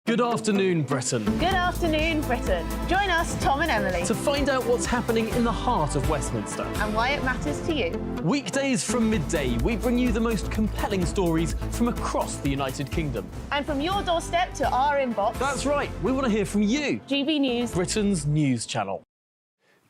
Good afternoon, Britain. Good afternoon, Britain. Join us, Tom and Emily, To find out what's happening in the heart of Westminster. and why it matters to you. Weekdays from midday, we bring you the most compelling stories from across the United Kingdom. And from your doorstep to our inbox. That's right, we want to hear from you. GB News, Britain's news channel.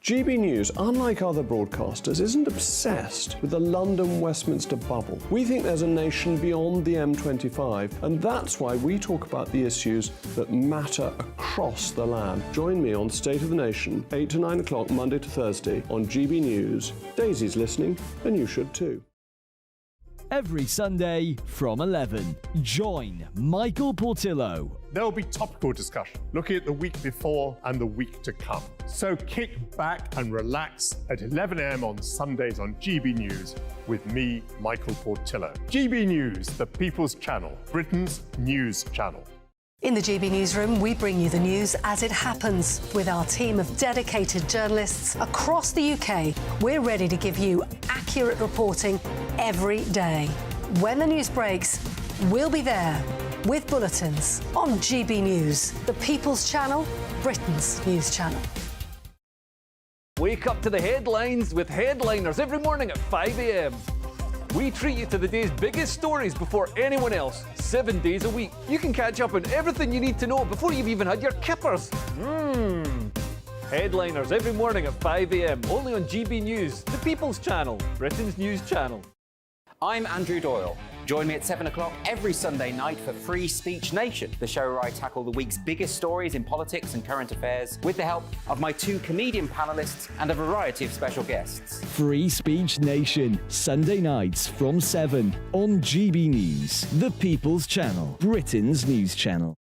GB News, unlike other broadcasters, isn't obsessed with the London-Westminster bubble. We think there's a nation beyond the M25, and that's why we talk about the issues that matter across the land. Join me on State of the Nation, 8 to 9 o'clock Monday to Thursday on GB News. Daisy's listening, and you should too. Every Sunday from 11, join Michael Portillo. There will be topical discussion, looking at the week before and the week to come. So kick back and relax at 11 a.m. on Sundays on GB News with me, Michael Portillo. GB News, the People's Channel, Britain's news channel. In the GB Newsroom, we bring you the news as it happens. With our team of dedicated journalists across the UK, we're ready to give you accurate reporting every day. When the news breaks, we'll be there with bulletins on GB News, the People's Channel, Britain's news channel. Wake up to the headlines with Headliners every morning at 5 a.m. We treat you to the day's biggest stories before anyone else, 7 days a week. You can catch up on everything you need to know before you've even had your kippers. Headliners every morning at 5 a.m, only on GB News, the People's Channel, Britain's news channel. I'm Andrew Doyle. Join me at 7 o'clock every Sunday night for Free Speech Nation, the show where I tackle the week's biggest stories in politics and current affairs with the help of my 2 comedian panellists and a variety of special guests. Free Speech Nation, Sunday nights from 7 on GB News, the People's Channel, Britain's news channel.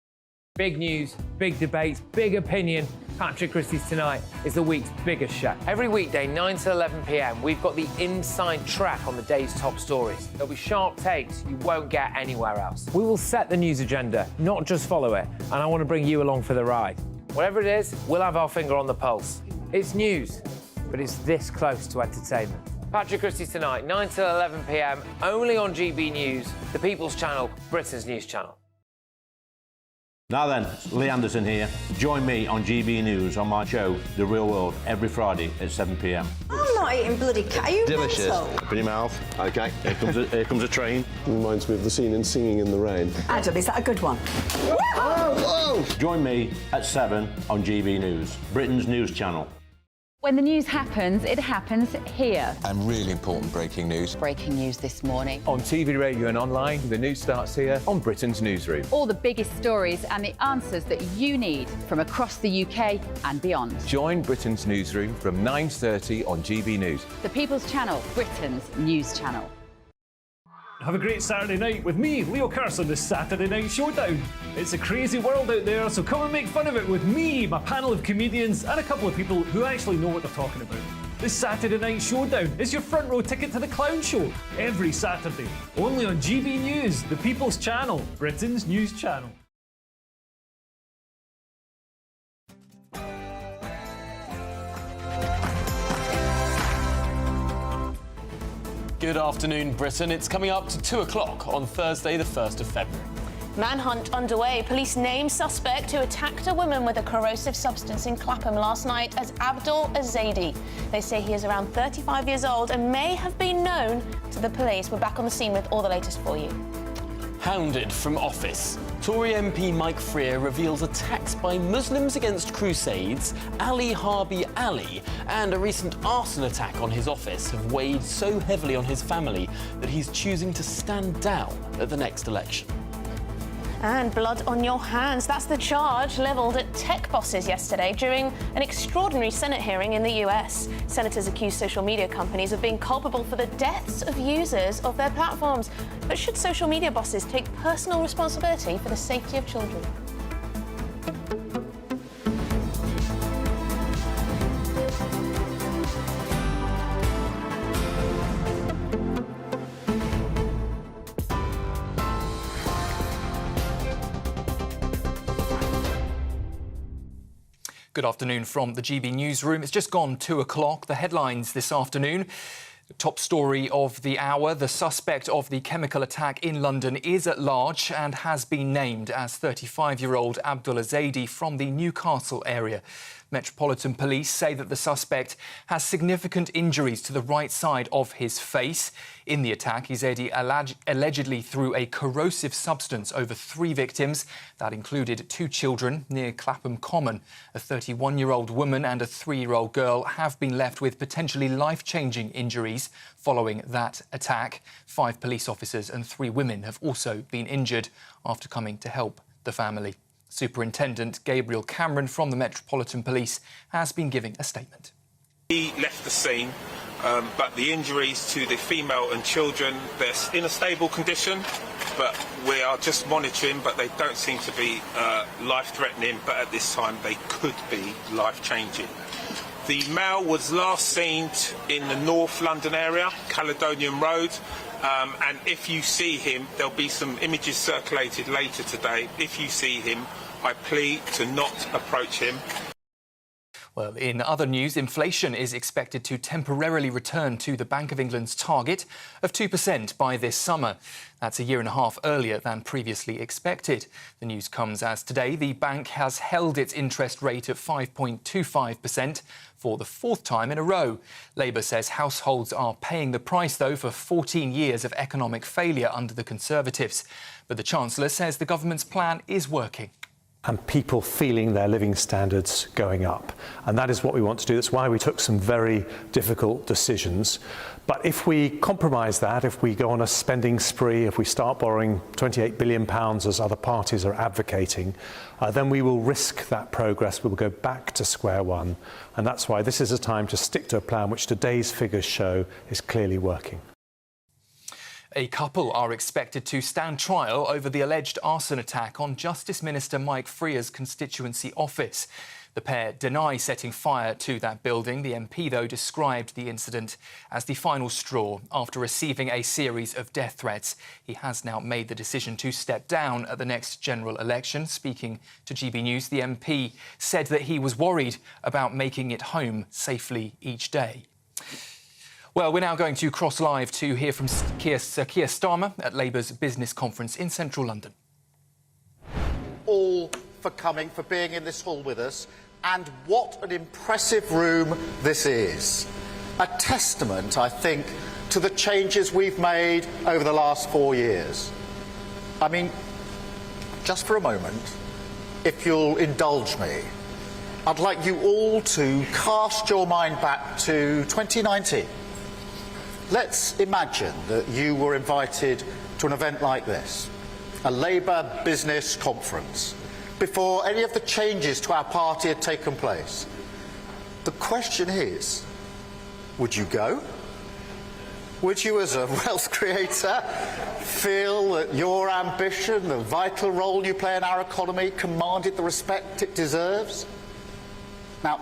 Big news, big debates, big opinion. Patrick Christie's Tonight is the week's biggest show. Every weekday, 9 to 11 p.m, we've got the inside track on the day's top stories. There'll be sharp takes you won't get anywhere else. We will set the news agenda, not just follow it, and I want to bring you along for the ride. Whatever it is, we'll have our finger on the pulse. It's news, but it's this close to entertainment. Patrick Christie's Tonight, 9 to 11 p.m, only on GB News, the People's Channel, Britain's news channel. Now then, Lee Anderson here. Join me on GB News on my show, The Real World, every Friday at 7 p.m. I'm not eating bloody cat. Are you Delicious. mental? Open your mouth. OK, here comes a train. Reminds me of the scene in Singing in the Rain. Adam, is that a good one? Whoa! Join me at 7 on GB News, Britain's news channel. When the news happens, it happens here. And really important breaking news. Breaking news this morning. On TV, radio and online, the news starts here on Britain's Newsroom. All the biggest stories and the answers that you need from across the UK and beyond. Join Britain's Newsroom from 9:30 on GB News. The People's Channel, Britain's news channel. Have a great Saturday night with me, Leo Curse, on the Saturday Night Showdown. It's a crazy world out there, so come and make fun of it with me, my panel of comedians, and a couple of people who actually know what they're talking about. This Saturday Night Showdown is your front row ticket to the clown show, every Saturday, only on GB News, the People's Channel, Britain's news channel. Good afternoon, Britain. It's coming up to 2 o'clock on Thursday, the 1st of February. Manhunt underway. Police name suspect who attacked a woman with a corrosive substance in Clapham last night as Abdul Azadi. They say he is around 35 years old and may have been known to the police. We're back on the scene with all the latest for you. Hounded from office. Tory MP Mike Freer reveals attacks by Muslims against Crusades, Ali Harbi Ali, and a recent arson attack on his office have weighed so heavily on his family that he's choosing to stand down at the next election. And blood on your hands. That's the charge levelled at tech bosses yesterday during an extraordinary Senate hearing in the US. Senators accused social media companies of being culpable for the deaths of users of their platforms. But should social media bosses take personal responsibility for the safety of children? Good afternoon from the GB Newsroom. It's just gone 2 o'clock. The headlines this afternoon. The top story of the hour, the suspect of the chemical attack in London is at large and has been named as 35-year-old Abdul Azadi from the Newcastle area. Metropolitan Police say that the suspect has significant injuries to the right side of his face. In the attack, Azadi allegedly threw a corrosive substance over 3 victims. That included 2 children near Clapham Common. A 31-year-old woman and a 3-year-old girl have been left with potentially life-changing injuries following that attack. 5 police officers and 3 women have also been injured after coming to help the family. Superintendent Gabriel Cameron from the Metropolitan Police has been giving a statement. He left the scene, but the injuries to the female and children, they're in a stable condition, but we are just monitoring, but they don't seem to be life-threatening, but at this time they could be life-changing. The male was last seen in the North London area, Caledonian Road, and if you see him, there'll be some images circulated later today. If you see him, I plead to not approach him. Well, in other news, inflation is expected to temporarily return to the Bank of England's target of 2% by this summer. That's a year and a half earlier than previously expected. The news comes as today the bank has held its interest rate at 5.25% for the fourth time in a row. Labour says households are paying the price, though, for 14 years of economic failure under the Conservatives. But the Chancellor says the government's plan is working. And people feeling their living standards going up. And that is what we want to do. That's why we took some very difficult decisions. But if we compromise that, if we go on a spending spree, if we start borrowing £28 billion as other parties are advocating, then we will risk that progress. We will go back to square one. And that's why this is a time to stick to a plan which today's figures show is clearly working. A couple are expected to stand trial over the alleged arson attack on Justice Minister Mike Freer's constituency office. The pair deny setting fire to that building. The MP, though, described the incident as the final straw after receiving a series of death threats. He has now made the decision to step down at the next general election. Speaking to GB News, the MP said that he was worried about making it home safely each day. Well, we're now going to cross live to hear from Keir Starmer at Labour's business conference in central London. All for coming, for being in this hall with us, and what an impressive room this is. A testament, I think, to the changes we've made over the last 4 years. I mean, just for a moment, if you'll indulge me, I'd like you all to cast your mind back to 2019. Let's imagine that you were invited to an event like this, a Labour business conference, before any of the changes to our party had taken place. The question is, would you go? Would you, as a wealth creator, feel that your ambition, the vital role you play in our economy, commanded the respect it deserves? Now,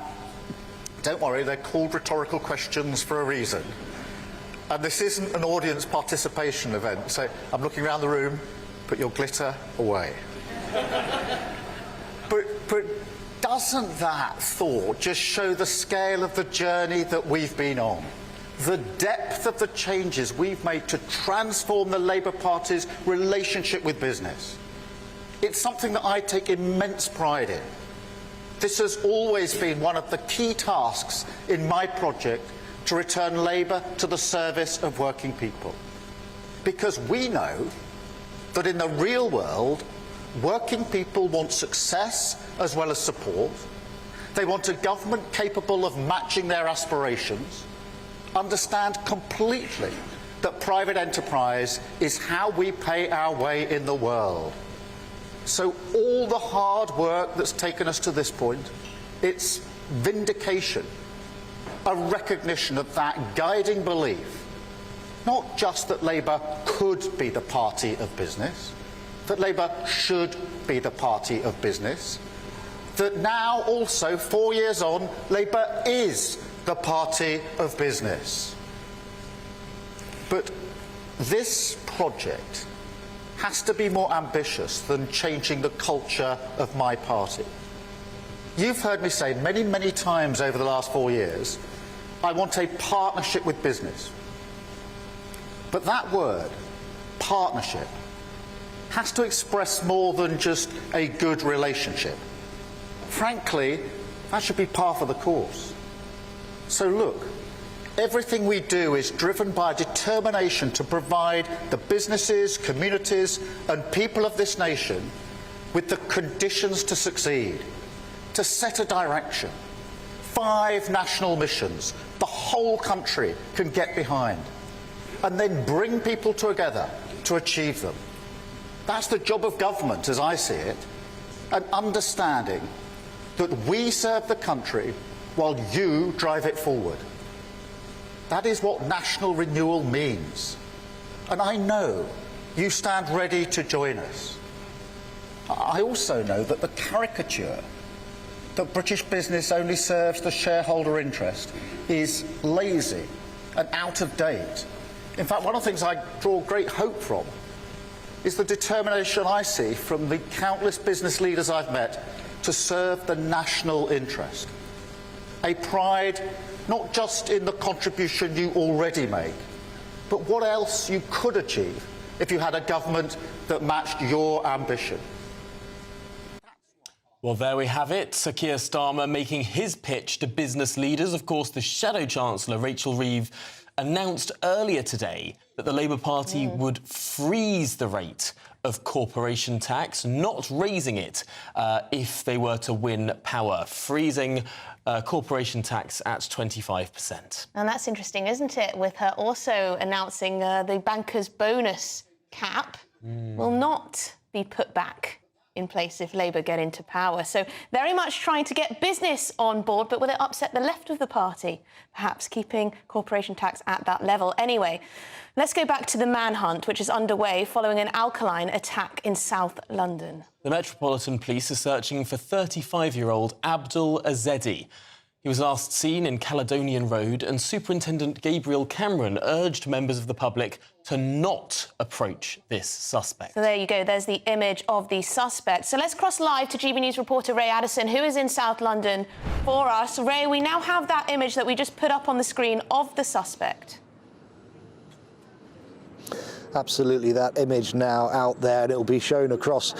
don't worry, they're called rhetorical questions for a reason. And this isn't an audience participation event, so I'm looking around the room, put your glitter away. But doesn't that thought just show the scale of the journey that we've been on? The depth of the changes we've made to transform the Labour Party's relationship with business. It's something that I take immense pride in. This has always been one of the key tasks in my project to return Labour to the service of working people. Because we know that in the real world, working people want success as well as support. They want a government capable of matching their aspirations, understand completely that private enterprise is how we pay our way in the world. So all the hard work that's taken us to this point, it's vindication, a recognition of that guiding belief, not just that Labour could be the party of business, that Labour should be the party of business, that now also, 4 years on, Labour is the party of business. But this project has to be more ambitious than changing the culture of my party. You've heard me say many, many times over the last 4 years, I want a partnership with business. But that word, partnership, has to express more than just a good relationship. Frankly, that should be par for the course. So look, everything we do is driven by a determination to provide the businesses, communities and people of this nation with the conditions to succeed, to set a direction. 5 national missions the whole country can get behind, and then bring people together to achieve them. That's the job of government, as I see it, and understanding that we serve the country while you drive it forward. That is what national renewal means. And I know you stand ready to join us. I also know that the caricature that British business only serves the shareholder interest is lazy and out of date. In fact, one of the things I draw great hope from is the determination I see from the countless business leaders I've met to serve the national interest. A pride not just in the contribution you already make, but what else you could achieve if you had a government that matched your ambition. Well, there we have it. Sir Keir Starmer making his pitch to business leaders. Of course, the Shadow Chancellor, Rachel Reeves, announced earlier today that the Labour Party would freeze the rate of corporation tax, not raising it if they were to win power, freezing corporation tax at 25%. And that's interesting, isn't it? With her also announcing the bankers' bonus cap will not be put back in place if Labour get into power. So very much trying to get business on board, but will it upset the left of the party? Perhaps keeping corporation tax at that level. Anyway, let's go back to the manhunt, which is underway following an alkaline attack in South London. The Metropolitan Police are searching for 35-year-old Abdul Azedi. He was last seen in Caledonian Road, and Superintendent Gabriel Cameron urged members of the public to not approach this suspect. So there you go, there's the image of the suspect. So let's cross live to GB News reporter Ray Addison, who is in South London for us. Ray, we now have that image that we just put up on the screen of the suspect. Absolutely, that image now out there, and it will be shown across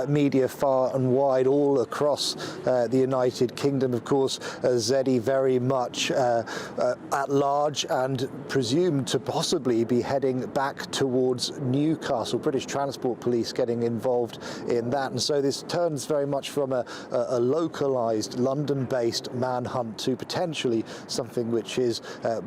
media far and wide, all across the United Kingdom. Of course, Zedi very much at large and presumed to possibly be heading back towards Newcastle. British Transport Police getting involved in that, and so this turns very much from a localised London-based manhunt to potentially something which is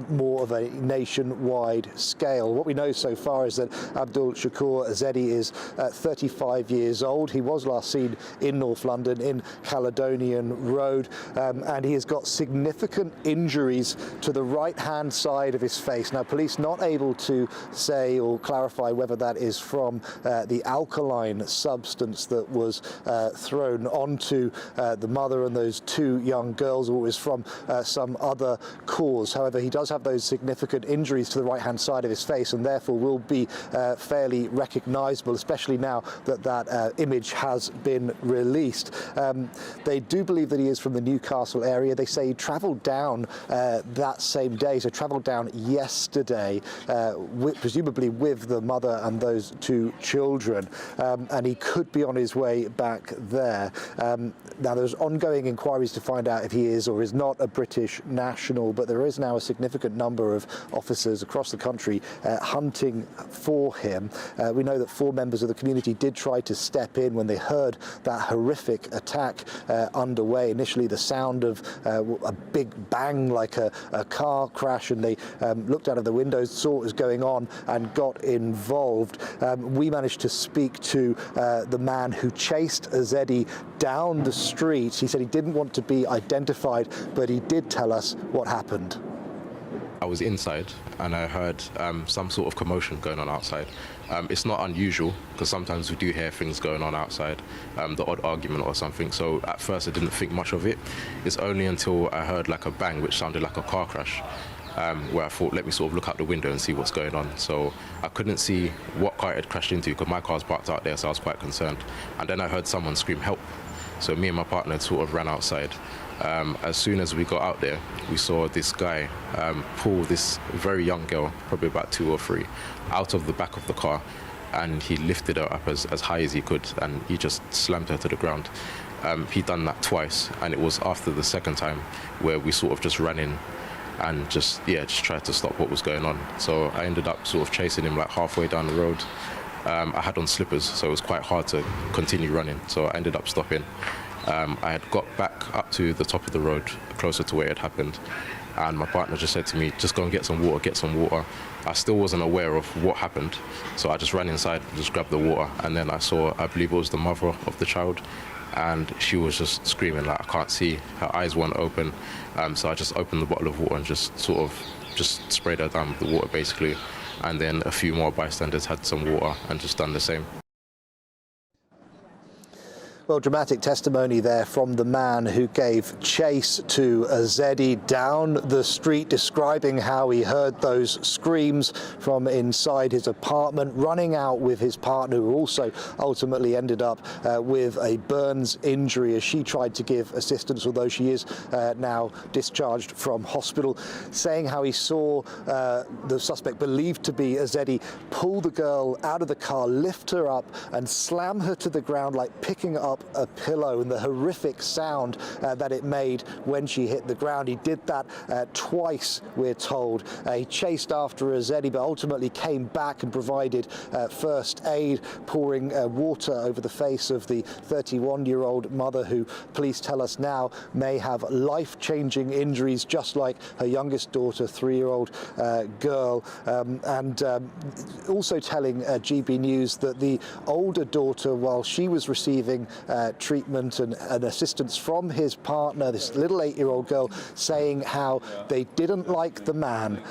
more of a nationwide scale. What we know so far is that Abdul Shakur Zedi is 35 years old. He was last seen in North London in Caledonian Road, and he has got significant injuries to the right-hand side of his face. Now, police not able to say or clarify whether that is from the alkaline substance that was thrown onto the mother and those two young girls, or is from some other cause. However, he does have those significant injuries to the right-hand side of his face, and therefore will be fairly recognisable, especially now that that image has been released. They do believe that he is from the Newcastle area. They say he travelled down that same day, so travelled down yesterday, presumably with the mother and those two children, and he could be on his way back there. Now, there's ongoing inquiries to find out if he is or is not a British national, but there is now a significant number of officers across the country hunting for him. We know that 4 members of the community did try to step in when they heard that horrific attack underway. Initially, the sound of a big bang like a car crash, and they looked out of the windows, saw what was going on, and got involved. We managed to speak to the man who chased Azedi down the street. He said he didn't want to be identified, but he did tell us what happened. I was inside and I heard some sort of commotion going on outside. It's not unusual because sometimes we do hear things going on outside, the odd argument or something. So at first I didn't think much of it. It's only until I heard like a bang which sounded like a car crash where I thought, let me sort of look out the window and see what's going on. So I couldn't see what car it had crashed into because my car's parked out there, so I was quite concerned. And then I heard someone scream help. So me and my partner sort of ran outside. As soon as we got out there, we saw this guy pull this very young girl, probably about 2 or 3, out of the back of the car, and he lifted her up as high as he could, and he just slammed her to the ground. He'd done that twice, and it was after the second time where we sort of just ran in and just tried to stop what was going on. So I ended up sort of chasing him like halfway down the road. I had on slippers, so it was quite hard to continue running, so I ended up stopping. I had got back up to the top of the road, closer to where it happened, and my partner just said to me, just go and get some water, I still wasn't aware of what happened, so I just ran inside and just grabbed the water, and then I saw, I believe it was the mother of the child, and she was just screaming like, I can't see, her eyes weren't open, so I just opened the bottle of water and just sort of just sprayed her down with the water basically, and then a few more bystanders had some water and just done the same. Well, dramatic testimony there from the man who gave chase to Zedi down the street, describing how he heard those screams from inside his apartment, running out with his partner, who also ultimately ended up with a burns injury as she tried to give assistance, although she is now discharged from hospital, saying how he saw the suspect, believed to be Zedi, pull the girl out of the car, lift her up and slam her to the ground like picking up a pillow, and the horrific sound that it made when she hit the ground. He did that twice, we're told. He chased after Zedi, but ultimately came back and provided first aid, pouring water over the face of the 31-year-old mother, who police tell us now may have life-changing injuries, just like her youngest daughter, 3-year-old girl, and also telling GB News that the older daughter, while she was receiving treatment and assistance from his partner, this little 8-year-old girl, saying how they didn't like the man.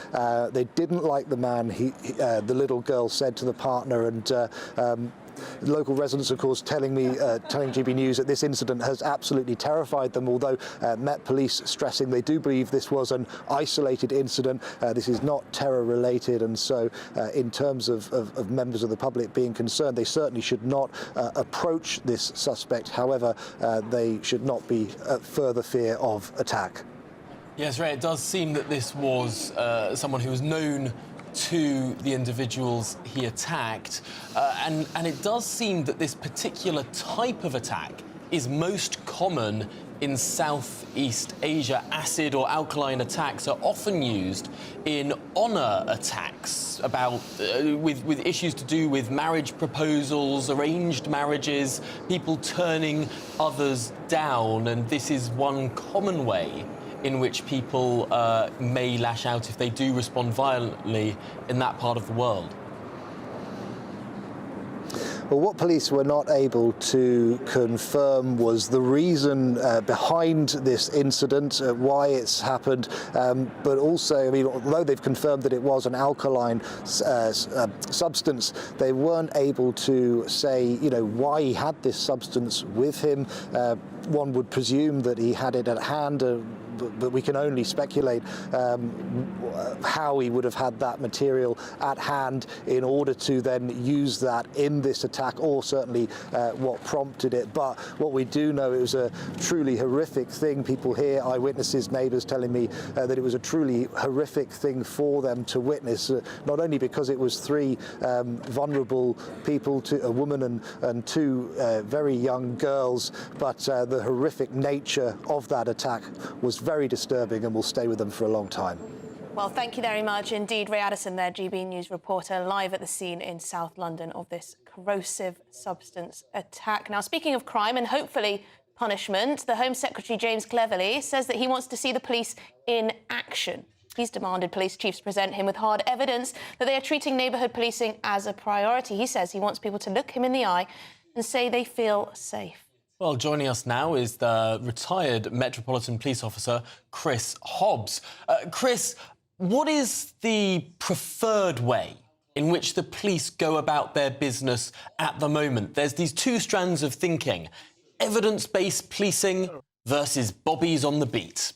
They didn't like the man, the little girl said to the partner, and local residents, of course, telling GB News that this incident has absolutely terrified them, although Met Police stressing they do believe this was an isolated incident. This is not terror-related, and so in terms of members of the public being concerned, they certainly should not approach this suspect. However, they should not be at further fear of attack. Yes, Ray, it does seem that this was someone who was known to the individuals he attacked, and it does seem that this particular type of attack is most common in Southeast Asia. Acid or alkaline attacks are often used in honour attacks with issues to do with marriage proposals, arranged marriages, people turning others down, and this is one common way in which people may lash out if they do respond violently in that part of the world. Well, what police were not able to confirm was the reason behind this incident, why it's happened, but also, I mean, although they've confirmed that it was an alkaline substance, they weren't able to say, you know, why he had this substance with him. One would presume that he had it at hand, but we can only speculate how he would have had that material at hand in order to then use that in this attack, or certainly what prompted it. But what we do know, it was a truly horrific thing. People here, eyewitnesses, neighbours telling me that it was a truly horrific thing for them to witness, not only because it was three vulnerable people, a woman and two very young girls, but the horrific nature of that attack was very disturbing and will stay with them for a long time. Well, thank you very much indeed. Ray Addison there, GB News reporter, live at the scene in South London of this corrosive substance attack. Now, speaking of crime and hopefully punishment, the Home Secretary James Cleverly says that he wants to see the police in action. He's demanded police chiefs present him with hard evidence that they are treating neighbourhood policing as a priority. He says he wants people to look him in the eye and say they feel safe. Well, joining us now is the retired Metropolitan Police Officer, Chris Hobbs. Chris, what is the preferred way in which the police go about their business at the moment? There's these two strands of thinking: evidence-based policing versus bobbies on the beat.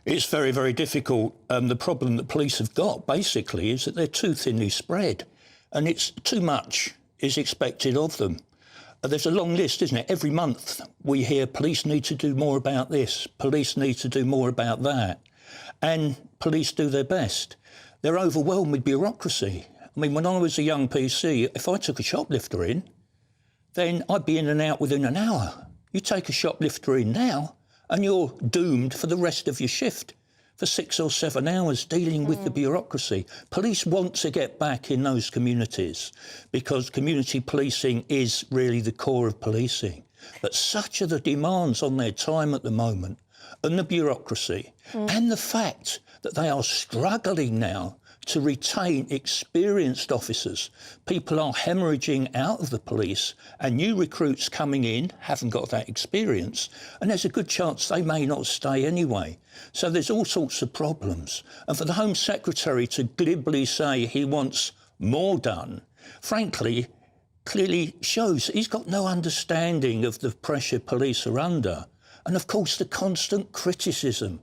It's very, very difficult. The problem that police have got, basically, is that they're too thinly spread, and it's too much is expected of them. There's a long list, isn't it? Every month we hear police need to do more about this, police need to do more about that. And police do their best. They're overwhelmed with bureaucracy. I mean, when I was a young PC, if I took a shoplifter in, then I'd be in and out within an hour. You take a shoplifter in now, and you're doomed for the rest of your shift, for 6 or 7 hours dealing with the bureaucracy. Police want to get back in those communities because community policing is really the core of policing. But such are the demands on their time at the moment, and the bureaucracy, and the fact that they are struggling now to retain experienced officers. People are hemorrhaging out of the police, and new recruits coming in haven't got that experience, and there's a good chance they may not stay anyway. So there's all sorts of problems. And for the Home Secretary to glibly say he wants more done, frankly, clearly shows he's got no understanding of the pressure police are under, and of course the constant criticism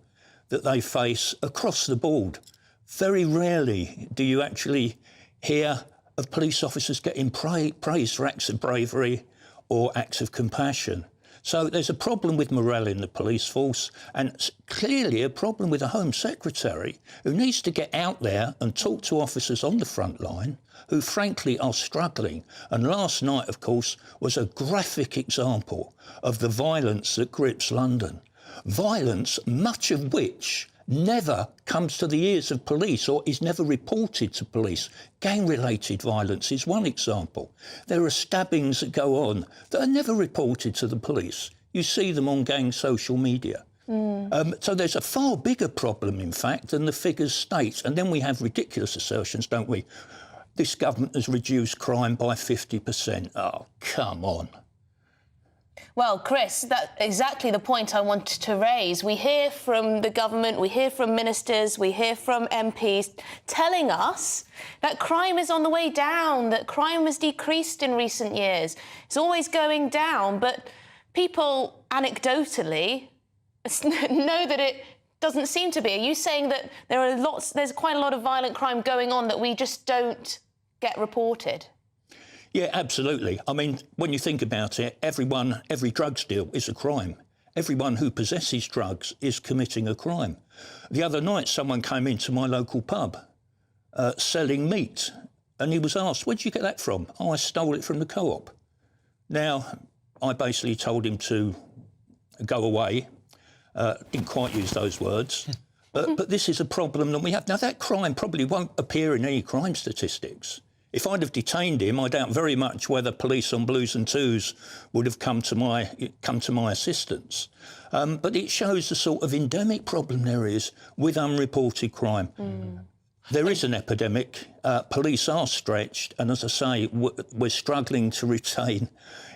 that they face across the board. Very rarely do you actually hear of police officers getting praised for acts of bravery or acts of compassion. So there's a problem with morale in the police force, and clearly a problem with the Home Secretary, who needs to get out there and talk to officers on the front line who frankly are struggling. And last night, of course, was a graphic example of the violence that grips London. Violence, much of which never comes to the ears of police or is never reported to police. Gang-related violence is one example. There are stabbings that go on that are never reported to the police. You see them on gang social media. So there's a far bigger problem, in fact, than the figures state. And then we have ridiculous assertions, don't we? This government has reduced crime by 50%. Oh, come on. Well, Chris, that's exactly the point I wanted to raise. We hear from the government, we hear from ministers, we hear from MPs telling us that crime is on the way down, that crime has decreased in recent years. It's always going down, but people anecdotally know that it doesn't seem to be. Are you saying that there's quite a lot of violent crime going on that we just don't get reported? Yeah, absolutely. I mean, when you think about it, every drugs deal is a crime. Everyone who possesses drugs is committing a crime. The other night, someone came into my local pub selling meat, and he was asked, "Where'd you get that from?" "Oh, I stole it from the co-op." Now, I basically told him to go away. Didn't quite use those words. But this is a problem that we have. Now, that crime probably won't appear in any crime statistics. If I'd have detained him, I doubt very much whether police on blues and twos would have come to my assistance. But it shows the sort of endemic problem there is with unreported crime. There is an epidemic. Police are stretched, and as I say, we're struggling to retain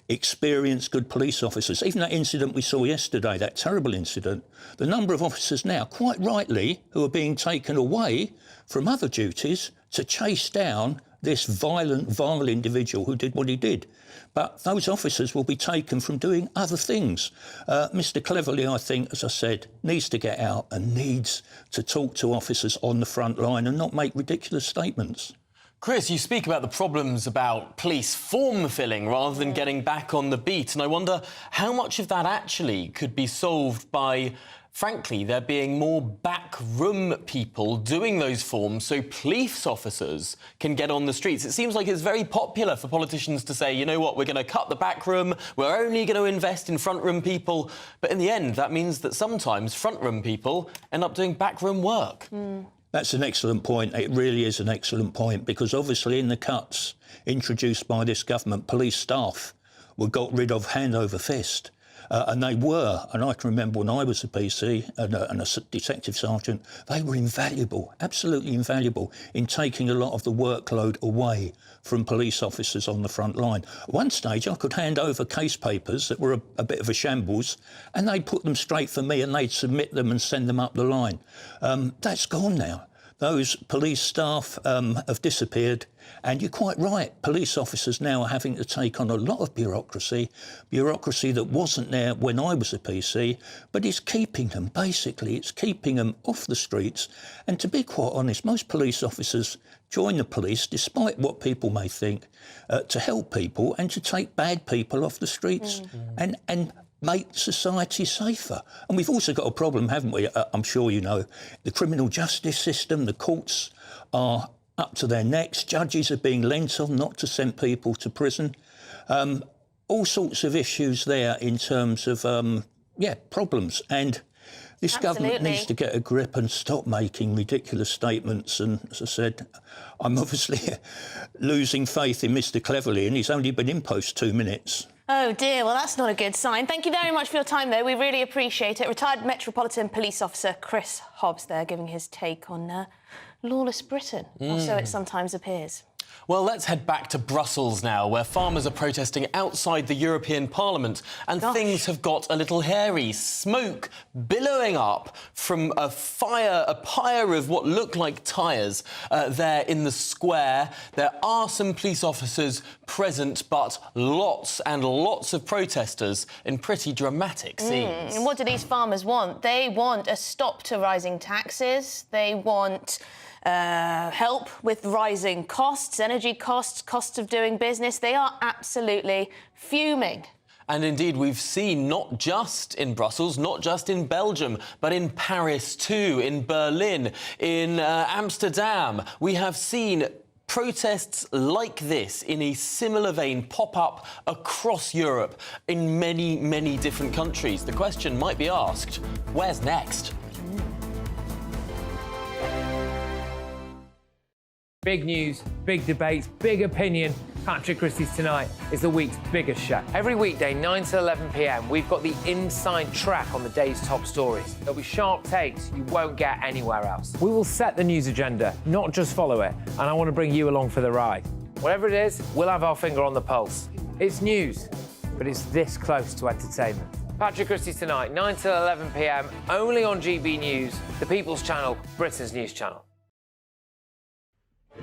experienced, good police officers. Even that incident we saw yesterday, that terrible incident, the number of officers now, quite rightly, who are being taken away from other duties to chase down this violent, vile individual who did what he did. But those officers will be taken from doing other things. Mr Cleverly, I think, as I said, needs to get out and needs to talk to officers on the front line and not make ridiculous statements. Chris, you speak about the problems about police form filling rather than getting back on the beat, and I wonder how much of that actually could be solved by, frankly, there being more backroom people doing those forms so police officers can get on the streets. It seems like it's very popular for politicians to say, you know what, we're going to cut the backroom, we're only going to invest in front-room people. But in the end, that means that sometimes front-room people end up doing backroom work. That's an excellent point. It really is an excellent point, because obviously in the cuts introduced by this government, police staff were got rid of hand over fist. And they were, and I can remember when I was a PC and a detective sergeant, they were invaluable, absolutely invaluable, in taking a lot of the workload away from police officers on the front line. At one stage, I could hand over case papers that were a bit of a shambles, and they'd put them straight for me and they'd submit them and send them up the line. That's gone now. Those police staff have disappeared, and you're quite right. Police officers now are having to take on a lot of bureaucracy that wasn't there when I was a PC, but it's keeping them, basically, it's keeping them off the streets. And to be quite honest, most police officers join the police, despite what people may think, to help people and to take bad people off the streets and make society safer. And we've also got a problem, haven't we? I'm sure you know, the criminal justice system, the courts are up to their necks. Judges are being lent on not to send people to prison. All sorts of issues there in terms of, problems. And this government needs to get a grip and stop making ridiculous statements. And as I said, I'm obviously losing faith in Mr Cleverly, and he's only been in post 2 minutes. Oh dear, well that's not a good sign. Thank you very much for your time though, we really appreciate it. Retired Metropolitan Police Officer Chris Hobbs there giving his take on lawless Britain, or so it sometimes appears. Well, let's head back to Brussels now, where farmers are protesting outside the European Parliament, and things have got a little hairy. Smoke billowing up from a pyre of what look like tyres there in the square. There are some police officers present, but lots and lots of protesters in pretty dramatic scenes. And what do these farmers want? They want a stop to rising taxes. They want help with rising costs, energy costs, costs of doing business. They are absolutely fuming. And indeed, we've seen not just in Brussels, not just in Belgium, but in Paris too, in Berlin, in Amsterdam. We have seen protests like this in a similar vein pop up across Europe in many, many different countries. The question might be asked, where's next? Big news, big debates, big opinion. Patrick Christie's Tonight is the week's biggest show. Every weekday, 9 to 11 p.m, we've got the inside track on the day's top stories. There'll be sharp takes you won't get anywhere else. We will set the news agenda, not just follow it, and I want to bring you along for the ride. Whatever it is, we'll have our finger on the pulse. It's news, but it's this close to entertainment. Patrick Christie's Tonight, 9 to 11 p.m, only on GB News, the People's Channel, Britain's news channel.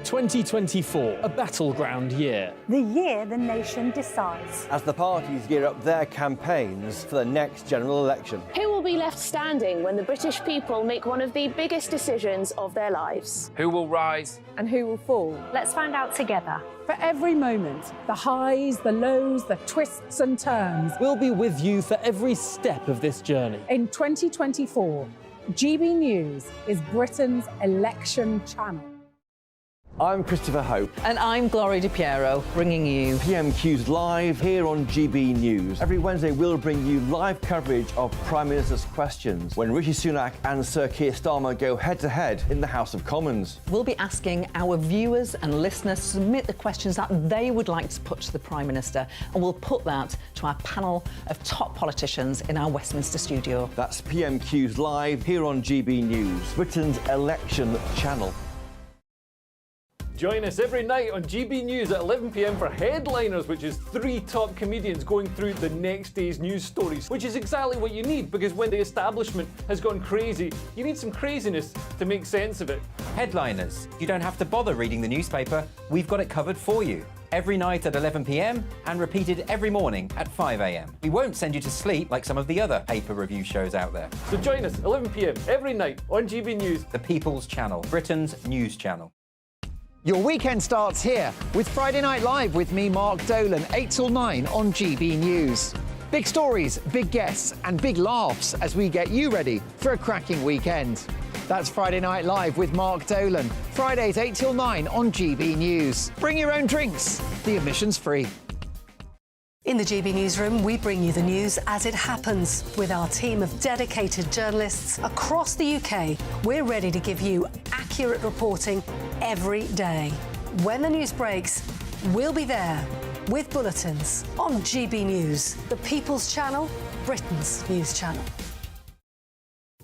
2024, a battleground year. The year the nation decides. As the parties gear up their campaigns for the next general election. Who will be left standing when the British people make one of the biggest decisions of their lives? Who will rise? And who will fall? Let's find out together. For every moment, the highs, the lows, the twists and turns. We'll be with you for every step of this journey. In 2024, GB News is Britain's election channel. I'm Christopher Hope. And I'm Gloria Di Piero, bringing you PMQ's Live here on GB News. Every Wednesday, we'll bring you live coverage of Prime Minister's questions when Rishi Sunak and Sir Keir Starmer go head-to-head in the House of Commons. We'll be asking our viewers and listeners to submit the questions that they would like to put to the Prime Minister, and we'll put that to our panel of top politicians in our Westminster studio. That's PMQ's Live here on GB News, Britain's election channel. Join us every night on GB News at 11 p.m. for Headliners, which is 3 top comedians going through the next day's news stories, which is exactly what you need, because when the establishment has gone crazy, you need some craziness to make sense of it. Headliners. You don't have to bother reading the newspaper. We've got it covered for you. Every night at 11 p.m. and repeated every morning at 5 a.m. We won't send you to sleep like some of the other paper review shows out there. So join us 11 p.m. every night on GB News. The People's Channel, Britain's news channel. Your weekend starts here with Friday Night Live with me, Mark Dolan, 8 till 9 on GB News. Big stories, big guests and big laughs as we get you ready for a cracking weekend. That's Friday Night Live with Mark Dolan, Fridays 8 till 9 on GB News. Bring your own drinks, the admission's free. In the GB Newsroom, we bring you the news as it happens. With our team of dedicated journalists across the UK, we're ready to give you accurate reporting every day. When the news breaks, we'll be there with bulletins on GB News, the People's Channel, Britain's news channel.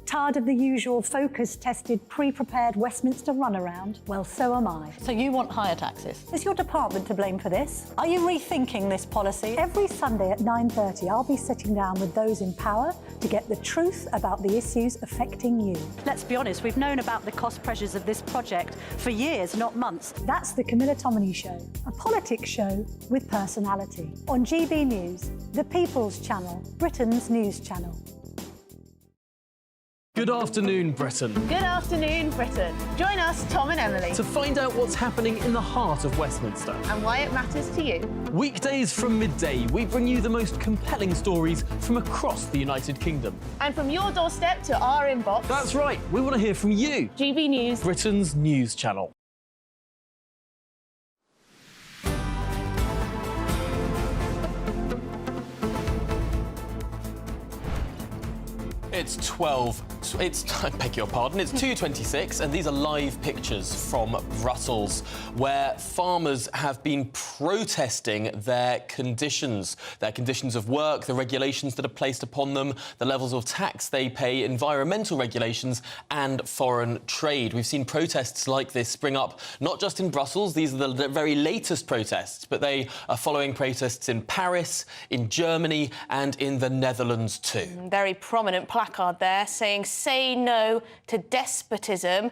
Tired of the usual focus-tested, pre-prepared Westminster runaround? Well, so am I. So you want higher taxes? Is your department to blame for this? Are you rethinking this policy? Every Sunday at 9:30, I'll be sitting down with those in power to get the truth about the issues affecting you. Let's be honest, we've known about the cost pressures of this project for years, not months. That's the Camilla Tominey Show, a politics show with personality. On GB News, the People's Channel, Britain's news channel. Good afternoon, Britain. Good afternoon, Britain. Join us, Tom and Emily, To find out what's happening in the heart of Westminster. and why it matters to you. Weekdays from midday, we bring you the most compelling stories from across the United Kingdom. And from your doorstep to our inbox. That's right, we want to hear from you. GB News, Britain's news channel. It's 12 I beg your pardon, it's 2:26, and these are live pictures from Brussels, where farmers have been protesting their conditions of work, the regulations that are placed upon them, the levels of tax they pay, environmental regulations and foreign trade. We've seen protests like this spring up, not just in Brussels, these are the very latest protests, but they are following protests in Paris, in Germany and in the Netherlands too. Very prominent placard there saying, "Say no to despotism."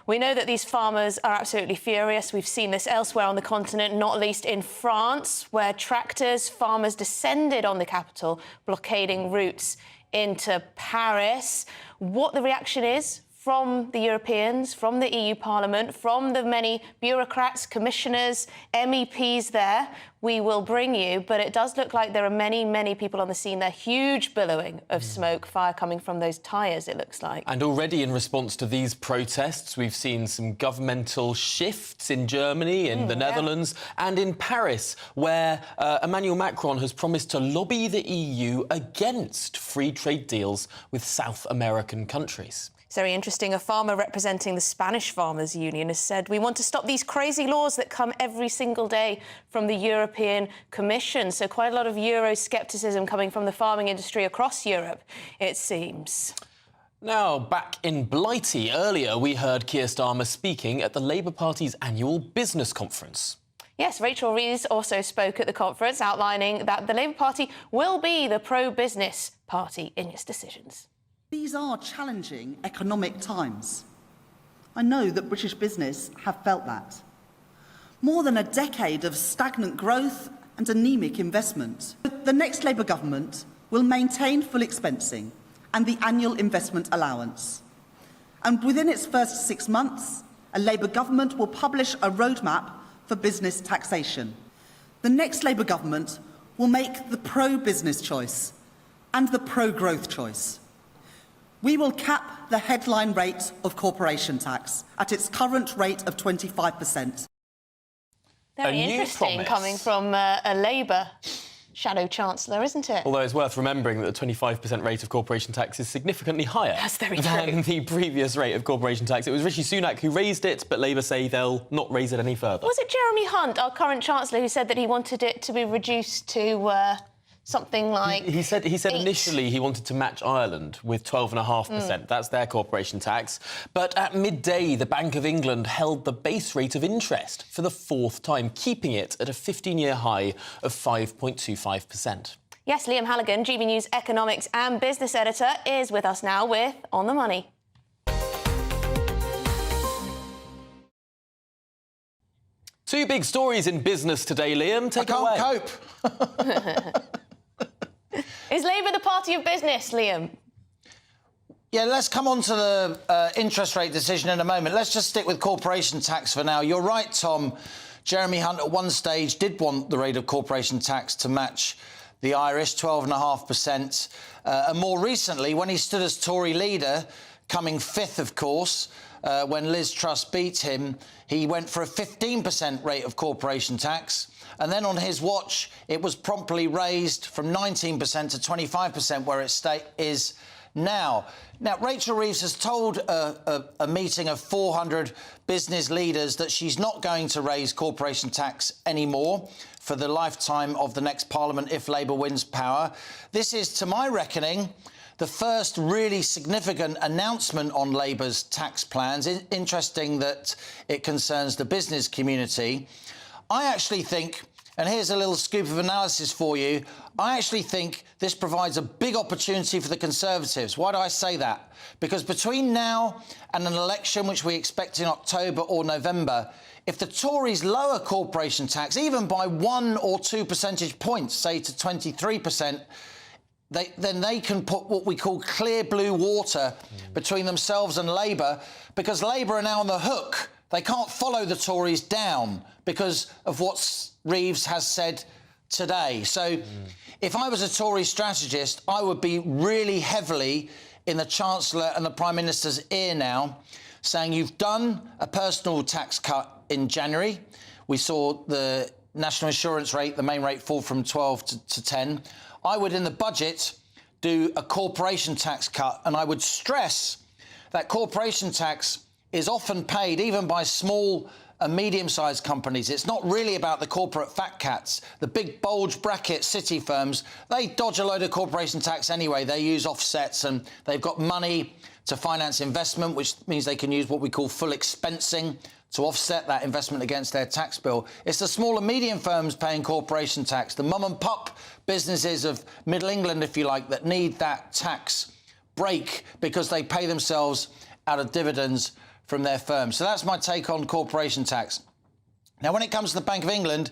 We know that these farmers are absolutely furious. We've seen this elsewhere on the continent, not least in France, where farmers descended on the capital, blockading routes into Paris. What the reaction is from the Europeans, from the EU Parliament, from the many bureaucrats, commissioners, MEPs there, we will bring you. But it does look like there are many, many people on the scene there. Huge billowing of smoke, fire coming from those tyres, it looks like. And already in response to these protests, we've seen some governmental shifts in Germany, in the Netherlands and in Paris, where Emmanuel Macron has promised to lobby the EU against free trade deals with South American countries. It's very interesting. A farmer representing the Spanish Farmers Union has said, "We want to stop these crazy laws that come every single day from the European Commission." So quite a lot of Euroscepticism coming from the farming industry across Europe, it seems. Now, back in Blighty, earlier we heard Keir Starmer speaking at the Labour Party's annual business conference. Yes, Rachel Reeves also spoke at the conference, outlining that the Labour Party will be the pro-business party in its decisions. These are challenging economic times. I know that British business have felt that. More than a decade of stagnant growth and anaemic investment. The next Labour government will maintain full expensing and the annual investment allowance. And within its first 6 months, a Labour government will publish a roadmap for business taxation. The next Labour government will make the pro-business choice and the pro-growth choice. We will cap the headline rate of corporation tax at its current rate of 25%. Very interesting coming from a Labour shadow chancellor, isn't it? Although it's worth remembering that the 25% rate of corporation tax is significantly higher than the previous rate of corporation tax. It was Rishi Sunak who raised it, but Labour say they'll not raise it any further. Was it Jeremy Hunt, our current chancellor, who said that he wanted it to be reduced to something like... He said initially he wanted to match Ireland with 12.5%. That's their corporation tax. But at midday, the Bank of England held the base rate of interest for the 4th time, keeping it at a 15-year high of 5.25%. Yes, Liam Halligan, GB News economics and business editor, is with us now with On the Money. Two big stories in business today, Liam. Take it away. I can't cope. Is Labour the party of business, Liam? Yeah, let's come on to the interest rate decision in a moment. Let's just stick with corporation tax for now. You're right, Tom. Jeremy Hunt at one stage did want the rate of corporation tax to match the Irish, 12.5%. And more recently, when he stood as Tory leader, coming 5th, of course, when Liz Truss beat him, he went for a 15% rate of corporation tax. And then on his watch, it was promptly raised from 19% to 25%, where it is now. Now, Rachel Reeves has told a meeting of 400 business leaders that she's not going to raise corporation tax anymore for the lifetime of the next Parliament if Labour wins power. This is, to my reckoning, the first really significant announcement on Labour's tax plans. Interesting that it concerns the business community. I actually think, and here's a little scoop of analysis for you, I actually think this provides a big opportunity for the Conservatives. Why do I say that? Because between now and an election, which we expect in October or November, if the Tories lower corporation tax, even by 1 or 2 percentage points, say to 23%, then they can put what we call clear blue water between themselves and Labour, because Labour are now on the hook. They can't follow the Tories down because of what Reeves has said today. So if I was a Tory strategist, I would be really heavily in the Chancellor and the Prime Minister's ear now, saying you've done a personal tax cut in January. We saw the national insurance rate, the main rate, fall from 12 to 10. I would, in the budget, do a corporation tax cut, and I would stress that corporation tax is often paid even by small and medium-sized companies. It's not really about the corporate fat cats. The big bulge bracket city firms, they dodge a load of corporation tax anyway. They use offsets and they've got money to finance investment, which means they can use what we call full expensing to offset that investment against their tax bill. It's the small and medium firms paying corporation tax, the mum and pop businesses of Middle England, if you like, that need that tax break because they pay themselves out of dividends from their firms. So that's my take on corporation tax. Now, when it comes to the Bank of England,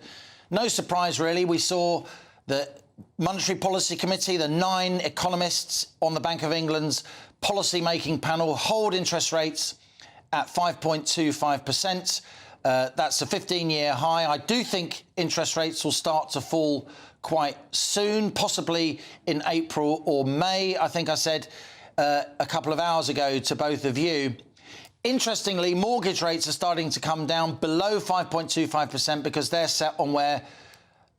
no surprise really. We saw the Monetary Policy Committee, the 9 economists on the Bank of England's policy-making panel, hold interest rates at 5.25%. That's a 15-year high. I do think interest rates will start to fall quite soon, possibly in April or May. I think I said a couple of hours ago to both of you. Interestingly, mortgage rates are starting to come down below 5.25% because they're set on where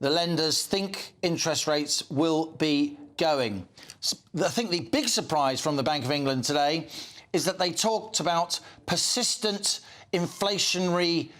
the lenders think interest rates will be going. I think the big surprise from the Bank of England today is that they talked about persistent inflationary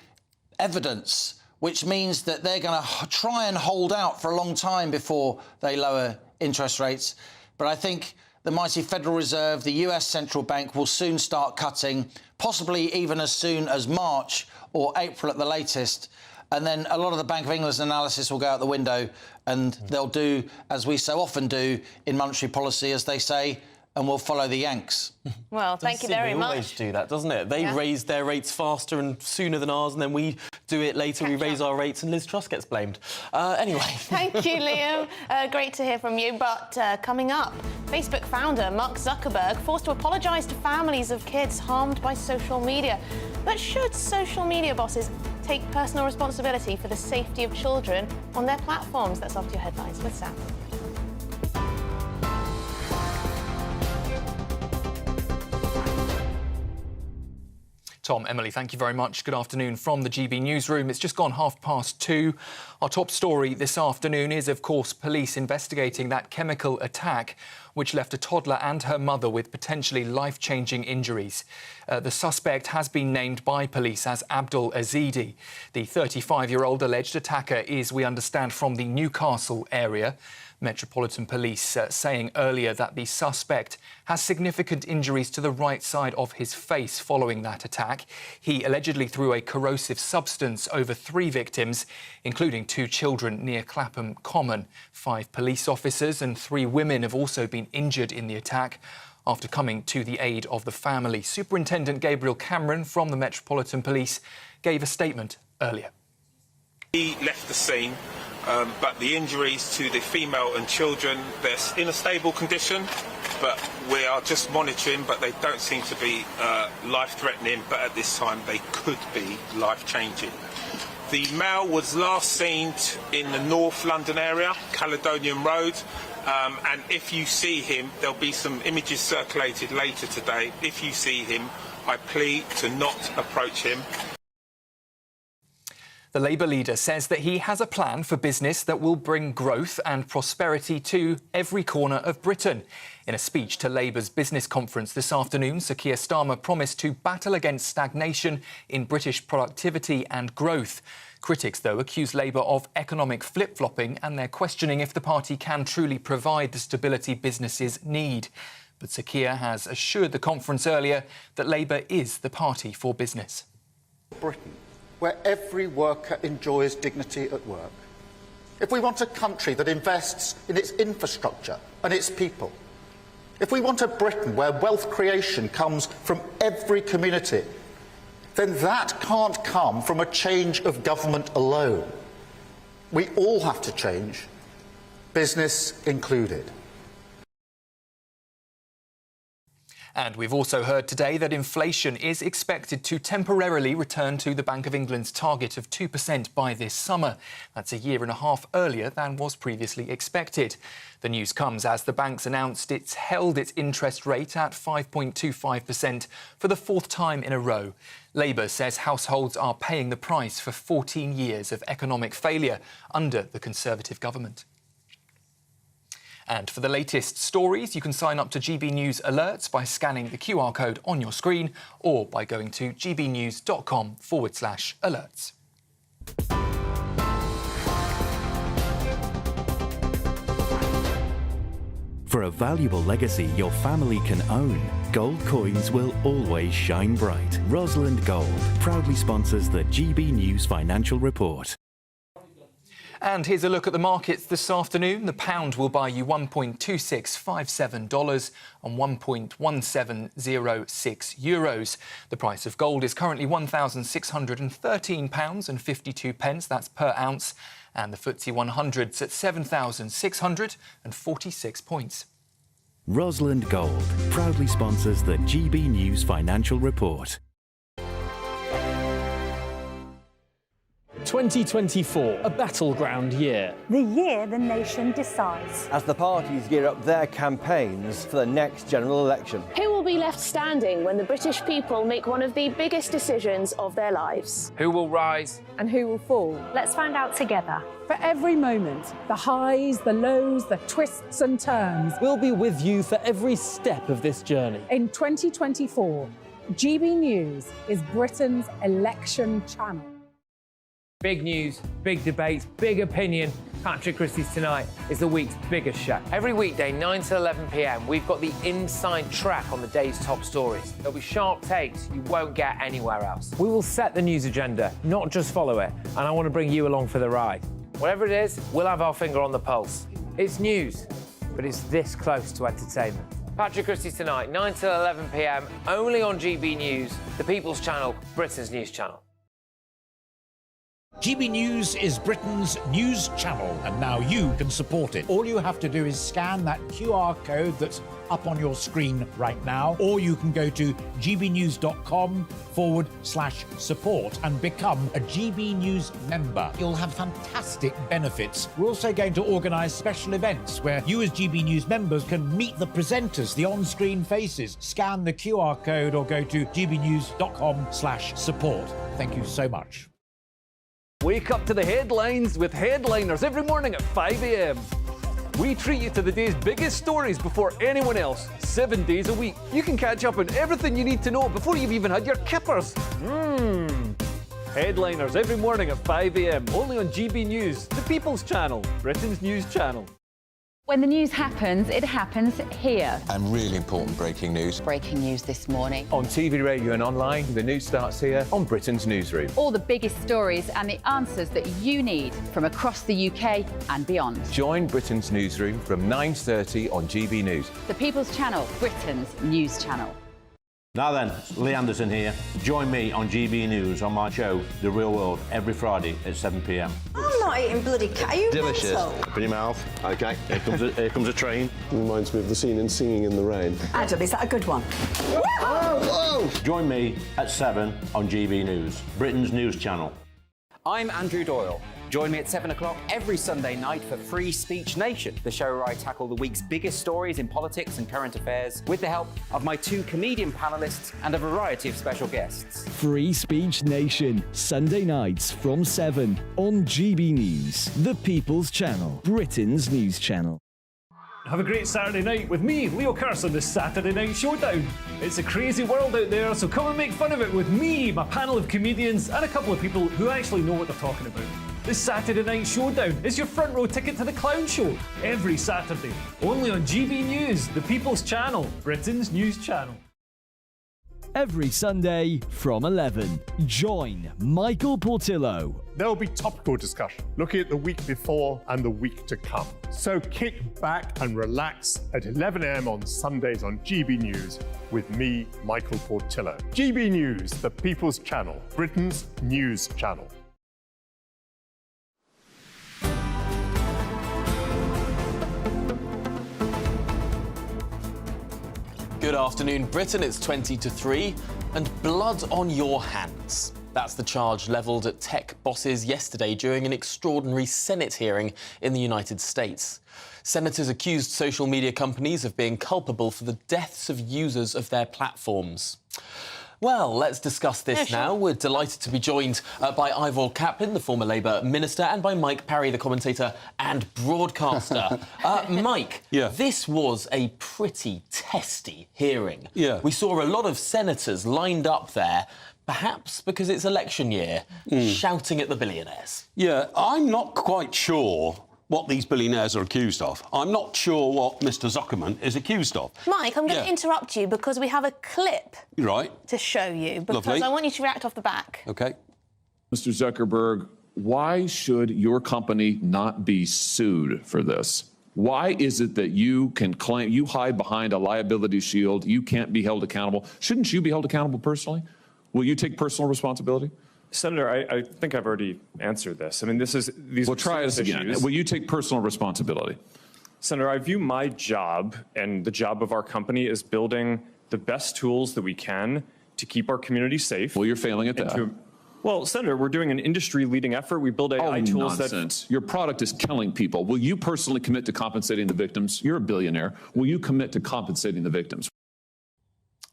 evidence, which means that they're going to try and hold out for a long time before they lower interest rates. But I think the mighty Federal Reserve, the US Central Bank, will soon start cutting, possibly even as soon as March or April at the latest. And then a lot of the Bank of England's analysis will go out the window and they'll do, as we so often do in monetary policy, as they say, and we'll follow the Yanks. Well, thank you very much. They always do that, doesn't it? They raise their rates faster and sooner than ours, and then we do it later. We raise our rates, and Liz Truss gets blamed. Anyway. Thank you, Liam. Great to hear from you. But coming up, Facebook founder Mark Zuckerberg forced to apologise to families of kids harmed by social media. But should social media bosses take personal responsibility for the safety of children on their platforms? That's after your headlines with Sam. Tom, Emily, thank you very much. Good afternoon from the GB newsroom. It's just gone 2:30. Our top story this afternoon is, of course, police investigating that chemical attack which left a toddler and her mother with potentially life-changing injuries. The suspect has been named by police as Abdul Azidi. The 35-year-old alleged attacker is, we understand, from the Newcastle area. Metropolitan Police saying earlier that the suspect has significant injuries to the right side of his face following that attack. He allegedly threw a corrosive substance over 3 victims, including 2 children near Clapham Common. 5 police officers and 3 women have also been injured in the attack after coming to the aid of the family. Superintendent Gabriel Cameron from the Metropolitan Police gave a statement earlier. He left the scene. But the injuries to the female and children, they're in a stable condition, but we are just monitoring, but they don't seem to be life-threatening, but at this time they could be life-changing. The male was last seen in the North London area, Caledonian Road, and if you see him, there'll be some images circulated later today. If you see him, I plead to not approach him. The Labour leader says that he has a plan for business that will bring growth and prosperity to every corner of Britain. In a speech to Labour's business conference this afternoon, Sir Keir Starmer promised to battle against stagnation in British productivity and growth. Critics, though, accuse Labour of economic flip-flopping, and they're questioning if the party can truly provide the stability businesses need. But Sir Keir has assured the conference earlier that Labour is the party for business. Britain, where every worker enjoys dignity at work. If we want a country that invests in its infrastructure and its people, if we want a Britain where wealth creation comes from every community, then that can't come from a change of government alone. We all have to change, business included. And we've also heard today that inflation is expected to temporarily return to the Bank of England's target of 2% by this summer. That's a year and a half earlier than was previously expected. The news comes as the bank's announced it's held its interest rate at 5.25% for the 4th time in a row. Labour says households are paying the price for 14 years of economic failure under the Conservative government. And for the latest stories, you can sign up to GB News Alerts by scanning the QR code on your screen or by going to gbnews.com/alerts. For a valuable legacy your family can own, gold coins will always shine bright. Rosalind Gold proudly sponsors the GB News Financial Report. And here's a look at the markets this afternoon. The pound will buy you $1.2657 and €1.1706. The price of gold is currently £1,613.52. That's per ounce. And the FTSE 100's at 7,646 points. Rosalind Gold proudly sponsors the GB News Financial Report. 2024, a battleground year. The year the nation decides. As the parties gear up their campaigns for the next general election. Who will be left standing when the British people make one of the biggest decisions of their lives? Who will rise? And who will fall? Let's find out together. For every moment, the highs, the lows, the twists and turns. We'll be with you for every step of this journey. In 2024, GB News is Britain's election channel. Big news, big debates, big opinion. Patrick Christie's Tonight is the week's biggest show. Every weekday, 9 to 11 p.m, we've got the inside track on the day's top stories. There'll be sharp takes you won't get anywhere else. We will set the news agenda, not just follow it, and I want to bring you along for the ride. Whatever it is, we'll have our finger on the pulse. It's news, but it's this close to entertainment. Patrick Christie's Tonight, 9 to 11 p.m, only on GB News, the People's Channel, Britain's news channel. GB News is Britain's news channel, and now you can support it. All you have to do is scan that QR code that's up on your screen right now, or you can go to gbnews.com/support and become a GB News member. You'll have fantastic benefits. We're also going to organise special events where you as GB News members can meet the presenters, the on-screen faces. Scan the QR code or go to gbnews.com/support. Thank you so much. Wake up to the headlines with headliners every morning at 5 a.m. We treat you to the day's biggest stories before anyone else, 7 days a week. You can catch up on everything you need to know before you've even had your kippers. Headliners every morning at 5 a.m, only on GB News, the People's Channel, Britain's news channel. When the news happens, it happens here. And really important breaking news. Breaking news this morning. On TV, radio and online, the news starts here on Britain's Newsroom. All the biggest stories and the answers that you need from across the UK and beyond. Join Britain's Newsroom from 9:30 on GB News. The People's Channel, Britain's news channel. Now then, Lee Anderson here. Join me on GB News on my show, The Real World, every Friday at 7 p.m. I'm not eating bloody cat. Are you Delicious. mental? Open your mouth. OK, here comes a train. Reminds me of the scene in Singing in the Rain. Adam, is that a good one? Whoa! Join me at 7 on GB News, Britain's news channel. I'm Andrew Doyle. Join me at 7 o'clock every Sunday night for Free Speech Nation, the show where I tackle the week's biggest stories in politics and current affairs with the help of my two comedian panellists and a variety of special guests. Free Speech Nation, Sunday nights from 7 on GB News, the People's Channel, Britain's news channel. Have a great Saturday night with me, Leo Curse, on this Saturday Night Showdown. It's a crazy world out there, so come and make fun of it with me, my panel of comedians, and a couple of people who actually know what they're talking about. This Saturday Night Showdown is your front row ticket to the clown show every Saturday, only on GB News, the People's Channel, Britain's news channel. Every Sunday from 11, join Michael Portillo. There will be topical discussion, looking at the week before and the week to come. So kick back and relax at 11 a.m. on Sundays on GB News with me, Michael Portillo. GB News, the People's Channel, Britain's news channel. Good afternoon, Britain. It's 20 to 3, and blood on your hands. That's the charge levelled at tech bosses yesterday during an extraordinary Senate hearing in the United States. Senators accused social media companies of being culpable for the deaths of users of their platforms. Well, let's discuss this now. We're delighted to be joined by Ivor Kaplan, the former Labour minister, and by Mike Parry, the commentator and broadcaster. Mike, this was a pretty testy hearing. Yeah. We saw a lot of senators lined up there, perhaps because it's election year, shouting at the billionaires. Yeah, I'm not quite sure what these billionaires are accused of. I'm not sure what Mr Zuckerman is accused of. Mike, I'm going to interrupt you because we have a clip to show you, because Lovely. I want you to react off the back. OK. Mr Zuckerberg, why should your company not be sued for this? Why is it that you can claim, you hide behind a liability shield, you can't be held accountable? Shouldn't you be held accountable personally? Will you take personal responsibility? Senator, I think I've already answered this. I mean, these Well, try this again. issues. Will you take personal responsibility? Senator, I view my job and the job of our company as building the best tools that we can to keep our community safe. Well, you're failing at that. Well, Senator, we're doing an industry-leading effort. We build AI tools nonsense. Your product is killing people. Will you personally commit to compensating the victims? You're a billionaire. Will you commit to compensating the victims?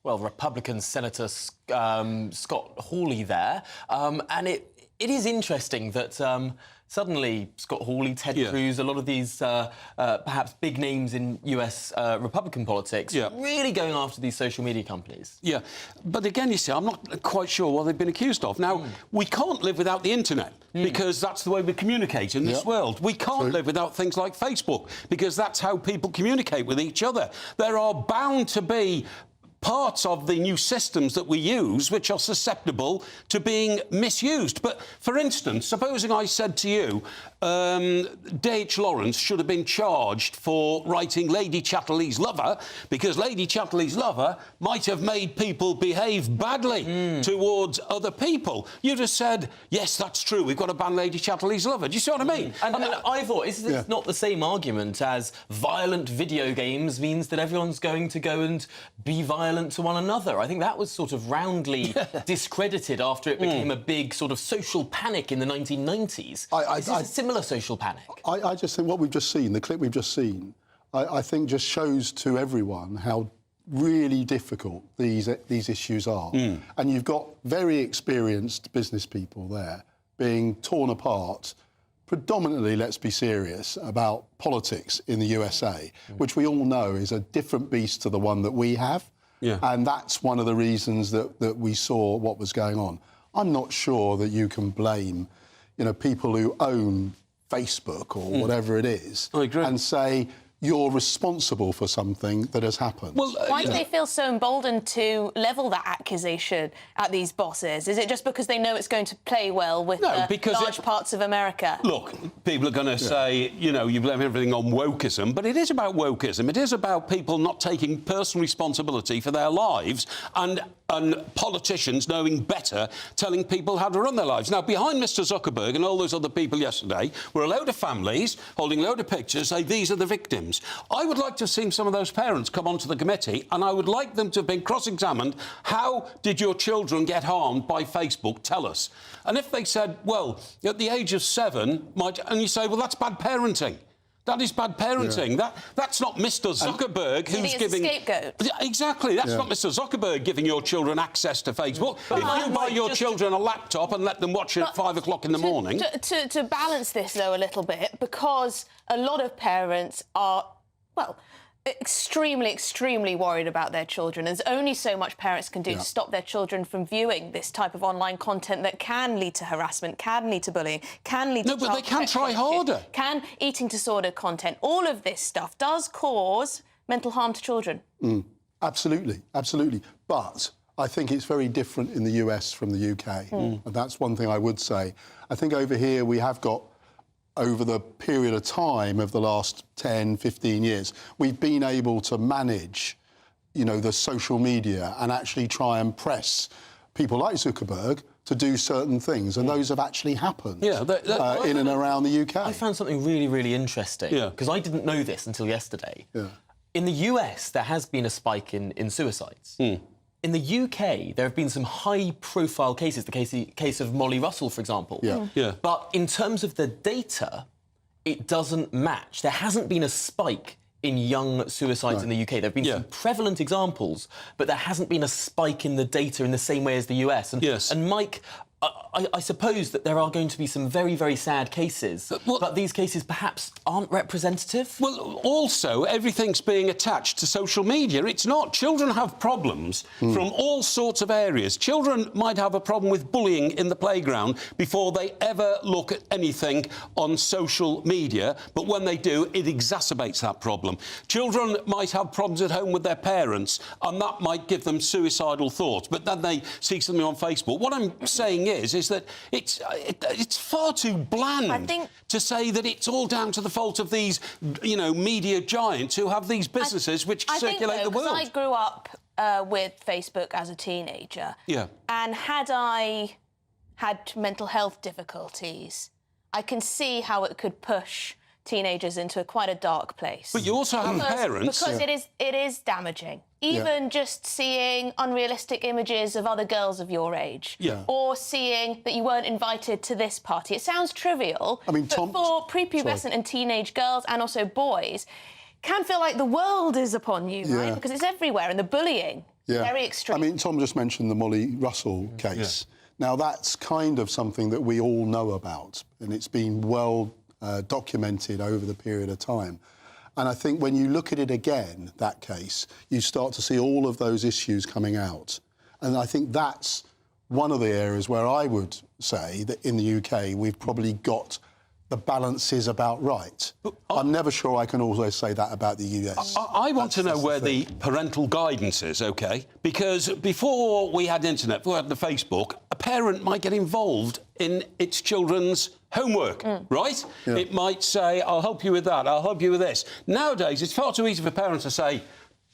Well, Republican Senator Scott Hawley there. And it is interesting that suddenly Scott Hawley, Ted Cruz, a lot of these perhaps big names in US Republican politics really going after these social media companies. Yeah, but again, you see, I'm not quite sure what they've been accused of. Now, we can't live without the internet because that's the way we communicate in this world. We can't live without things like Facebook because that's how people communicate with each other. There are bound to be parts of the new systems that we use which are susceptible to being misused. But, for instance, supposing I said to you, D.H. Lawrence should have been charged for writing Lady Chatterley's Lover because Lady Chatterley's Lover might have made people behave badly towards other people. You'd have said, yes, that's true, we've got to ban Lady Chatterley's Lover. Do you see what I mean? And Ivor, is this not the same argument as violent video games means that everyone's going to go and be violent to one another? I think that was sort of roundly discredited after it became a big sort of social panic in the 1990s. Is this a similar social panic? I just think what we've just seen, the clip we've just seen, I think just shows to everyone how really difficult these issues are. And you've got very experienced business people there being torn apart, predominantly, let's be serious, about politics in the USA, which we all know is a different beast to the one that we have. And that's one of the reasons that we saw what was going on. I'm not sure that you can blame, people who own Facebook or whatever it is and say you're responsible for something that has happened. Well, why do they feel so emboldened to level that accusation at these bosses? Is it just because they know it's going to play well with large parts of America? Look, people are going to say, you blame everything on wokeism, but it is about wokeism. It is about people not taking personal responsibility for their lives and politicians knowing better, telling people how to run their lives. Now, behind Mr Zuckerberg and all those other people yesterday were a load of families holding a load of pictures, say, these are the victims. I would like to have seen some of those parents come onto the committee and I would like them to have been cross-examined. How did your children get harmed by Facebook? Tell us. And if they said, well, at the age of 7, and you say, well, that's bad parenting. That is bad parenting. That's not Mr Zuckerberg who's giving... a scapegoat. Exactly. That's not Mr Zuckerberg giving your children access to Facebook. If you buy your children a laptop and let them watch it at 5 o'clock in the morning... To balance this, though, a little bit, because a lot of parents are, well, extremely worried about their children. There's only so much parents can do to stop their children from viewing this type of online content that can lead to harassment, can lead to bullying, can lead to... No, but they can try harder. Can eating disorder content. All of this stuff does cause mental harm to children. Absolutely. But I think it's very different in the US from the UK. And that's one thing I would say. I think over here we have got, over the period of time of the last 10, 15 years, we've been able to manage, the social media and actually try and press people like Zuckerberg to do certain things, and those have actually happened in and around the UK. I found something really interesting, because I didn't know this until yesterday. In the US, there has been a spike in suicides. In the UK, there have been some high-profile cases, the case of Molly Russell, for example. But in terms of the data, it doesn't match. There hasn't been a spike in young suicides in the UK. There have been some prevalent examples, but there hasn't been a spike in the data in the same way as the US. And Mike, I suppose that there are going to be some very, very sad cases, but these cases perhaps aren't representative? Well, also, everything's being attached to social media. It's not. Children have problems from all sorts of areas. Children might have a problem with bullying in the playground before they ever look at anything on social media, but when they do, it exacerbates that problem. Children might have problems at home with their parents, and that might give them suicidal thoughts, but then they see something on Facebook. What I'm saying is that it's far too bland to say that it's all down to the fault of these, you know, media giants who have these businesses which circulate the world. I grew up with Facebook as a teenager. Yeah. And had I had mental health difficulties, I can see how it could push teenagers into quite a dark place. But you also have parents... Because it is damaging. Even just seeing unrealistic images of other girls of your age, or seeing that you weren't invited to this party. It sounds trivial, but for prepubescent and teenage girls, and also boys, can feel like the world is upon you, right? Because it's everywhere, and the bullying, very extreme. I mean, Tom just mentioned the Molly Russell case. Now, that's kind of something that we all know about, and it's been well documented over the period of time. And I think when you look at it again, that case, you start to see all of those issues coming out. And I think that's one of the areas where I would say that in the UK we've probably got the balances about right. I'm never sure I can also say that about the US. I want to know where the parental guidance is, OK? Because before we had internet, before we had the Facebook, a parent might get involved in its children's homework, right? It might say, I'll help you with that, I'll help you with this. Nowadays, it's far too easy for parents to say,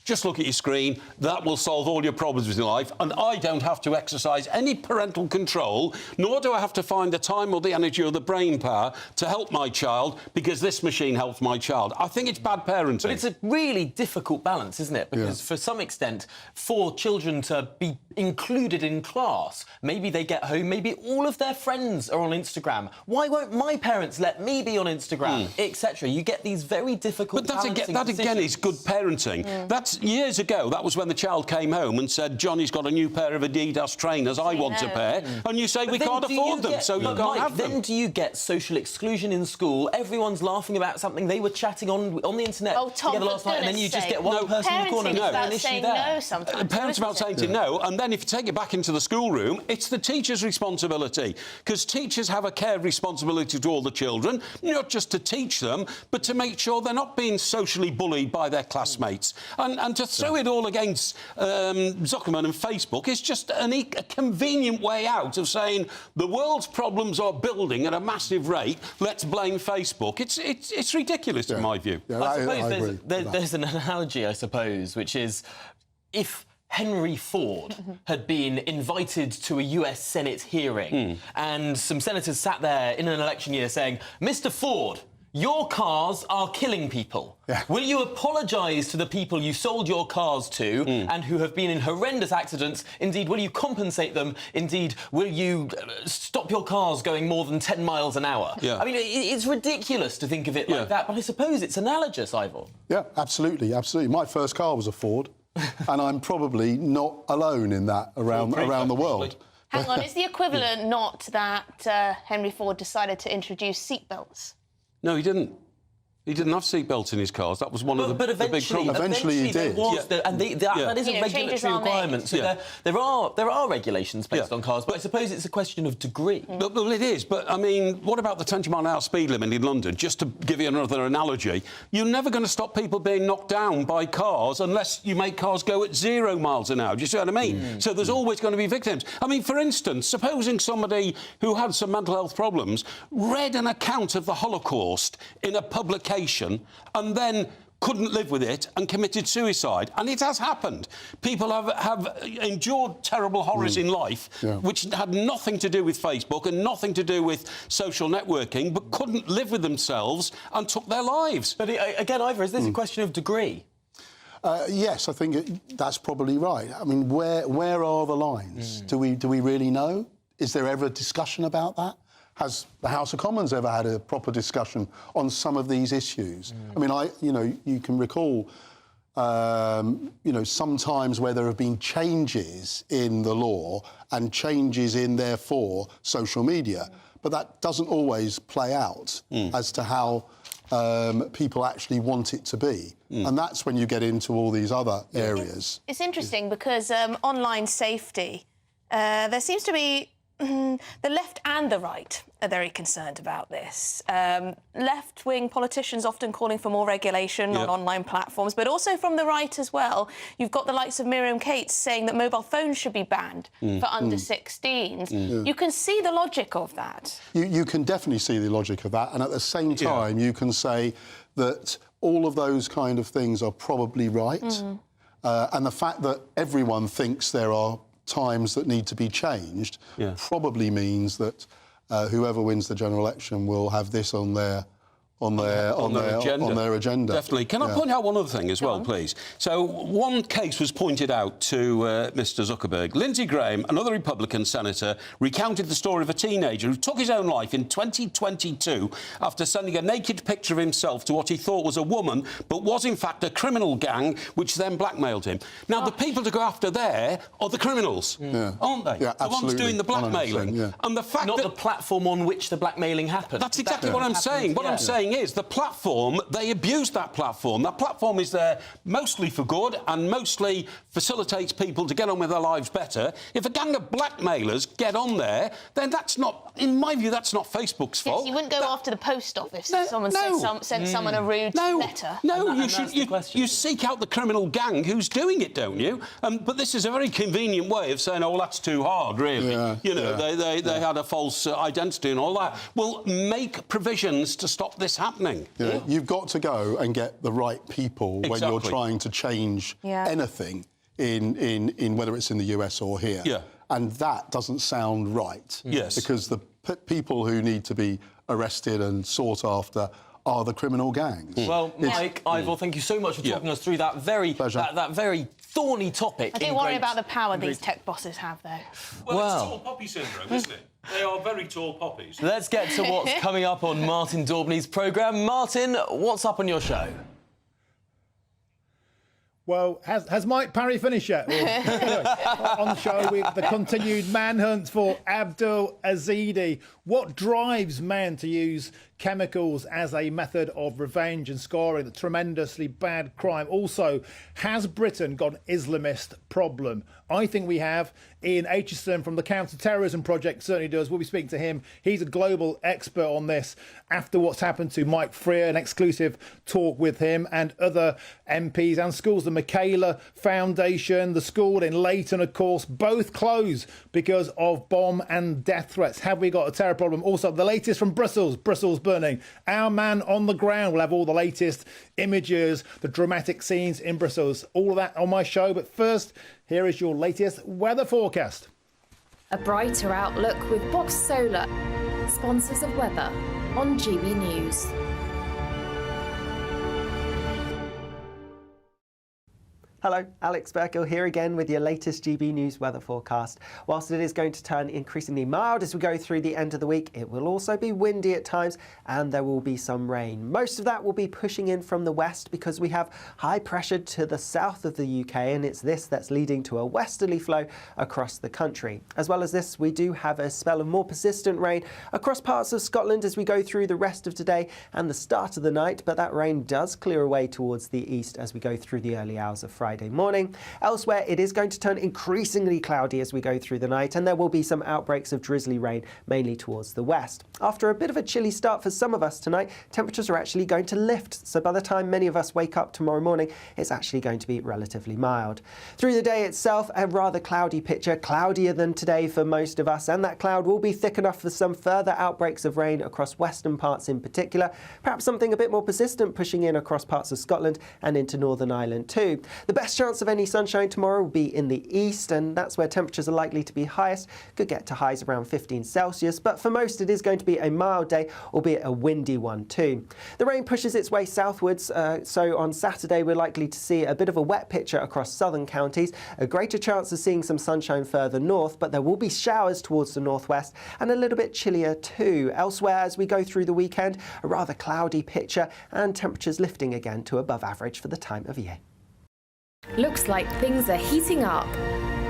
just look at your screen, that will solve all your problems with your life, and I don't have to exercise any parental control, nor do I have to find the time or the energy or the brain power to help my child because this machine helps my child. I think it's bad parenting. But it's a really difficult balance, isn't it? Because for some extent, for children to be included in class, maybe they get home, maybe all of their friends are on Instagram. Why won't my parents let me be on Instagram, etc.? You get these very difficult balancing that again is good parenting. That's years ago. That was when the child came home and said, Johnny's got a new pair of Adidas trainers, I want a pair. And you say, we can't afford them, so you can't have them. Then do you get social exclusion in school? Everyone's laughing about something they were chatting on the internet together last night, and then you just get one person in the corner. About saying no sometimes. Parents about saying no, and then if you take it back into the schoolroom, it's the teacher's responsibility, because teachers have a care responsibility to all the children, not just to teach them, but to make sure they're not being socially bullied by their classmates. And to throw it all against Zuckerman and Facebook is just a convenient way out of saying the world's problems are building at a massive rate, let's blame Facebook. It's ridiculous in my view. I suppose there's an analogy, I suppose, which is if Henry Ford had been invited to a US Senate hearing and some senators sat there in an election year saying, Mr. Ford, your cars are killing people. Will you apologise to the people you sold your cars to and who have been in horrendous accidents? Indeed, will you compensate them? Indeed, will you stop your cars going more than 10 miles an hour? I mean, it's ridiculous to think of it like that, but I suppose it's analogous, Ivor. Yeah, absolutely, absolutely. My first car was a Ford, and I'm probably not alone in that around the world. Hang on, is the equivalent not that Henry Ford decided to introduce seatbelts? No, he didn't. He didn't have seatbelts in his cars. That was one of the big problems. Eventually he did. That is a regulatory requirement. So there are regulations based on cars, but I suppose it's a question of degree. Well, it is. But, I mean, what about the 20-mile-an-hour speed limit in London? Just to give you another analogy, you're never going to stop people being knocked down by cars unless you make cars go at 0 miles an hour. Do you see what I mean? So there's always going to be victims. I mean, for instance, supposing somebody who had some mental health problems read an account of the Holocaust in a publication and then couldn't live with it and committed suicide. And it has happened. People have endured terrible horrors in life, which had nothing to do with Facebook and nothing to do with social networking, but couldn't live with themselves and took their lives. But again, Ivor, is this a question of degree? Yes, I think that's probably right. I mean, where are the lines? Do we really know? Is there ever a discussion about that? has the House of Commons ever had a proper discussion on some of these issues? I mean, you can recall, sometimes where there have been changes in the law and changes in, therefore, social media, but that doesn't always play out as to how people actually want it to be. And that's when you get into all these other areas. It's interesting because online safety, there seems to be the left and the right are very concerned about this. Left-wing politicians often calling for more regulation on online platforms, but also from the right as well. You've got the likes of Miriam Cates saying that mobile phones should be banned for under 16s. You can see the logic of that. You can definitely see the logic of that, and at the same time, you can say that all of those kind of things are probably right, and the fact that everyone thinks there are times that need to be changed probably means that whoever wins the general election will have this on their agenda. Definitely. Can I point out one other thing as well, please? So one case was pointed out to Mr Zuckerberg. Lindsey Graham, another Republican senator, recounted the story of a teenager who took his own life in 2022 after sending a naked picture of himself to what he thought was a woman, but was in fact a criminal gang, which then blackmailed him. Now, the people to go after there are the criminals, aren't they? Yeah, the ones doing the blackmailing. And the fact not that the platform on which the blackmailing happened. That's exactly what I'm saying. What I'm saying is the platform, they abuse that platform. That platform is there mostly for good and mostly facilitates people to get on with their lives better. If a gang of blackmailers get on there, then that's not, in my view, that's not Facebook's fault. You wouldn't go after the post office if someone sent someone a rude letter. No, you seek out the criminal gang who's doing it, don't you? But this is a very convenient way of saying, oh, well, that's too hard, really. They had a false identity and all that. Well, make provisions to stop this happening. You've got to go and get the right people when you're trying to change anything in whether it's in the US or here. And that doesn't sound right. Because the people who need to be arrested and sought after are the criminal gangs. Well, Mike, Ivor, thank you so much for talking us through that very thorny topic. I do worry about the power these tech bosses have, though. Well, it's tall poppy syndrome, isn't it? They are very tall poppies. Let's get to what's coming up on Martin Daubney's programme. Martin, what's up on your show? Well, has Mike Parry finished yet? On the show with the continued manhunt for Abdul Azidi. What drives men to use chemicals as a method of revenge and scoring? The tremendously bad crime. Also, has Britain got an Islamist problem? I think we have. Ian Aitchison from the Counter-Terrorism Project certainly does. We'll be speaking to him. He's a global expert on this after what's happened to Mike Freer, an exclusive talk with him and other MPs and schools. The Michaela Foundation, the school in Leighton, of course, both closed because of bomb and death threats. Have we got a terror problem? Also, the latest from Brussels. Brussels burning. Our man on the ground will have all the latest images, the dramatic scenes in Brussels. All of that on my show. But first, here is your latest weather forecast. A brighter outlook with Box Solar, sponsors of weather on GB News. Hello, Alex Burkill here again with your latest GB News weather forecast. Whilst it is going to turn increasingly mild as we go through the end of the week, it will also be windy at times and there will be some rain. Most of that will be pushing in from the west because we have high pressure to the south of the UK, and it's this that's leading to a westerly flow across the country. As well as this, we do have a spell of more persistent rain across parts of Scotland as we go through the rest of today and the start of the night, but that rain does clear away towards the east as we go through the early hours of Friday morning. Elsewhere, it is going to turn increasingly cloudy as we go through the night, and there will be some outbreaks of drizzly rain, mainly towards the west. After a bit of a chilly start for some of us tonight, temperatures are actually going to lift, so by the time many of us wake up tomorrow morning, it's actually going to be relatively mild. Through the day itself, a rather cloudy picture, cloudier than today for most of us, and that cloud will be thick enough for some further outbreaks of rain across western parts in particular, perhaps something a bit more persistent pushing in across parts of Scotland and into Northern Ireland too. The best chance of any sunshine tomorrow will be in the east, and that's where temperatures are likely to be highest. Could get to highs around 15 Celsius, but for most it is going to be a mild day, albeit a windy one too. The rain pushes its way southwards, so on Saturday we're likely to see a bit of a wet picture across southern counties, a greater chance of seeing some sunshine further north, but there will be showers towards the northwest and a little bit chillier too. Elsewhere, as we go through the weekend, a rather cloudy picture and temperatures lifting again to above average for the time of year. Looks like things are heating up.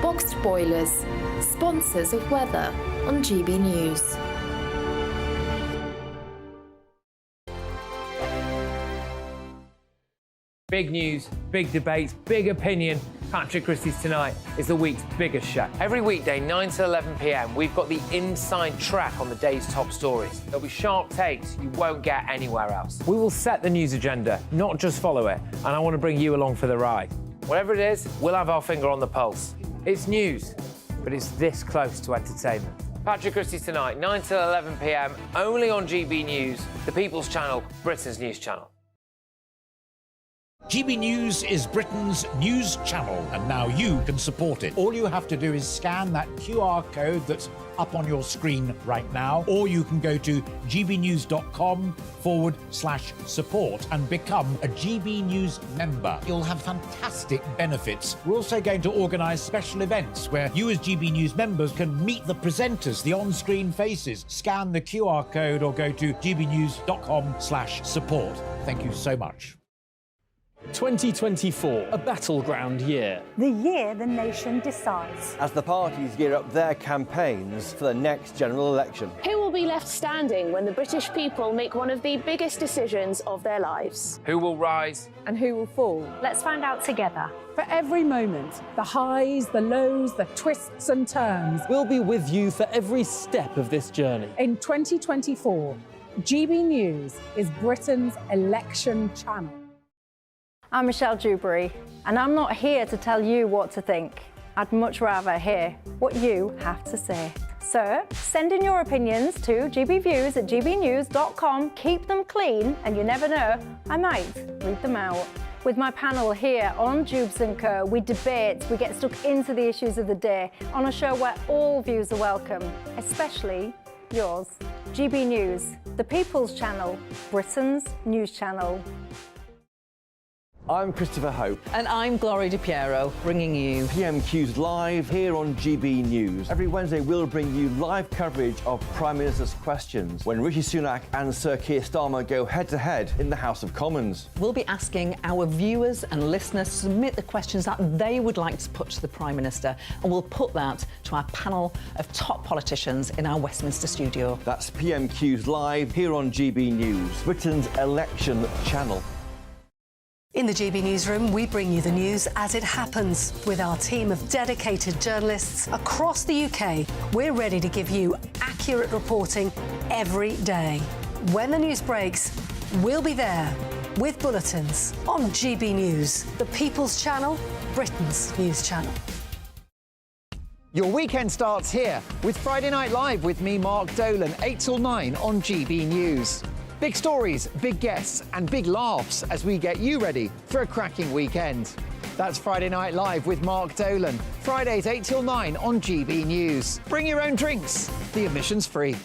Boxed boilers, sponsors of weather on GB News. Big news, big debates, big opinion. Patrick Christie's Tonight is the week's biggest show. Every weekday, 9 to 11 p.m, we've got the inside track on the day's top stories. There'll be sharp takes you won't get anywhere else. We will set the news agenda, not just follow it, and I want to bring you along for the ride. Whatever it is, we'll have our finger on the pulse. It's news, but it's this close to entertainment. Patrick Christie's Tonight, 9 to 11 p.m, only on GB News, the People's Channel, Britain's news channel. GB News is Britain's news channel, and now you can support it. All you have to do is scan that QR code that's up on your screen right now, or you can go to gbnews.com/support and become a GB News member. You'll have fantastic benefits. We're also going to organise special events where you as GB News members can meet the presenters, the on-screen faces. Scan the QR code or go to gbnews.com/support. Thank you so much. 2024, a battleground year. The year the nation decides. As the parties gear up their campaigns for the next general election. Who will be left standing when the British people make one of the biggest decisions of their lives? Who will rise? And who will fall? Let's find out together. For every moment, the highs, the lows, the twists and turns. We'll be with you for every step of this journey. In 2024, GB News is Britain's election channel. I'm Michelle Dewberry, and I'm not here to tell you what to think. I'd much rather hear what you have to say. So send in your opinions to gbviews@gbnews.com. Keep them clean, and you never know, I might read them out. With my panel here on Jubes & Co, we debate, we get stuck into the issues of the day on a show where all views are welcome, especially yours. GB News, the People's Channel, Britain's news channel. I'm Christopher Hope. And I'm Gloria DiPiero, bringing you PMQ's Live here on GB News. Every Wednesday, we'll bring you live coverage of Prime Minister's questions when Rishi Sunak and Sir Keir Starmer go head-to-head in the House of Commons. We'll be asking our viewers and listeners to submit the questions that they would like to put to the Prime Minister, and we'll put that to our panel of top politicians in our Westminster studio. That's PMQ's Live here on GB News, Britain's election channel. In the GB Newsroom, we bring you the news as it happens. With our team of dedicated journalists across the UK, we're ready to give you accurate reporting every day. When the news breaks, we'll be there with bulletins on GB News, the People's Channel, Britain's news channel. Your weekend starts here with Friday Night Live with me, Mark Dolan, 8 till 9 on GB News. Big stories, big guests and big laughs as we get you ready for a cracking weekend. That's Friday Night Live with Mark Dolan. Fridays 8 till 9 on GB News. Bring your own drinks. The admission's free.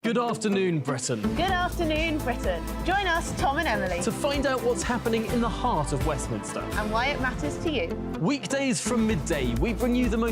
Good afternoon, Britain. Good afternoon, Britain. Join us, Tom and Emily, to find out what's happening in the heart of Westminster and why it matters to you. Weekdays from midday, we bring you the most